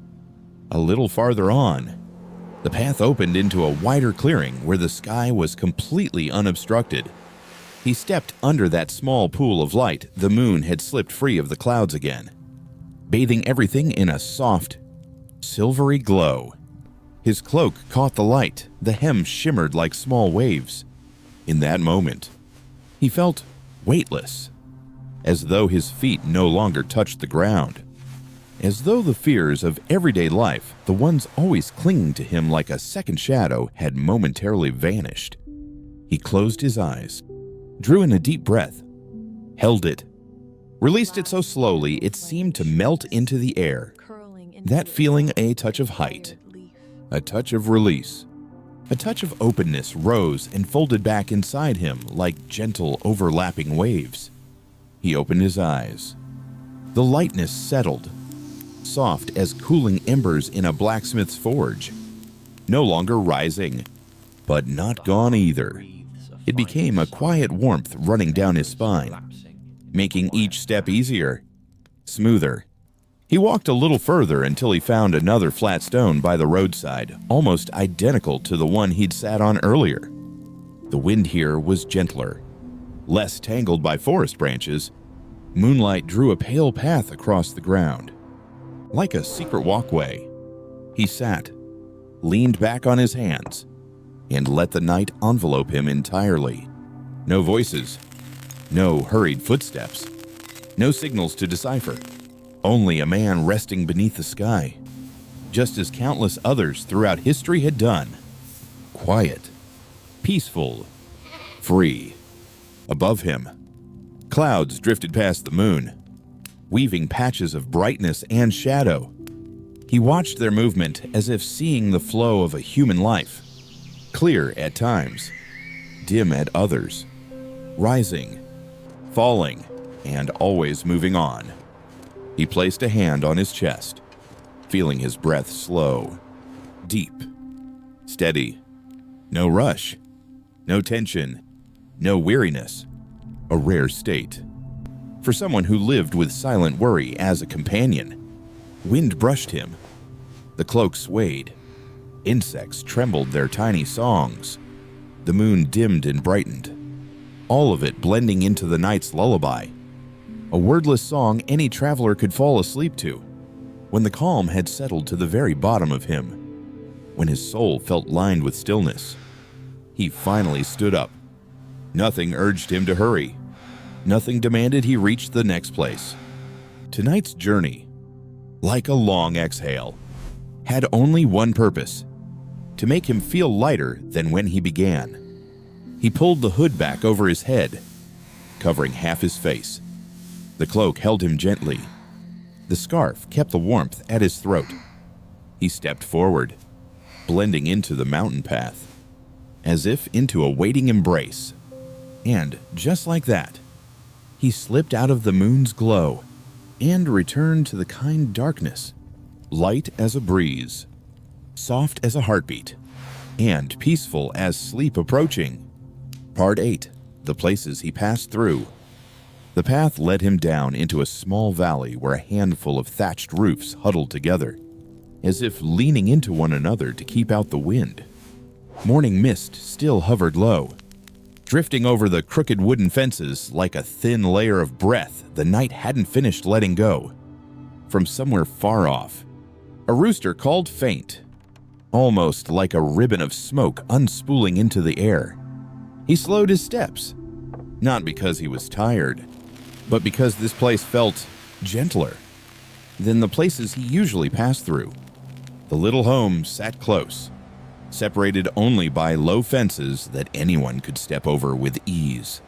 A little farther on, the path opened into a wider clearing where the sky was completely unobstructed. He stepped under that small pool of light. The moon had slipped free of the clouds again, bathing everything in a soft, silvery glow. His cloak caught the light. The hem shimmered like small waves. In that moment, he felt weightless, as though his feet no longer touched the ground, as though the fears of everyday life, the ones always clinging to him like a second shadow, had momentarily vanished. He closed his eyes, drew in a deep breath, held it, released it so slowly it seemed to melt into the air. That feeling, a touch of height, a touch of release, a touch of openness rose and folded back inside him like gentle overlapping waves. He opened his eyes. The lightness settled, soft as cooling embers in a blacksmith's forge. No longer rising, but not gone either. It became a quiet warmth running down his spine, making each step easier, smoother. He walked a little further until he found another flat stone by the roadside, almost identical to the one he'd sat on earlier. The wind here was gentler, less tangled by forest branches. Moonlight drew a pale path across the ground, like a secret walkway. He sat, leaned back on his hands, and let the night envelope him entirely. No voices, no hurried footsteps, no signals to decipher. Only a man resting beneath the sky, just as countless others throughout history had done. Quiet, peaceful, free. Above him, clouds drifted past the moon, weaving patches of brightness and shadow. He watched their movement as if seeing the flow of a human life, clear at times, dim at others, rising, falling, and always moving on. He placed a hand on his chest, feeling his breath slow, deep, steady. No rush, no tension, no weariness. A rare state for someone who lived with silent worry as a companion. Wind brushed him. The cloak swayed. Insects trembled their tiny songs. The moon dimmed and brightened, all of it blending into the night's lullaby. A wordless song any traveler could fall asleep to. When the calm had settled to the very bottom of him, when his soul felt lined with stillness, he finally stood up. Nothing urged him to hurry. Nothing demanded he reach the next place. Tonight's journey, like a long exhale, had only one purpose: to make him feel lighter than when he began. He pulled the hood back over his head, covering half his face. The cloak held him gently. The scarf kept the warmth at his throat. He stepped forward, blending into the mountain path, as if into a waiting embrace. And just like that, he slipped out of the moon's glow and returned to the kind darkness, light as a breeze, soft as a heartbeat, and peaceful as sleep approaching. Part 8. The places he passed through. The path led him down into a small valley where a handful of thatched roofs huddled together, as if leaning into one another to keep out the wind. Morning mist still hovered low, drifting over the crooked wooden fences like a thin layer of breath the night hadn't finished letting go. From somewhere far off, a rooster called faint, almost like a ribbon of smoke unspooling into the air. He slowed his steps, not because he was tired, but because this place felt gentler than the places he usually passed through. The little home sat close, separated only by low fences that anyone could step over with ease.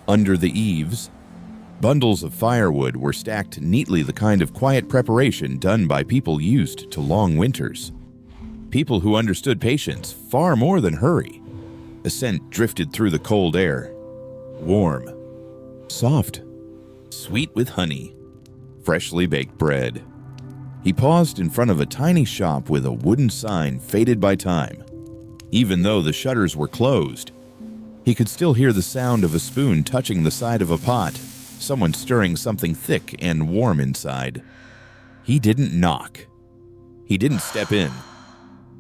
Under the eaves, bundles of firewood were stacked neatly, the kind of quiet preparation done by people used to long winters. People who understood patience far more than hurry. A scent drifted through the cold air. Warm, soft, sweet with honey, freshly baked bread. He paused in front of a tiny shop with a wooden sign faded by time. Even though the shutters were closed, he could still hear the sound of a spoon touching the side of a pot, someone stirring something thick and warm inside. He didn't knock. He didn't step in.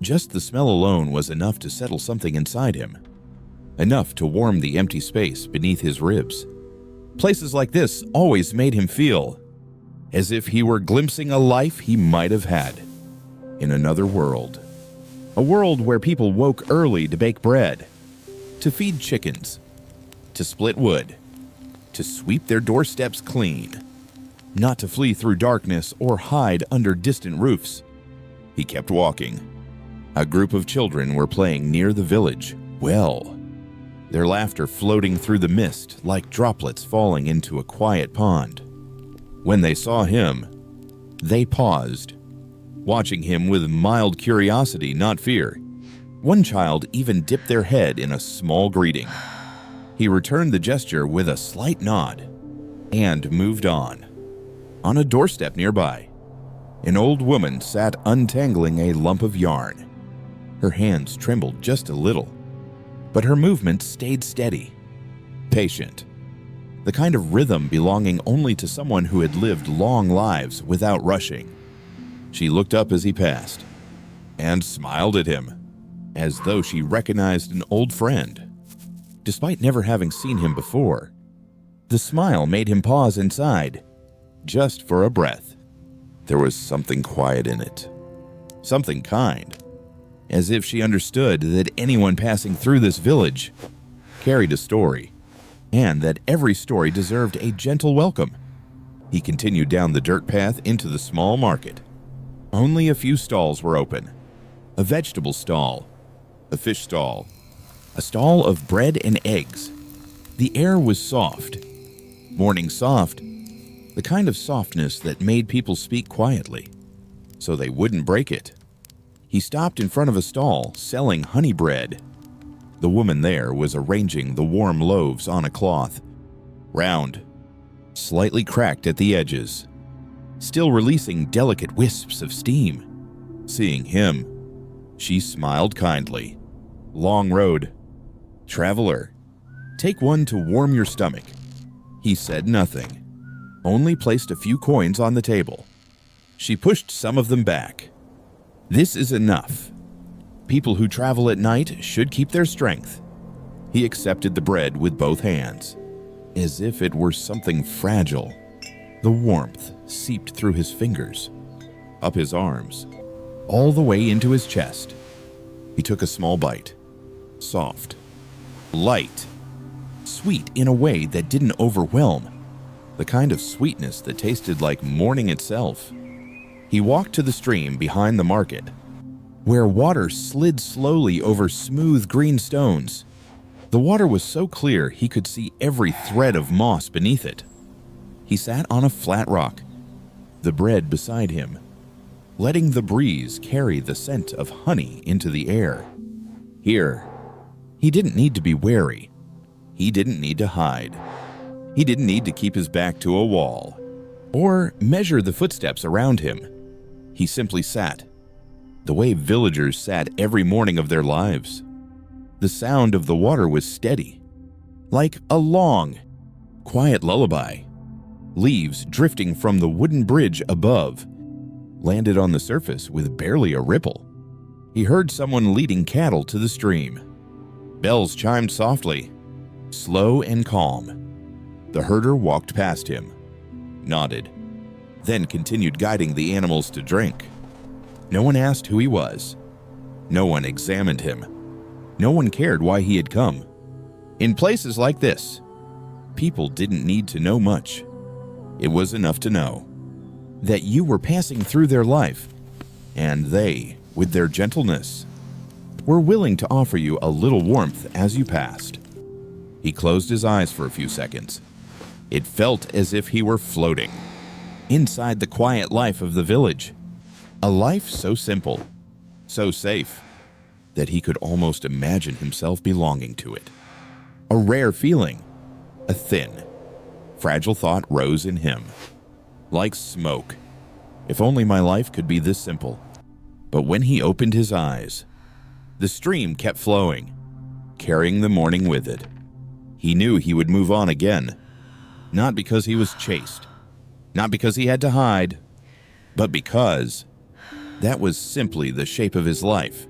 Just the smell alone was enough to settle something inside him, enough to warm the empty space beneath his ribs. Places like this always made him feel as if he were glimpsing a life he might have had in another world. A world where people woke early to bake bread, to feed chickens, to split wood, to sweep their doorsteps clean, not to flee through darkness or hide under distant roofs. He kept walking. A group of children were playing near the village well, their laughter floating through the mist like droplets falling into a quiet pond. When they saw him, they paused, watching him with mild curiosity, not fear. One child even dipped their head in a small greeting. He returned the gesture with a slight nod and moved on. On a doorstep nearby, An old woman sat untangling a lump of yarn. Her hands trembled just a little, but her movements stayed steady, patient. The kind of rhythm belonging only to someone who had lived long lives without rushing. She looked up as he passed and smiled at him, as though she recognized an old friend. Despite never having seen him before, the smile made him pause inside, just for a breath. There was something quiet in it, something kind, as if she understood that anyone passing through this village carried a story, and that every story deserved a gentle welcome. He continued down the dirt path into the small market. Only a few stalls were open. A vegetable stall, a fish stall, a stall of bread and eggs. The air was soft, morning soft, the kind of softness that made people speak quietly, so they wouldn't break it. He stopped in front of a stall selling honey bread. The woman there was arranging the warm loaves on a cloth, round, slightly cracked at the edges, still releasing delicate wisps of steam. Seeing him, she smiled kindly. "Long road. Traveler, take one to warm your stomach." He said nothing, only placed a few coins on the table. She pushed some of them back. "This is enough. People who travel at night should keep their strength." He accepted the bread with both hands, as if it were something fragile. The warmth seeped through his fingers, up his arms, all the way into his chest. He took a small bite. Soft, light, sweet in a way that didn't overwhelm, the kind of sweetness that tasted like morning itself. He walked to the stream behind the market, where water slid slowly over smooth green stones. The water was so clear he could see every thread of moss beneath it. He sat on a flat rock, the bread beside him, letting the breeze carry the scent of honey into the air. Here, he didn't need to be wary. He didn't need to hide. He didn't need to keep his back to a wall or measure the footsteps around him. He simply sat, the way villagers sat every morning of their lives. The sound of the water was steady, like a long, quiet lullaby. Leaves drifting from the wooden bridge above landed on the surface with barely a ripple. He heard someone leading cattle to the stream. Bells chimed softly, slow and calm. The herder walked past him, nodded, then continued guiding the animals to drink. No one asked who he was. No one examined him. No one cared why he had come. In places like this, people didn't need to know much. It was enough to know that you were passing through their life, and they, with their gentleness, were willing to offer you a little warmth as you passed. He closed his eyes for a few seconds. It felt as if he were floating inside the quiet life of the village. A life so simple, so safe, that he could almost imagine himself belonging to it. A rare feeling, a thin, fragile thought rose in him. Like smoke. If only my life could be this simple. But when he opened his eyes, the stream kept flowing, carrying the morning with it. He knew he would move on again, not because he was chased, not because he had to hide, but because that was simply the shape of his life.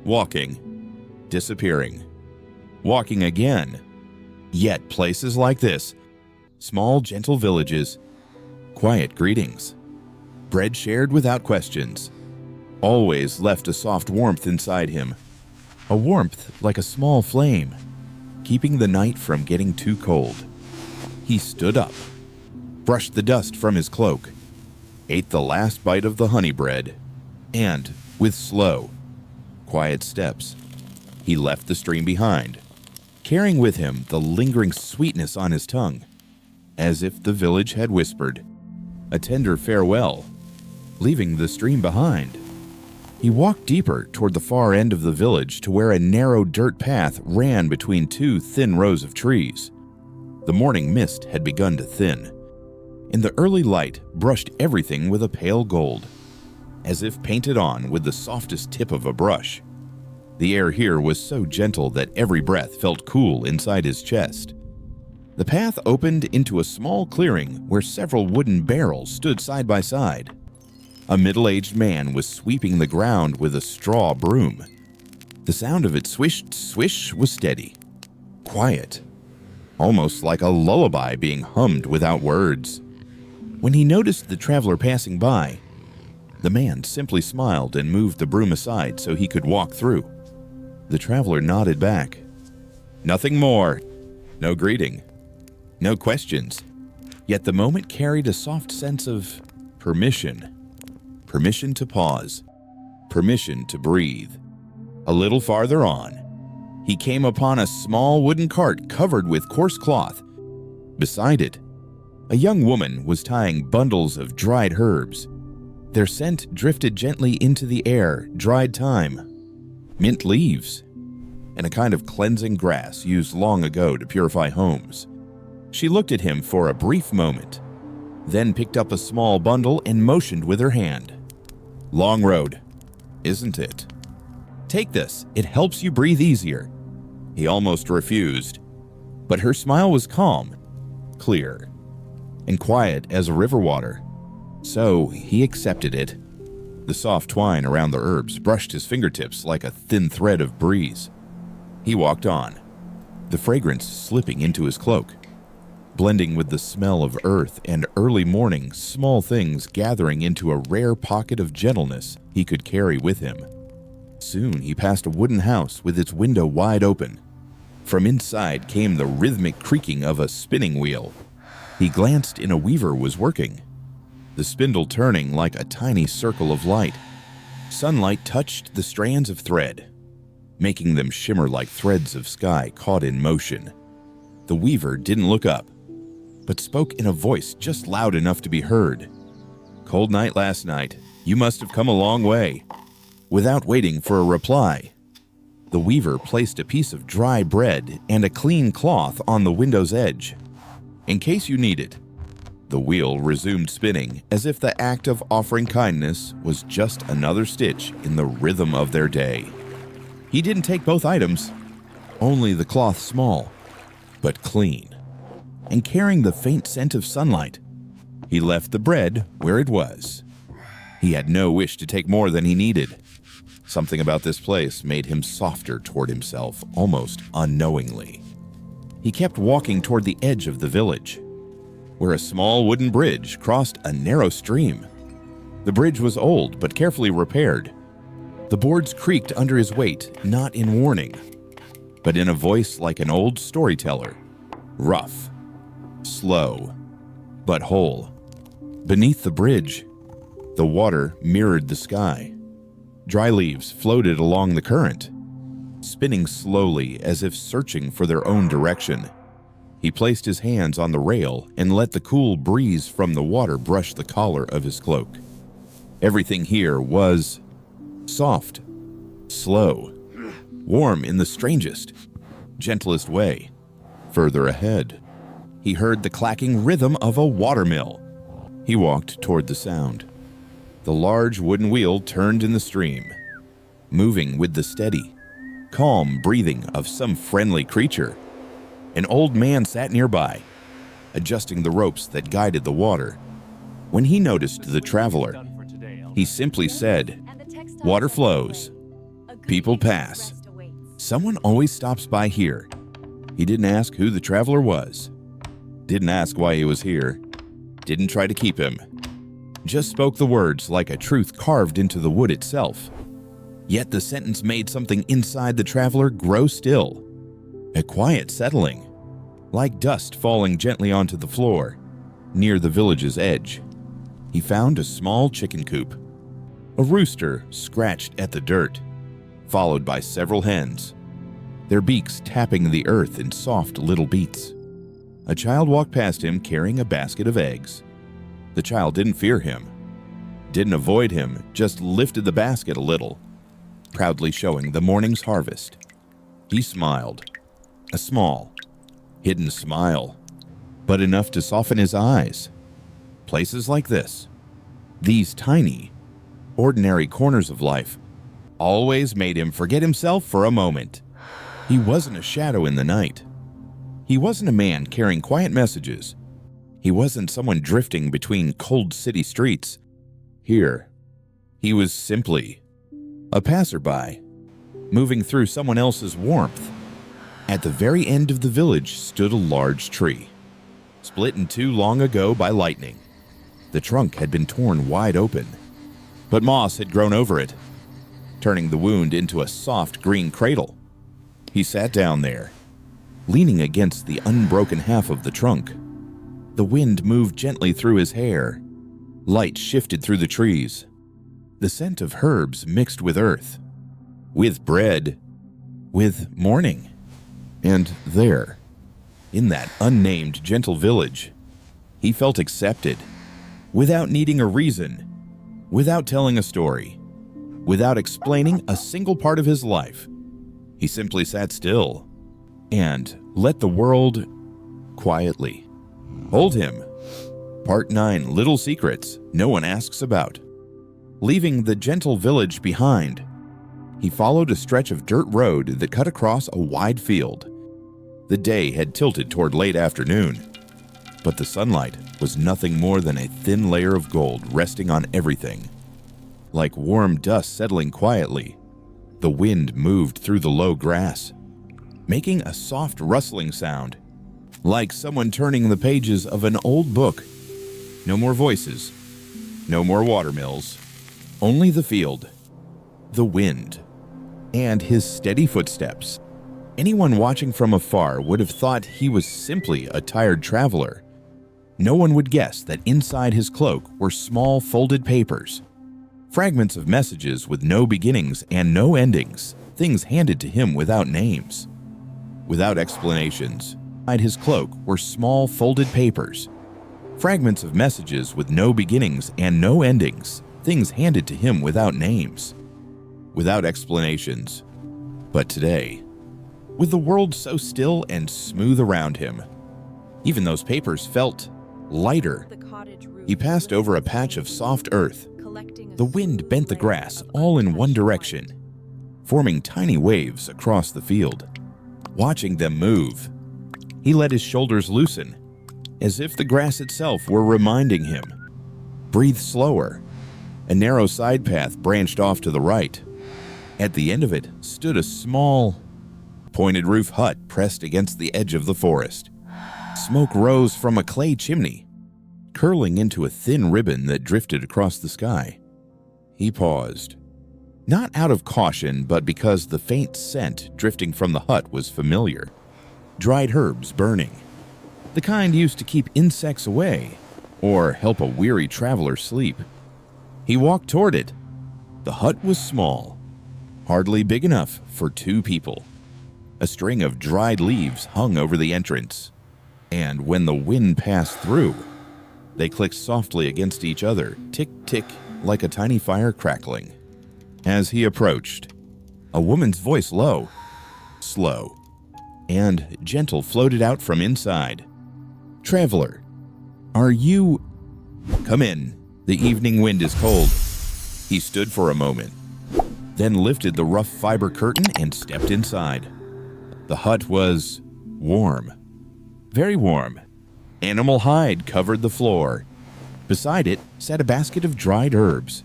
Walking, disappearing, walking again. Yet places like this, small gentle villages, quiet greetings, bread shared without questions, always left a soft warmth inside him, a warmth like a small flame, keeping the night from getting too cold. He stood up, brushed the dust from his cloak, ate the last bite of the honey bread, and, with slow, quiet steps, he left the stream behind, carrying with him the lingering sweetness on his tongue, as if the village had whispered a tender farewell, leaving the stream behind. He walked deeper toward the far end of the village to where a narrow dirt path ran between two thin rows of trees. The morning mist had begun to thin, and the early light brushed everything with a pale gold. as if painted on with the softest tip of a brush. The air here was so gentle that every breath felt cool inside his chest. The path opened into a small clearing where several wooden barrels stood side by side. A middle-aged man was sweeping the ground with a straw broom. The sound of its swish was steady, quiet, almost like a lullaby being hummed without words. When he noticed the traveler passing by, the man simply smiled and moved the broom aside so he could walk through. The traveler nodded back. Nothing more. No greeting. No questions. Yet the moment carried a soft sense of permission. Permission to pause. Permission to breathe. A little farther on, he came upon a small wooden cart covered with coarse cloth. Beside it, a young woman was tying bundles of dried herbs. Their scent drifted gently into the air, dried thyme, mint leaves, and a kind of cleansing grass used long ago to purify homes. She looked at him for a brief moment, then picked up a small bundle and motioned with her hand. Long road, isn't it? Take this, it helps you breathe easier. He almost refused, but her smile was calm, clear, and quiet as river water. So he accepted it. The soft twine around the herbs brushed his fingertips like a thin thread of breeze. He walked on, the fragrance slipping into his cloak, blending with the smell of earth and early morning small things gathering into a rare pocket of gentleness he could carry with him. Soon he passed a wooden house with its window wide open. From inside came the rhythmic creaking of a spinning wheel. He glanced and a weaver was working, the spindle turning like a tiny circle of light. Sunlight touched the strands of thread, making them shimmer like threads of sky caught in motion. The weaver didn't look up, but spoke in a voice just loud enough to be heard. Cold night last night. You must have come a long way. Without waiting for a reply, the weaver placed a piece of dry bread and a clean cloth on the window's edge. In case you need it. The wheel resumed spinning as if the act of offering kindness was just another stitch in the rhythm of their day. He didn't take both items, only the cloth small, but clean, and carrying the faint scent of sunlight. He left the bread where it was. He had no wish to take more than he needed. Something about this place made him softer toward himself, almost unknowingly. He kept walking toward the edge of the village, where a small wooden bridge crossed a narrow stream. The bridge was old but carefully repaired. The boards creaked under his weight, not in warning, but in a voice like an old storyteller. Rough, slow, but whole. Beneath the bridge, the water mirrored the sky. Dry leaves floated along the current, spinning slowly as if searching for their own direction. He placed his hands on the rail and let the cool breeze from the water brush the collar of his cloak. Everything here was soft, slow, warm in the strangest, gentlest way. Further ahead, he heard the clacking rhythm of a watermill. He walked toward the sound. The large wooden wheel turned in the stream, moving with the steady, calm breathing of some friendly creature. An old man sat nearby, adjusting the ropes that guided the water. When he noticed the traveler, he simply said, "Water flows. People pass. Someone always stops by here." He didn't ask who the traveler was, didn't ask why he was here, didn't try to keep him. Just spoke the words like a truth carved into the wood itself. Yet the sentence made something inside the traveler grow still. A quiet settling, like dust falling gently onto the floor, near the village's edge. He found a small chicken coop. A rooster scratched at the dirt, followed by several hens, their beaks tapping the earth in soft little beats. A child walked past him carrying a basket of eggs. The child didn't fear him, didn't avoid him, just lifted the basket a little, proudly showing the morning's harvest. He smiled, a small, hidden smile, but enough to soften his eyes. Places like this, these tiny, ordinary corners of life always made him forget himself for a moment. He wasn't a shadow in the night. He wasn't a man carrying quiet messages. He wasn't someone drifting between cold city streets. Here, he was simply a passerby, moving through someone else's warmth. At the very end of the village stood a large tree, split in two long ago by lightning. The trunk had been torn wide open, but moss had grown over it, turning the wound into a soft green cradle. He sat down there, leaning against the unbroken half of the trunk. The wind moved gently through his hair. Light shifted through the trees. The scent of herbs mixed with earth, with bread, with morning. And there, in that unnamed gentle village, he felt accepted, without needing a reason, without telling a story, without explaining a single part of his life. He simply sat still and let the world quietly hold him. Part 9, Little Secrets No One Asks About. Leaving the gentle village behind, he followed a stretch of dirt road that cut across a wide field. The day had tilted toward late afternoon, but the sunlight was nothing more than a thin layer of gold resting on everything. Like warm dust settling quietly, the wind moved through the low grass, making a soft rustling sound, like someone turning the pages of an old book. No more voices, no more watermills, only the field, the wind, and his steady footsteps. Anyone watching from afar would have thought he was simply a tired traveler. No one would guess that inside his cloak were small folded papers, fragments of messages with no beginnings and no endings, things handed to him without names, without explanations. Inside his cloak were small folded papers, fragments of messages with no beginnings and no endings, things handed to him without names, without explanations. But today, with the world so still and smooth around him, even those papers felt lighter. He passed over a patch of soft earth. The wind bent the grass all in one direction, forming tiny waves across the field. Watching them move, he let his shoulders loosen, as if the grass itself were reminding him. Breathe slower. A narrow side path branched off to the right. At the end of it stood a small, pointed roof hut pressed against the edge of the forest. Smoke rose from a clay chimney, curling into a thin ribbon that drifted across the sky. He paused, not out of caution, but because the faint scent drifting from the hut was familiar. Dried herbs burning, the kind used to keep insects away or help a weary traveler sleep. He walked toward it. The hut was small, hardly big enough for two people. A string of dried leaves hung over the entrance, and when the wind passed through, they clicked softly against each other, tick-tick, like a tiny fire crackling. As he approached, a woman's voice low, slow, and gentle floated out from inside. "Traveler, are you—" "Come in. The evening wind is cold." He stood for a moment, then lifted the rough fiber curtain and stepped inside. The hut was warm, very warm. Animal hide covered the floor. Beside it sat a basket of dried herbs,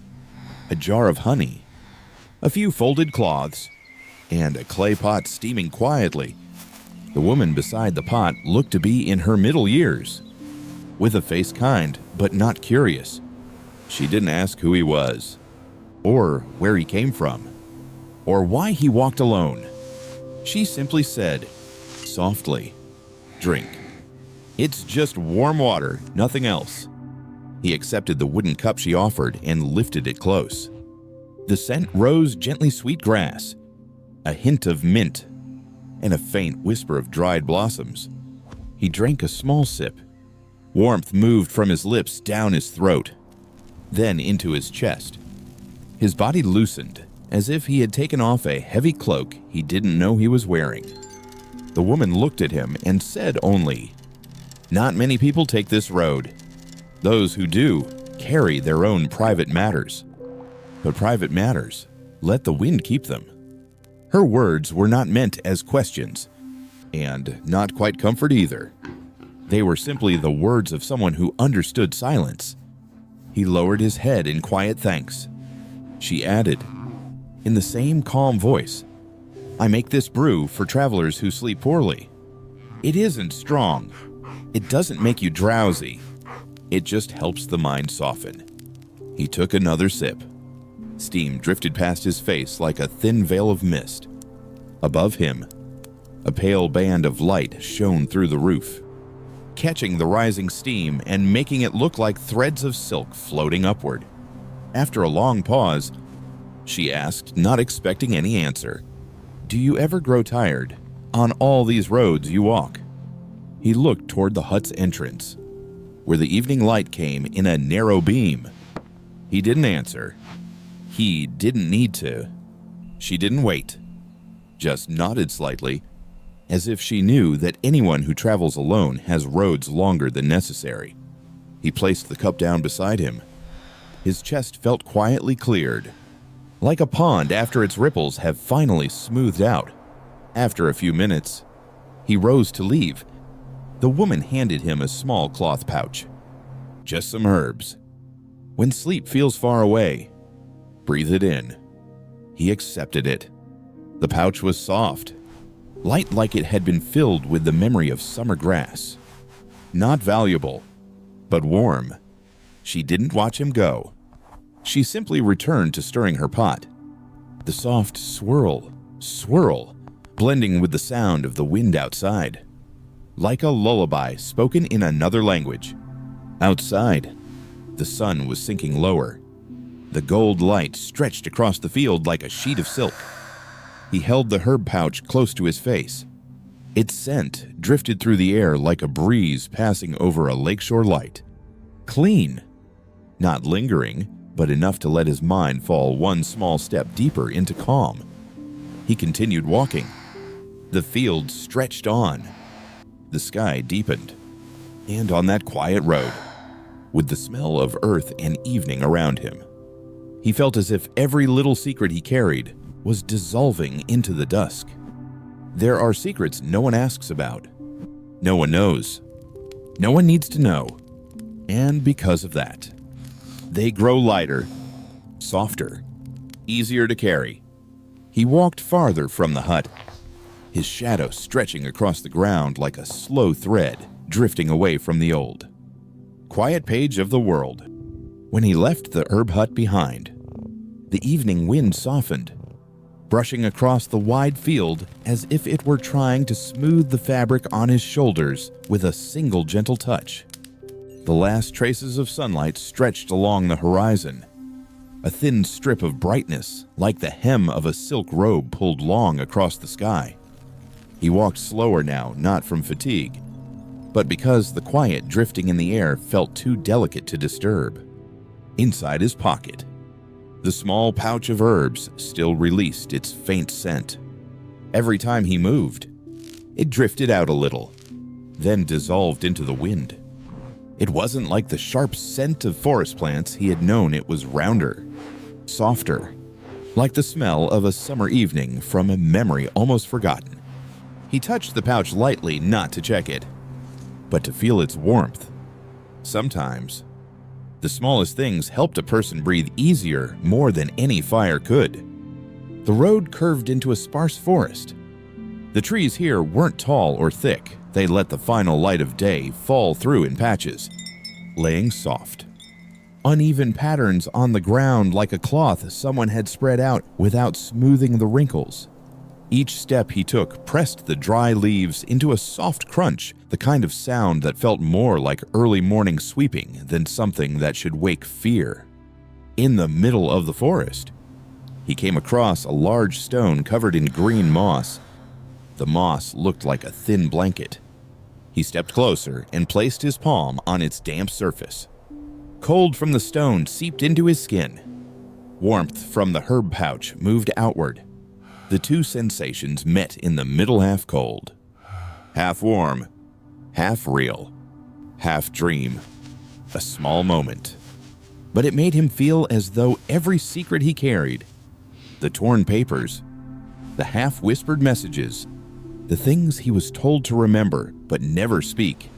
a jar of honey, a few folded cloths, and a clay pot steaming quietly. The woman beside the pot looked to be in her middle years, with a face kind but not curious. She didn't ask who he was, or where he came from, or why he walked alone. She simply said, softly, "Drink. It's just warm water, nothing else." He accepted the wooden cup she offered and lifted it close. The scent rose gently sweet grass, a hint of mint, and a faint whisper of dried blossoms. He drank a small sip. Warmth moved from his lips down his throat, then into his chest. His body loosened, as if he had taken off a heavy cloak he didn't know he was wearing. The woman looked at him and said only, "Not many people take this road. Those who do carry their own private matters." But private matters, let the wind keep them. Her words were not meant as questions, and not quite comfort either. They were simply the words of someone who understood silence. He lowered his head in quiet thanks. She added, in the same calm voice, I make this brew for travelers who sleep poorly. It isn't strong. It doesn't make you drowsy. It just helps the mind soften. He took another sip. Steam drifted past his face like a thin veil of mist. Above him, a pale band of light shone through the roof, catching the rising steam and making it look like threads of silk floating upward. After a long pause, she asked, not expecting any answer, do you ever grow tired on all these roads you walk? He looked toward the hut's entrance, where the evening light came in a narrow beam. He didn't answer. He didn't need to. She didn't wait, just nodded slightly, as if she knew that anyone who travels alone has roads longer than necessary. He placed the cup down beside him. His chest felt quietly cleared, like a pond after its ripples have finally smoothed out. After a few minutes, he rose to leave. The woman handed him a small cloth pouch. Just some herbs. When sleep feels far away, breathe it in. He accepted it. The pouch was soft, light like it had been filled with the memory of summer grass. Not valuable, but warm. She didn't watch him go. She simply returned to stirring her pot. The soft swirl, blending with the sound of the wind outside. Like a lullaby spoken in another language. Outside, the sun was sinking lower. The gold light stretched across the field like a sheet of silk. He held the herb pouch close to his face. Its scent drifted through the air like a breeze passing over a lakeshore light. Clean. Not lingering, but enough to let his mind fall one small step deeper into calm. He continued walking. The field stretched on. The sky deepened. And on that quiet road, with the smell of earth and evening around him, he felt as if every little secret he carried was dissolving into the dusk. There are secrets no one asks about. No one knows. No one needs to know. And because of that, they grow lighter, softer, easier to carry. He walked farther from the hut, his shadow stretching across the ground like a slow thread drifting away from the old, quiet page of the world. When he left the herb hut behind, the evening wind softened, brushing across the wide field as if it were trying to smooth the fabric on his shoulders with a single gentle touch. The last traces of sunlight stretched along the horizon, a thin strip of brightness like the hem of a silk robe pulled long across the sky. He walked slower now, not from fatigue, but because the quiet drifting in the air felt too delicate to disturb. Inside his pocket, the small pouch of herbs still released its faint scent. Every time he moved, it drifted out a little, then dissolved into the wind. It wasn't like the sharp scent of forest plants he had known. It was rounder, softer, like the smell of a summer evening from a memory almost forgotten. He touched the pouch lightly, not to check it, but to feel its warmth. Sometimes, the smallest things helped a person breathe easier more than any fire could. The road curved into a sparse forest. The trees here weren't tall or thick. They let the final light of day fall through in patches, laying soft, uneven patterns on the ground like a cloth someone had spread out without smoothing the wrinkles. Each step he took pressed the dry leaves into a soft crunch, the kind of sound that felt more like early morning sweeping than something that should wake fear. In the middle of the forest, he came across a large stone covered in green moss. The moss looked like a thin blanket. He stepped closer and placed his palm on its damp surface. Cold from the stone seeped into his skin. Warmth from the herb pouch moved outward. The two sensations met in the middle, half cold, half warm, half real, half dream. A small moment. but it made him feel as though every secret he carried, the torn papers, the half-whispered messages, the things he was told to remember but never speak,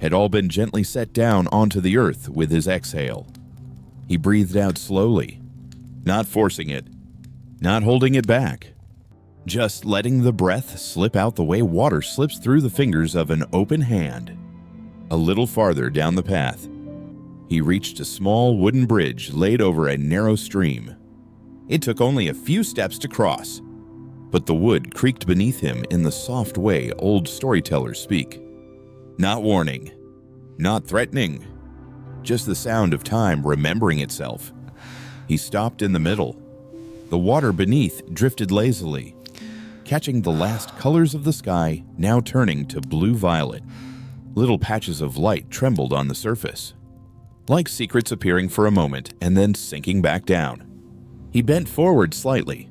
had all been gently set down onto the earth with his exhale. He breathed out slowly, not forcing it, not holding it back, just letting the breath slip out the way water slips through the fingers of an open hand. A little farther down the path, he reached a small wooden bridge laid over a narrow stream. It took only a few steps to cross, but the wood creaked beneath him in the soft way old storytellers speak. Not warning, not threatening, just the sound of time remembering itself. He stopped in the middle. The water beneath drifted lazily, catching the last colors of the sky, now turning to blue-violet. Little patches of light trembled on the surface, like secrets appearing for a moment and then sinking back down. He bent forward slightly,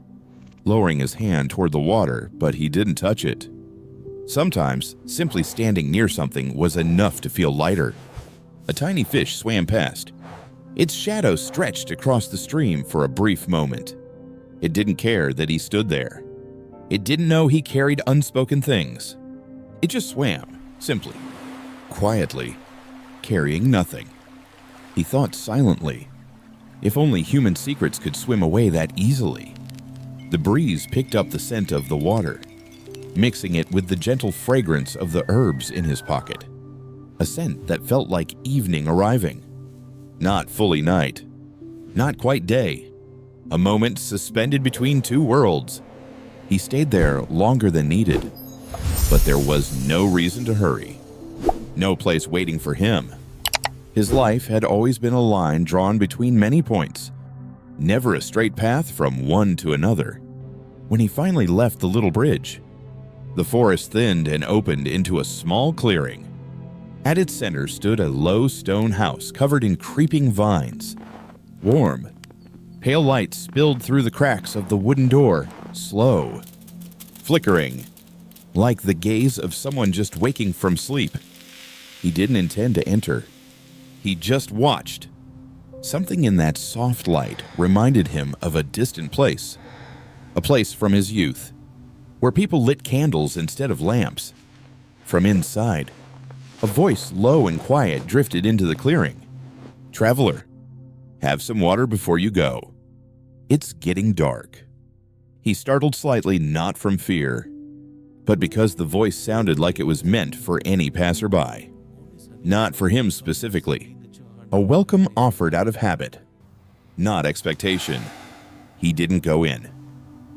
lowering his hand toward the water, but he didn't touch it. Sometimes, simply standing near something was enough to feel lighter. A tiny fish swam past. Its shadow stretched across the stream for a brief moment. It didn't care that he stood there. It didn't know he carried unspoken things. It just swam, simply, quietly, carrying nothing. He thought silently. If only human secrets could swim away that easily. The breeze picked up the scent of the water, mixing it with the gentle fragrance of the herbs in his pocket. A scent that felt like evening arriving. Not fully night, not quite day. A moment suspended between two worlds. He stayed there longer than needed, but there was no reason to hurry. No place waiting for him. His life had always been a line drawn between many points, never a straight path from one to another. When he finally left the little bridge, the forest thinned and opened into a small clearing. At its center stood a low stone house covered in creeping vines. Warm, pale light spilled through the cracks of the wooden door, slow, flickering, like the gaze of someone just waking from sleep. He didn't intend to enter. He just watched. Something in that soft light reminded him of a distant place, a place from his youth, where people lit candles instead of lamps. From inside, a voice low and quiet drifted into the clearing. "Traveler, have some water before you go. It's getting dark." He startled slightly, not from fear, but because the voice sounded like it was meant for any passerby. Not for him specifically. A welcome offered out of habit, not expectation. He didn't go in,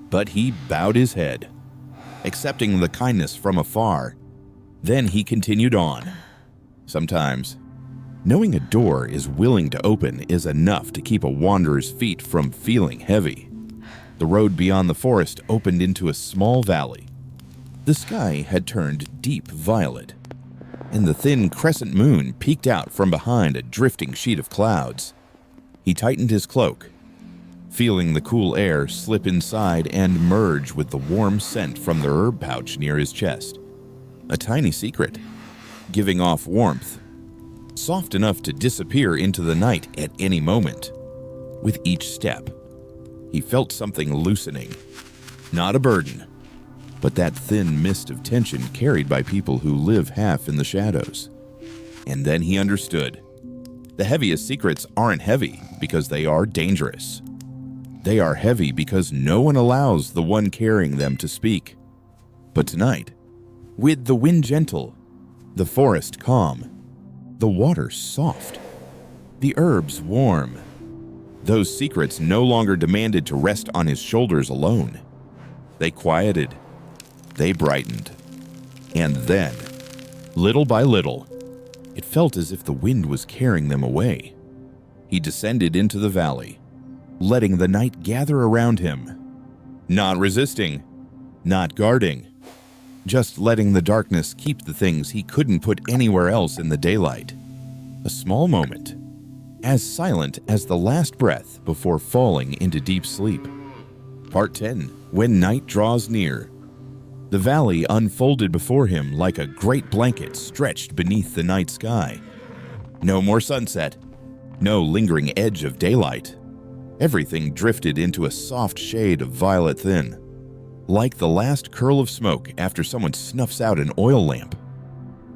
but he bowed his head, accepting the kindness from afar. Then he continued on. Sometimes, knowing a door is willing to open is enough to keep a wanderer's feet from feeling heavy. The road beyond the forest opened into a small valley. The sky had turned deep violet, and the thin crescent moon peeked out from behind a drifting sheet of clouds. He tightened his cloak, feeling the cool air slip inside and merge with the warm scent from the herb pouch near his chest. A tiny secret, giving off warmth, soft enough to disappear into the night at any moment. With each step, he felt something loosening. Not a burden, but that thin mist of tension carried by people who live half in the shadows. And then he understood. The heaviest secrets aren't heavy because they are dangerous. They are heavy because no one allows the one carrying them to speak. But tonight, with the wind gentle, the forest calm, the water soft, the herbs warm, those secrets no longer demanded to rest on his shoulders alone. They quieted. They brightened. And then, little by little, it felt as if the wind was carrying them away. He descended into the valley, letting the night gather around him. Not resisting, not guarding, just letting the darkness keep the things he couldn't put anywhere else in the daylight. A small moment, as silent as the last breath before falling into deep sleep. Part 10. When night draws near. The valley unfolded before him like a great blanket stretched beneath the night sky. No more sunset, No lingering edge of daylight. Everything drifted into a soft shade of violet thin, like the last curl of smoke after someone snuffs out an oil lamp.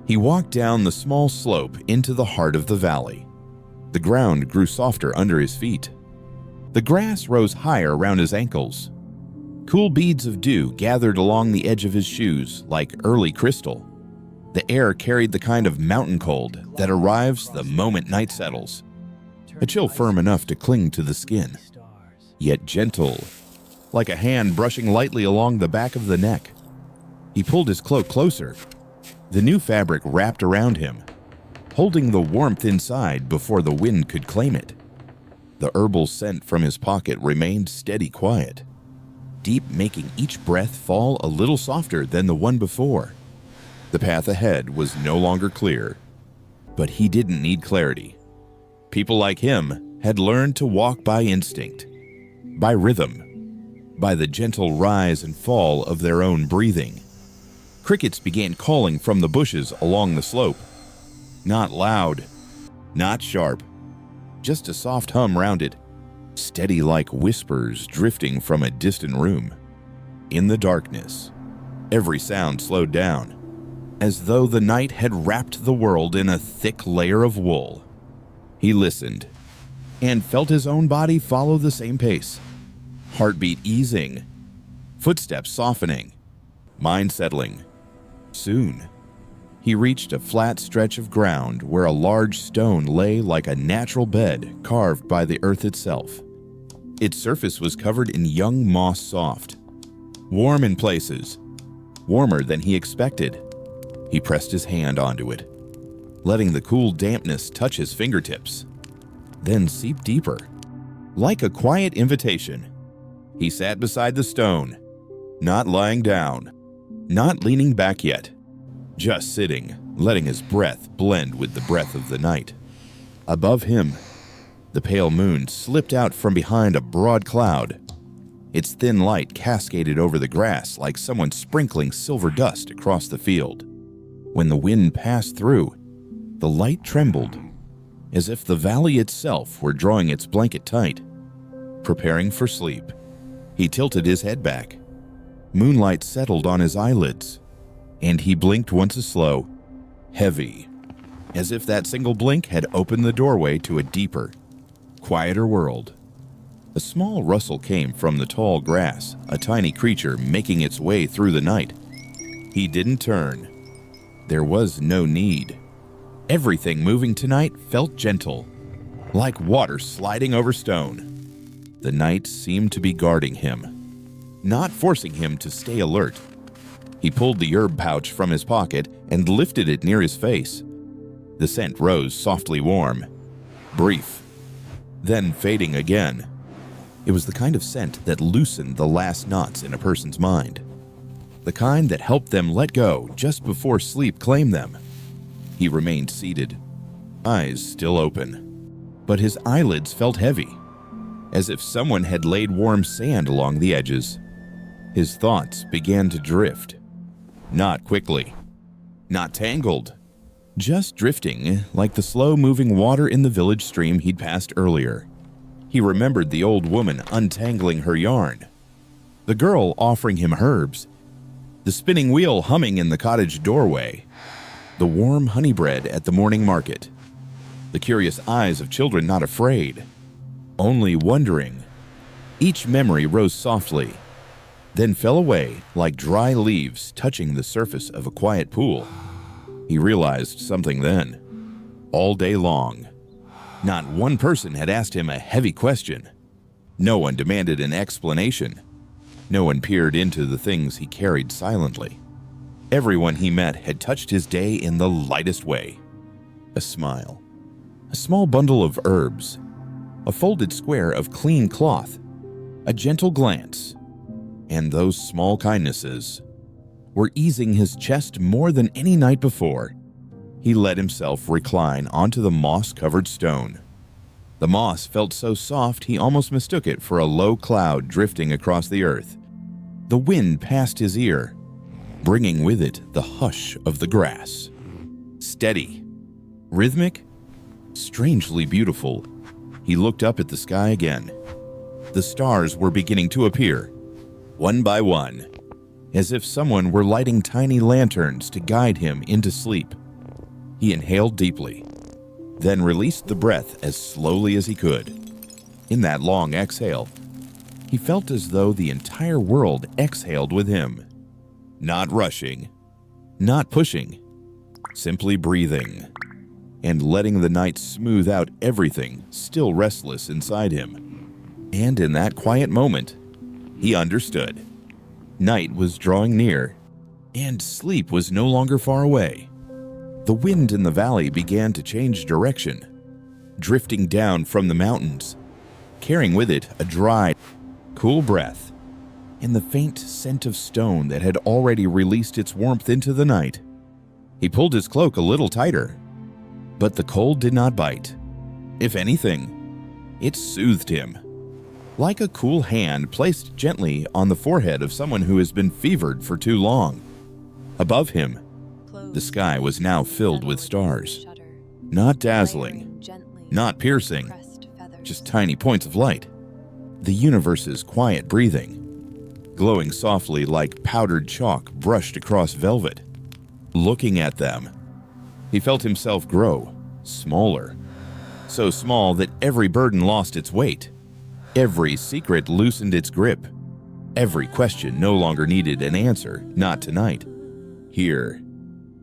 He walked down the small slope into the heart of the valley. The ground grew softer under his feet. The grass rose higher around his ankles. Cool beads of dew gathered along the edge of his shoes like early crystal. The air carried the kind of mountain cold that arrives the moment night settles. A chill firm enough to cling to the skin, yet gentle, like a hand brushing lightly along the back of the neck. He pulled his cloak closer. The new fabric wrapped around him, holding the warmth inside before the wind could claim it. The herbal scent from his pocket remained steady quiet, deep, making each breath fall a little softer than the one before. The path ahead was no longer clear, but he didn't need clarity. People like him had learned to walk by instinct, by rhythm, by the gentle rise and fall of their own breathing. Crickets began calling from the bushes along the slope. Not loud, not sharp, just a soft hum rounded, steady like whispers drifting from a distant room. In the darkness, every sound slowed down, as though the night had wrapped the world in a thick layer of wool. He listened, and felt his own body follow the same pace. Heartbeat easing, footsteps softening, mind settling. Soon, he reached a flat stretch of ground where a large stone lay like a natural bed carved by the earth itself. Its surface was covered in young moss soft, warm in places, warmer than he expected. He pressed his hand onto it, letting the cool dampness touch his fingertips, then seep deeper. Like a quiet invitation, he sat beside the stone, not lying down, not leaning back yet, just sitting, letting his breath blend with the breath of the night. Above him, the pale moon slipped out from behind a broad cloud. Its thin light cascaded over the grass like someone sprinkling silver dust across the field. When the wind passed through, the light trembled, as if the valley itself were drawing its blanket tight, preparing for sleep. He tilted his head back. Moonlight settled on his eyelids, and he blinked once slow, heavy, as if that single blink had opened the doorway to a deeper, quieter world. A small rustle came from the tall grass, a tiny creature making its way through the night. He didn't turn. There was no need. Everything moving tonight felt gentle, like water sliding over stone. The night seemed to be guarding him, not forcing him to stay alert. He pulled the herb pouch from his pocket and lifted it near his face. The scent rose softly warm, brief, then fading again. It was the kind of scent that loosened the last knots in a person's mind, the kind that helped them let go just before sleep claimed them. He remained seated, eyes still open, but his eyelids felt heavy, as if someone had laid warm sand along the edges. His thoughts began to drift, not quickly, not tangled, just drifting like the slow-moving water in the village stream he'd passed earlier. He remembered the old woman untangling her yarn, the girl offering him herbs, the spinning wheel humming in the cottage doorway, the warm honey bread at the morning market, the curious eyes of children not afraid, only wondering. Each memory rose softly, then fell away like dry leaves touching the surface of a quiet pool. He realized something then. All day long, not one person had asked him a heavy question. No one demanded an explanation. No one peered into the things he carried silently. Everyone he met had touched his day in the lightest way. A smile, a small bundle of herbs, a folded square of clean cloth, a gentle glance, and those small kindnesses were easing his chest more than any night before. He let himself recline onto the moss-covered stone. The moss felt so soft he almost mistook it for a low cloud drifting across the earth. The wind passed his ear, bringing with it the hush of the grass. Steady, rhythmic, Strangely beautiful, he looked up at the sky again. The stars were beginning to appear, one by one, as if someone were lighting tiny lanterns to guide him into sleep. He inhaled deeply, then released the breath as slowly as he could. In that long exhale, he felt as though the entire world exhaled with him. Not rushing, not pushing, simply breathing, and letting the night smooth out everything still restless inside him. And in that quiet moment, he understood. Night was drawing near, and sleep was no longer far away. The wind in the valley began to change direction, drifting down from the mountains, carrying with it a dry, cool breath, and the faint scent of stone that had already released its warmth into the night. He pulled his cloak a little tighter, but the cold did not bite. If anything, it soothed him, like a cool hand placed gently on the forehead of someone who has been fevered for too long. Above him, the sky was now filled with stars. Not dazzling, not piercing, just tiny points of light. The universe's quiet breathing, glowing softly like powdered chalk brushed across velvet. Looking at them, he felt himself grow smaller, so small that every burden lost its weight. Every secret loosened its grip. Every question no longer needed an answer, not tonight. Here,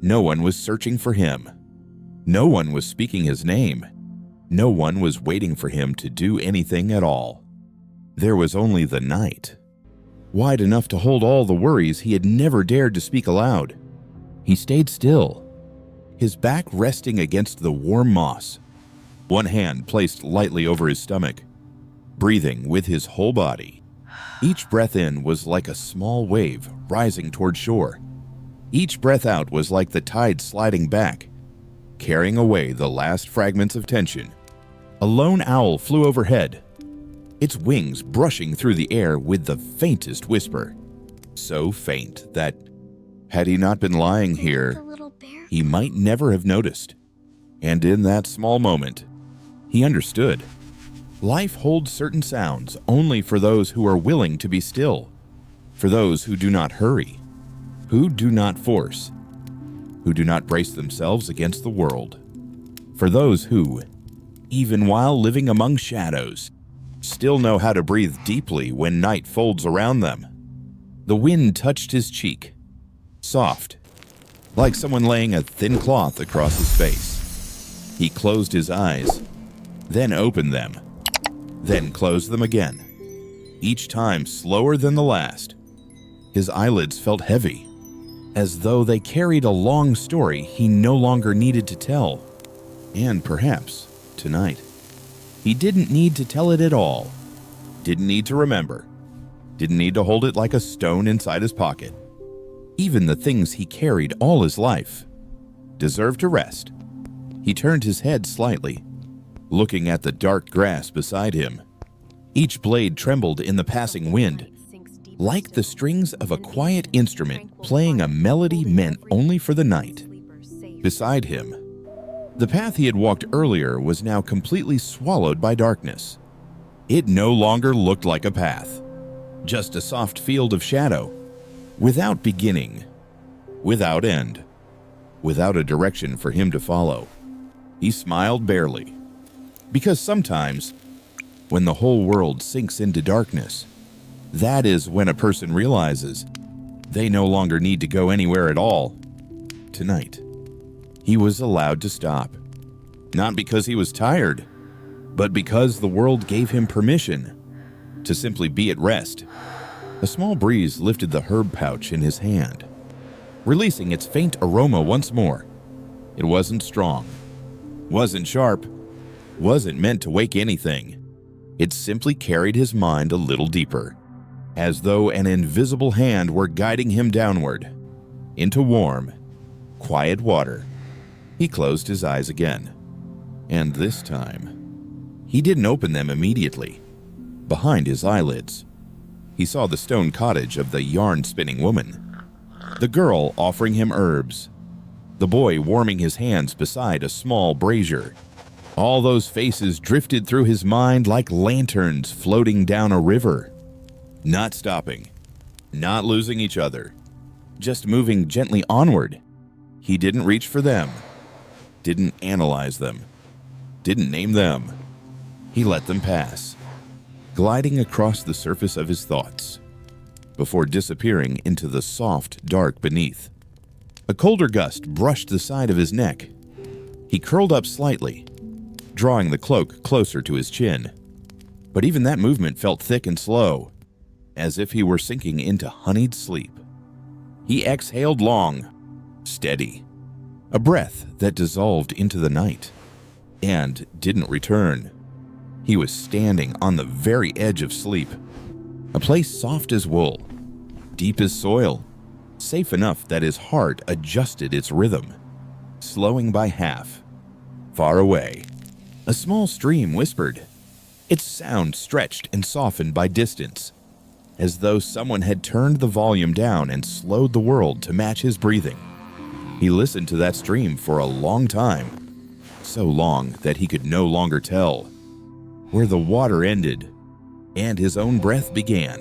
no one was searching for him. No one was speaking his name. No one was waiting for him to do anything at all. There was only the night, wide enough to hold all the worries he had never dared to speak aloud. He stayed still, his back resting against the warm moss, one hand placed lightly over his stomach, breathing with his whole body. Each breath in was like a small wave rising toward shore. Each breath out was like the tide sliding back, carrying away the last fragments of tension. A lone owl flew overhead, its wings brushing through the air with the faintest whisper, so faint that, had he not been lying here, he might never have noticed. And in that small moment, he understood. Life holds certain sounds only for those who are willing to be still, for those who do not hurry, who do not force, who do not brace themselves against the world, for those who, even while living among shadows, still know how to breathe deeply when night folds around them. The wind touched his cheek, soft, like someone laying a thin cloth across his face. He closed his eyes, then opened them, then closed them again, each time slower than the last. His eyelids felt heavy, as though they carried a long story he no longer needed to tell. And perhaps, tonight, he didn't need to tell it at all. Didn't need to remember. Didn't need to hold it like a stone inside his pocket. Even the things he carried all his life deserved to rest. He turned his head slightly, looking at the dark grass beside him. Each blade trembled in the passing wind, like the strings of a quiet instrument playing a melody meant only for the night. Beside him, the path he had walked earlier was now completely swallowed by darkness. It no longer looked like a path, just a soft field of shadow, without beginning, without end, without a direction for him to follow. He smiled barely, because sometimes, when the whole world sinks into darkness, that is when a person realizes they no longer need to go anywhere at all. Tonight, he was allowed to stop, not because he was tired, but because the world gave him permission to simply be at rest. A small breeze lifted the herb pouch in his hand, releasing its faint aroma once more. It wasn't strong, wasn't sharp, wasn't meant to wake anything. It simply carried his mind a little deeper, as though an invisible hand were guiding him downward, into warm, quiet water. He closed his eyes again, and this time, he didn't open them immediately. Behind his eyelids, he saw the stone cottage of the yarn-spinning woman, the girl offering him herbs, the boy warming his hands beside a small brazier. All those faces drifted through his mind like lanterns floating down a river. Not stopping, not losing each other, just moving gently onward. He didn't reach for them, didn't analyze them, didn't name them. He let them pass, gliding across the surface of his thoughts, before disappearing into the soft dark beneath. A colder gust brushed the side of his neck. He curled up slightly, drawing the cloak closer to his chin. But even that movement felt thick and slow, as if he were sinking into honeyed sleep. He exhaled long, steady, a breath that dissolved into the night and didn't return. He was standing on the very edge of sleep, a place soft as wool, deep as soil, safe enough that his heart adjusted its rhythm, slowing by half. Far away, a small stream whispered, its sound stretched and softened by distance, as though someone had turned the volume down and slowed the world to match his breathing. He listened to that stream for a long time, so long that he could no longer tell where the water ended and his own breath began.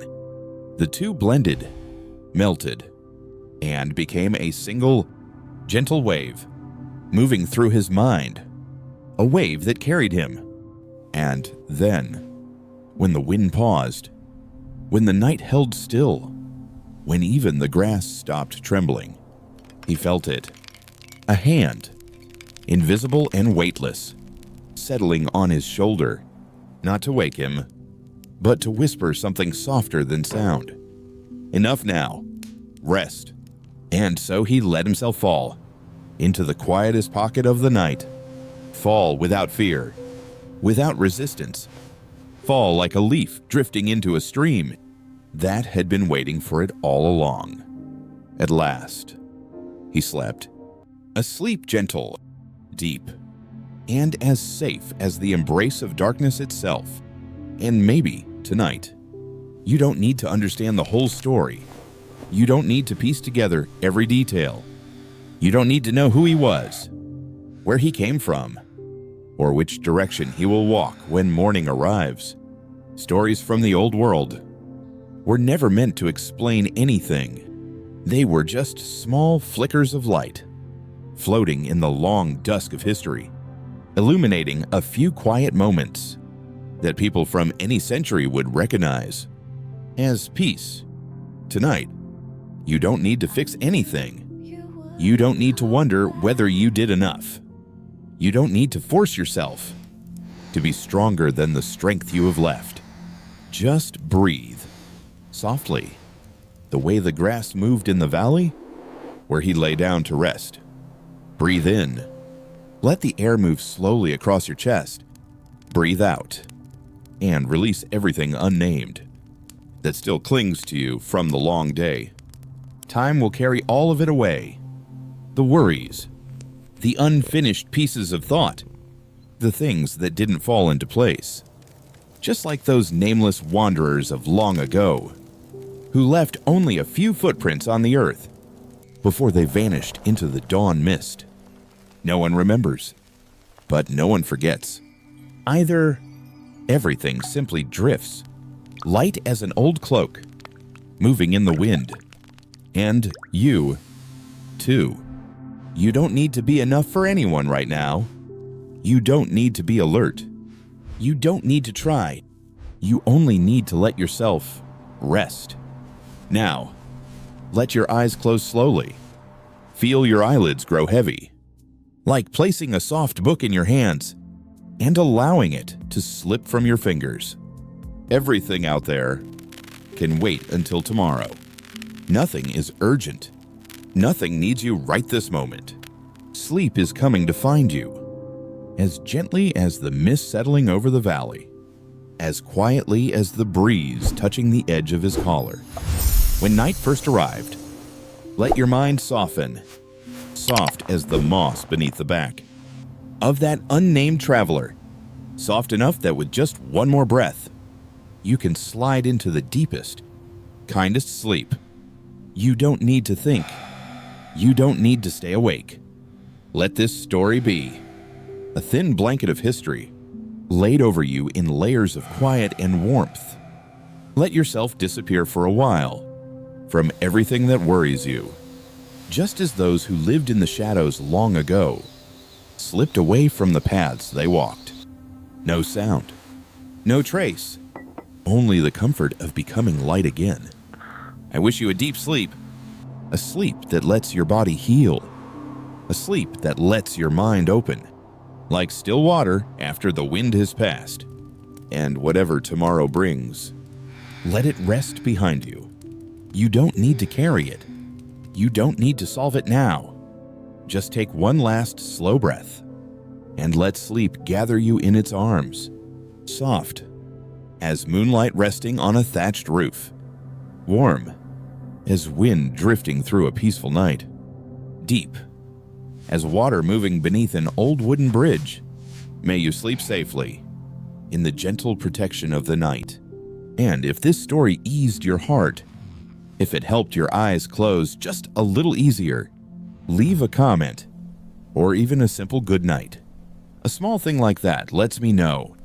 The two blended, melted, and became a single, gentle wave, moving through his mind, a wave that carried him. And then, when the wind paused, when the night held still, when even the grass stopped trembling, he felt it. A hand, invisible and weightless, settling on his shoulder, not to wake him, but to whisper something softer than sound. Enough now. Rest. And so he let himself fall into the quietest pocket of the night. Fall without fear, without resistance. Fall like a leaf drifting into a stream that had been waiting for it all along. At last, he slept. A sleep gentle, deep, and as safe as the embrace of darkness itself. And maybe tonight, you don't need to understand the whole story. You don't need to piece together every detail. You don't need to know who he was, where he came from, or which direction he will walk when morning arrives. Stories from the old world were never meant to explain anything. They were just small flickers of light, floating in the long dusk of history, illuminating a few quiet moments that people from any century would recognize as peace. Tonight, you don't need to fix anything. You don't need to wonder whether you did enough. You don't need to force yourself to be stronger than the strength you have left. Just breathe, softly, the way the grass moved in the valley where he lay down to rest. Breathe in. Let the air move slowly across your chest. Breathe out, and release everything unnamed that still clings to you from the long day. Time will carry all of it away. The worries, the unfinished pieces of thought, the things that didn't fall into place. Just like those nameless wanderers of long ago, who left only a few footprints on the earth before they vanished into the dawn mist. No one remembers, but no one forgets. Either everything simply drifts, light as an old cloak, moving in the wind. And you, too. You don't need to be enough for anyone right now. You don't need to be alert. You don't need to try. You only need to let yourself rest. Now, let your eyes close slowly. Feel your eyelids grow heavy, like placing a soft book in your hands and allowing it to slip from your fingers. Everything out there can wait until tomorrow. Nothing is urgent. Nothing needs you right this moment. Sleep is coming to find you, as gently as the mist settling over the valley, as quietly as the breeze touching the edge of his collar. When night first arrived, let your mind soften, soft as the moss beneath the back of that unnamed traveler, soft enough that with just one more breath, you can slide into the deepest, kindest sleep. You don't need to think. You don't need to stay awake. Let this story be a thin blanket of history, laid over you in layers of quiet and warmth. Let yourself disappear for a while from everything that worries you, just as those who lived in the shadows long ago slipped away from the paths they walked. No sound, no trace, only the comfort of becoming light again. I wish you a deep sleep, a sleep that lets your body heal, a sleep that lets your mind open, like still water after the wind has passed. And whatever tomorrow brings, let it rest behind you. You don't need to carry it. You don't need to solve it now. Just take one last slow breath and let sleep gather you in its arms, soft as moonlight resting on a thatched roof, warm as wind drifting through a peaceful night, deep as water moving beneath an old wooden bridge. May you sleep safely in the gentle protection of the night. And if this story eased your heart, if it helped your eyes close just a little easier, leave a comment or even a simple good night. A small thing like that lets me know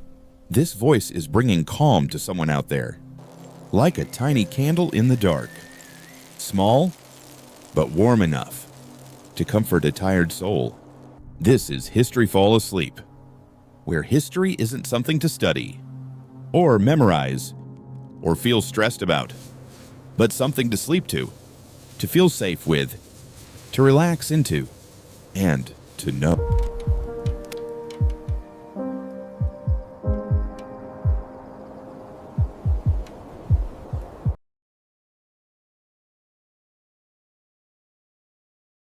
this voice is bringing calm to someone out there, like a tiny candle in the dark, small but warm enough to comfort a tired soul. This is History Fall Asleep, where history isn't something to study or memorize or feel stressed about, but something to sleep to feel safe with, to relax into, and to know.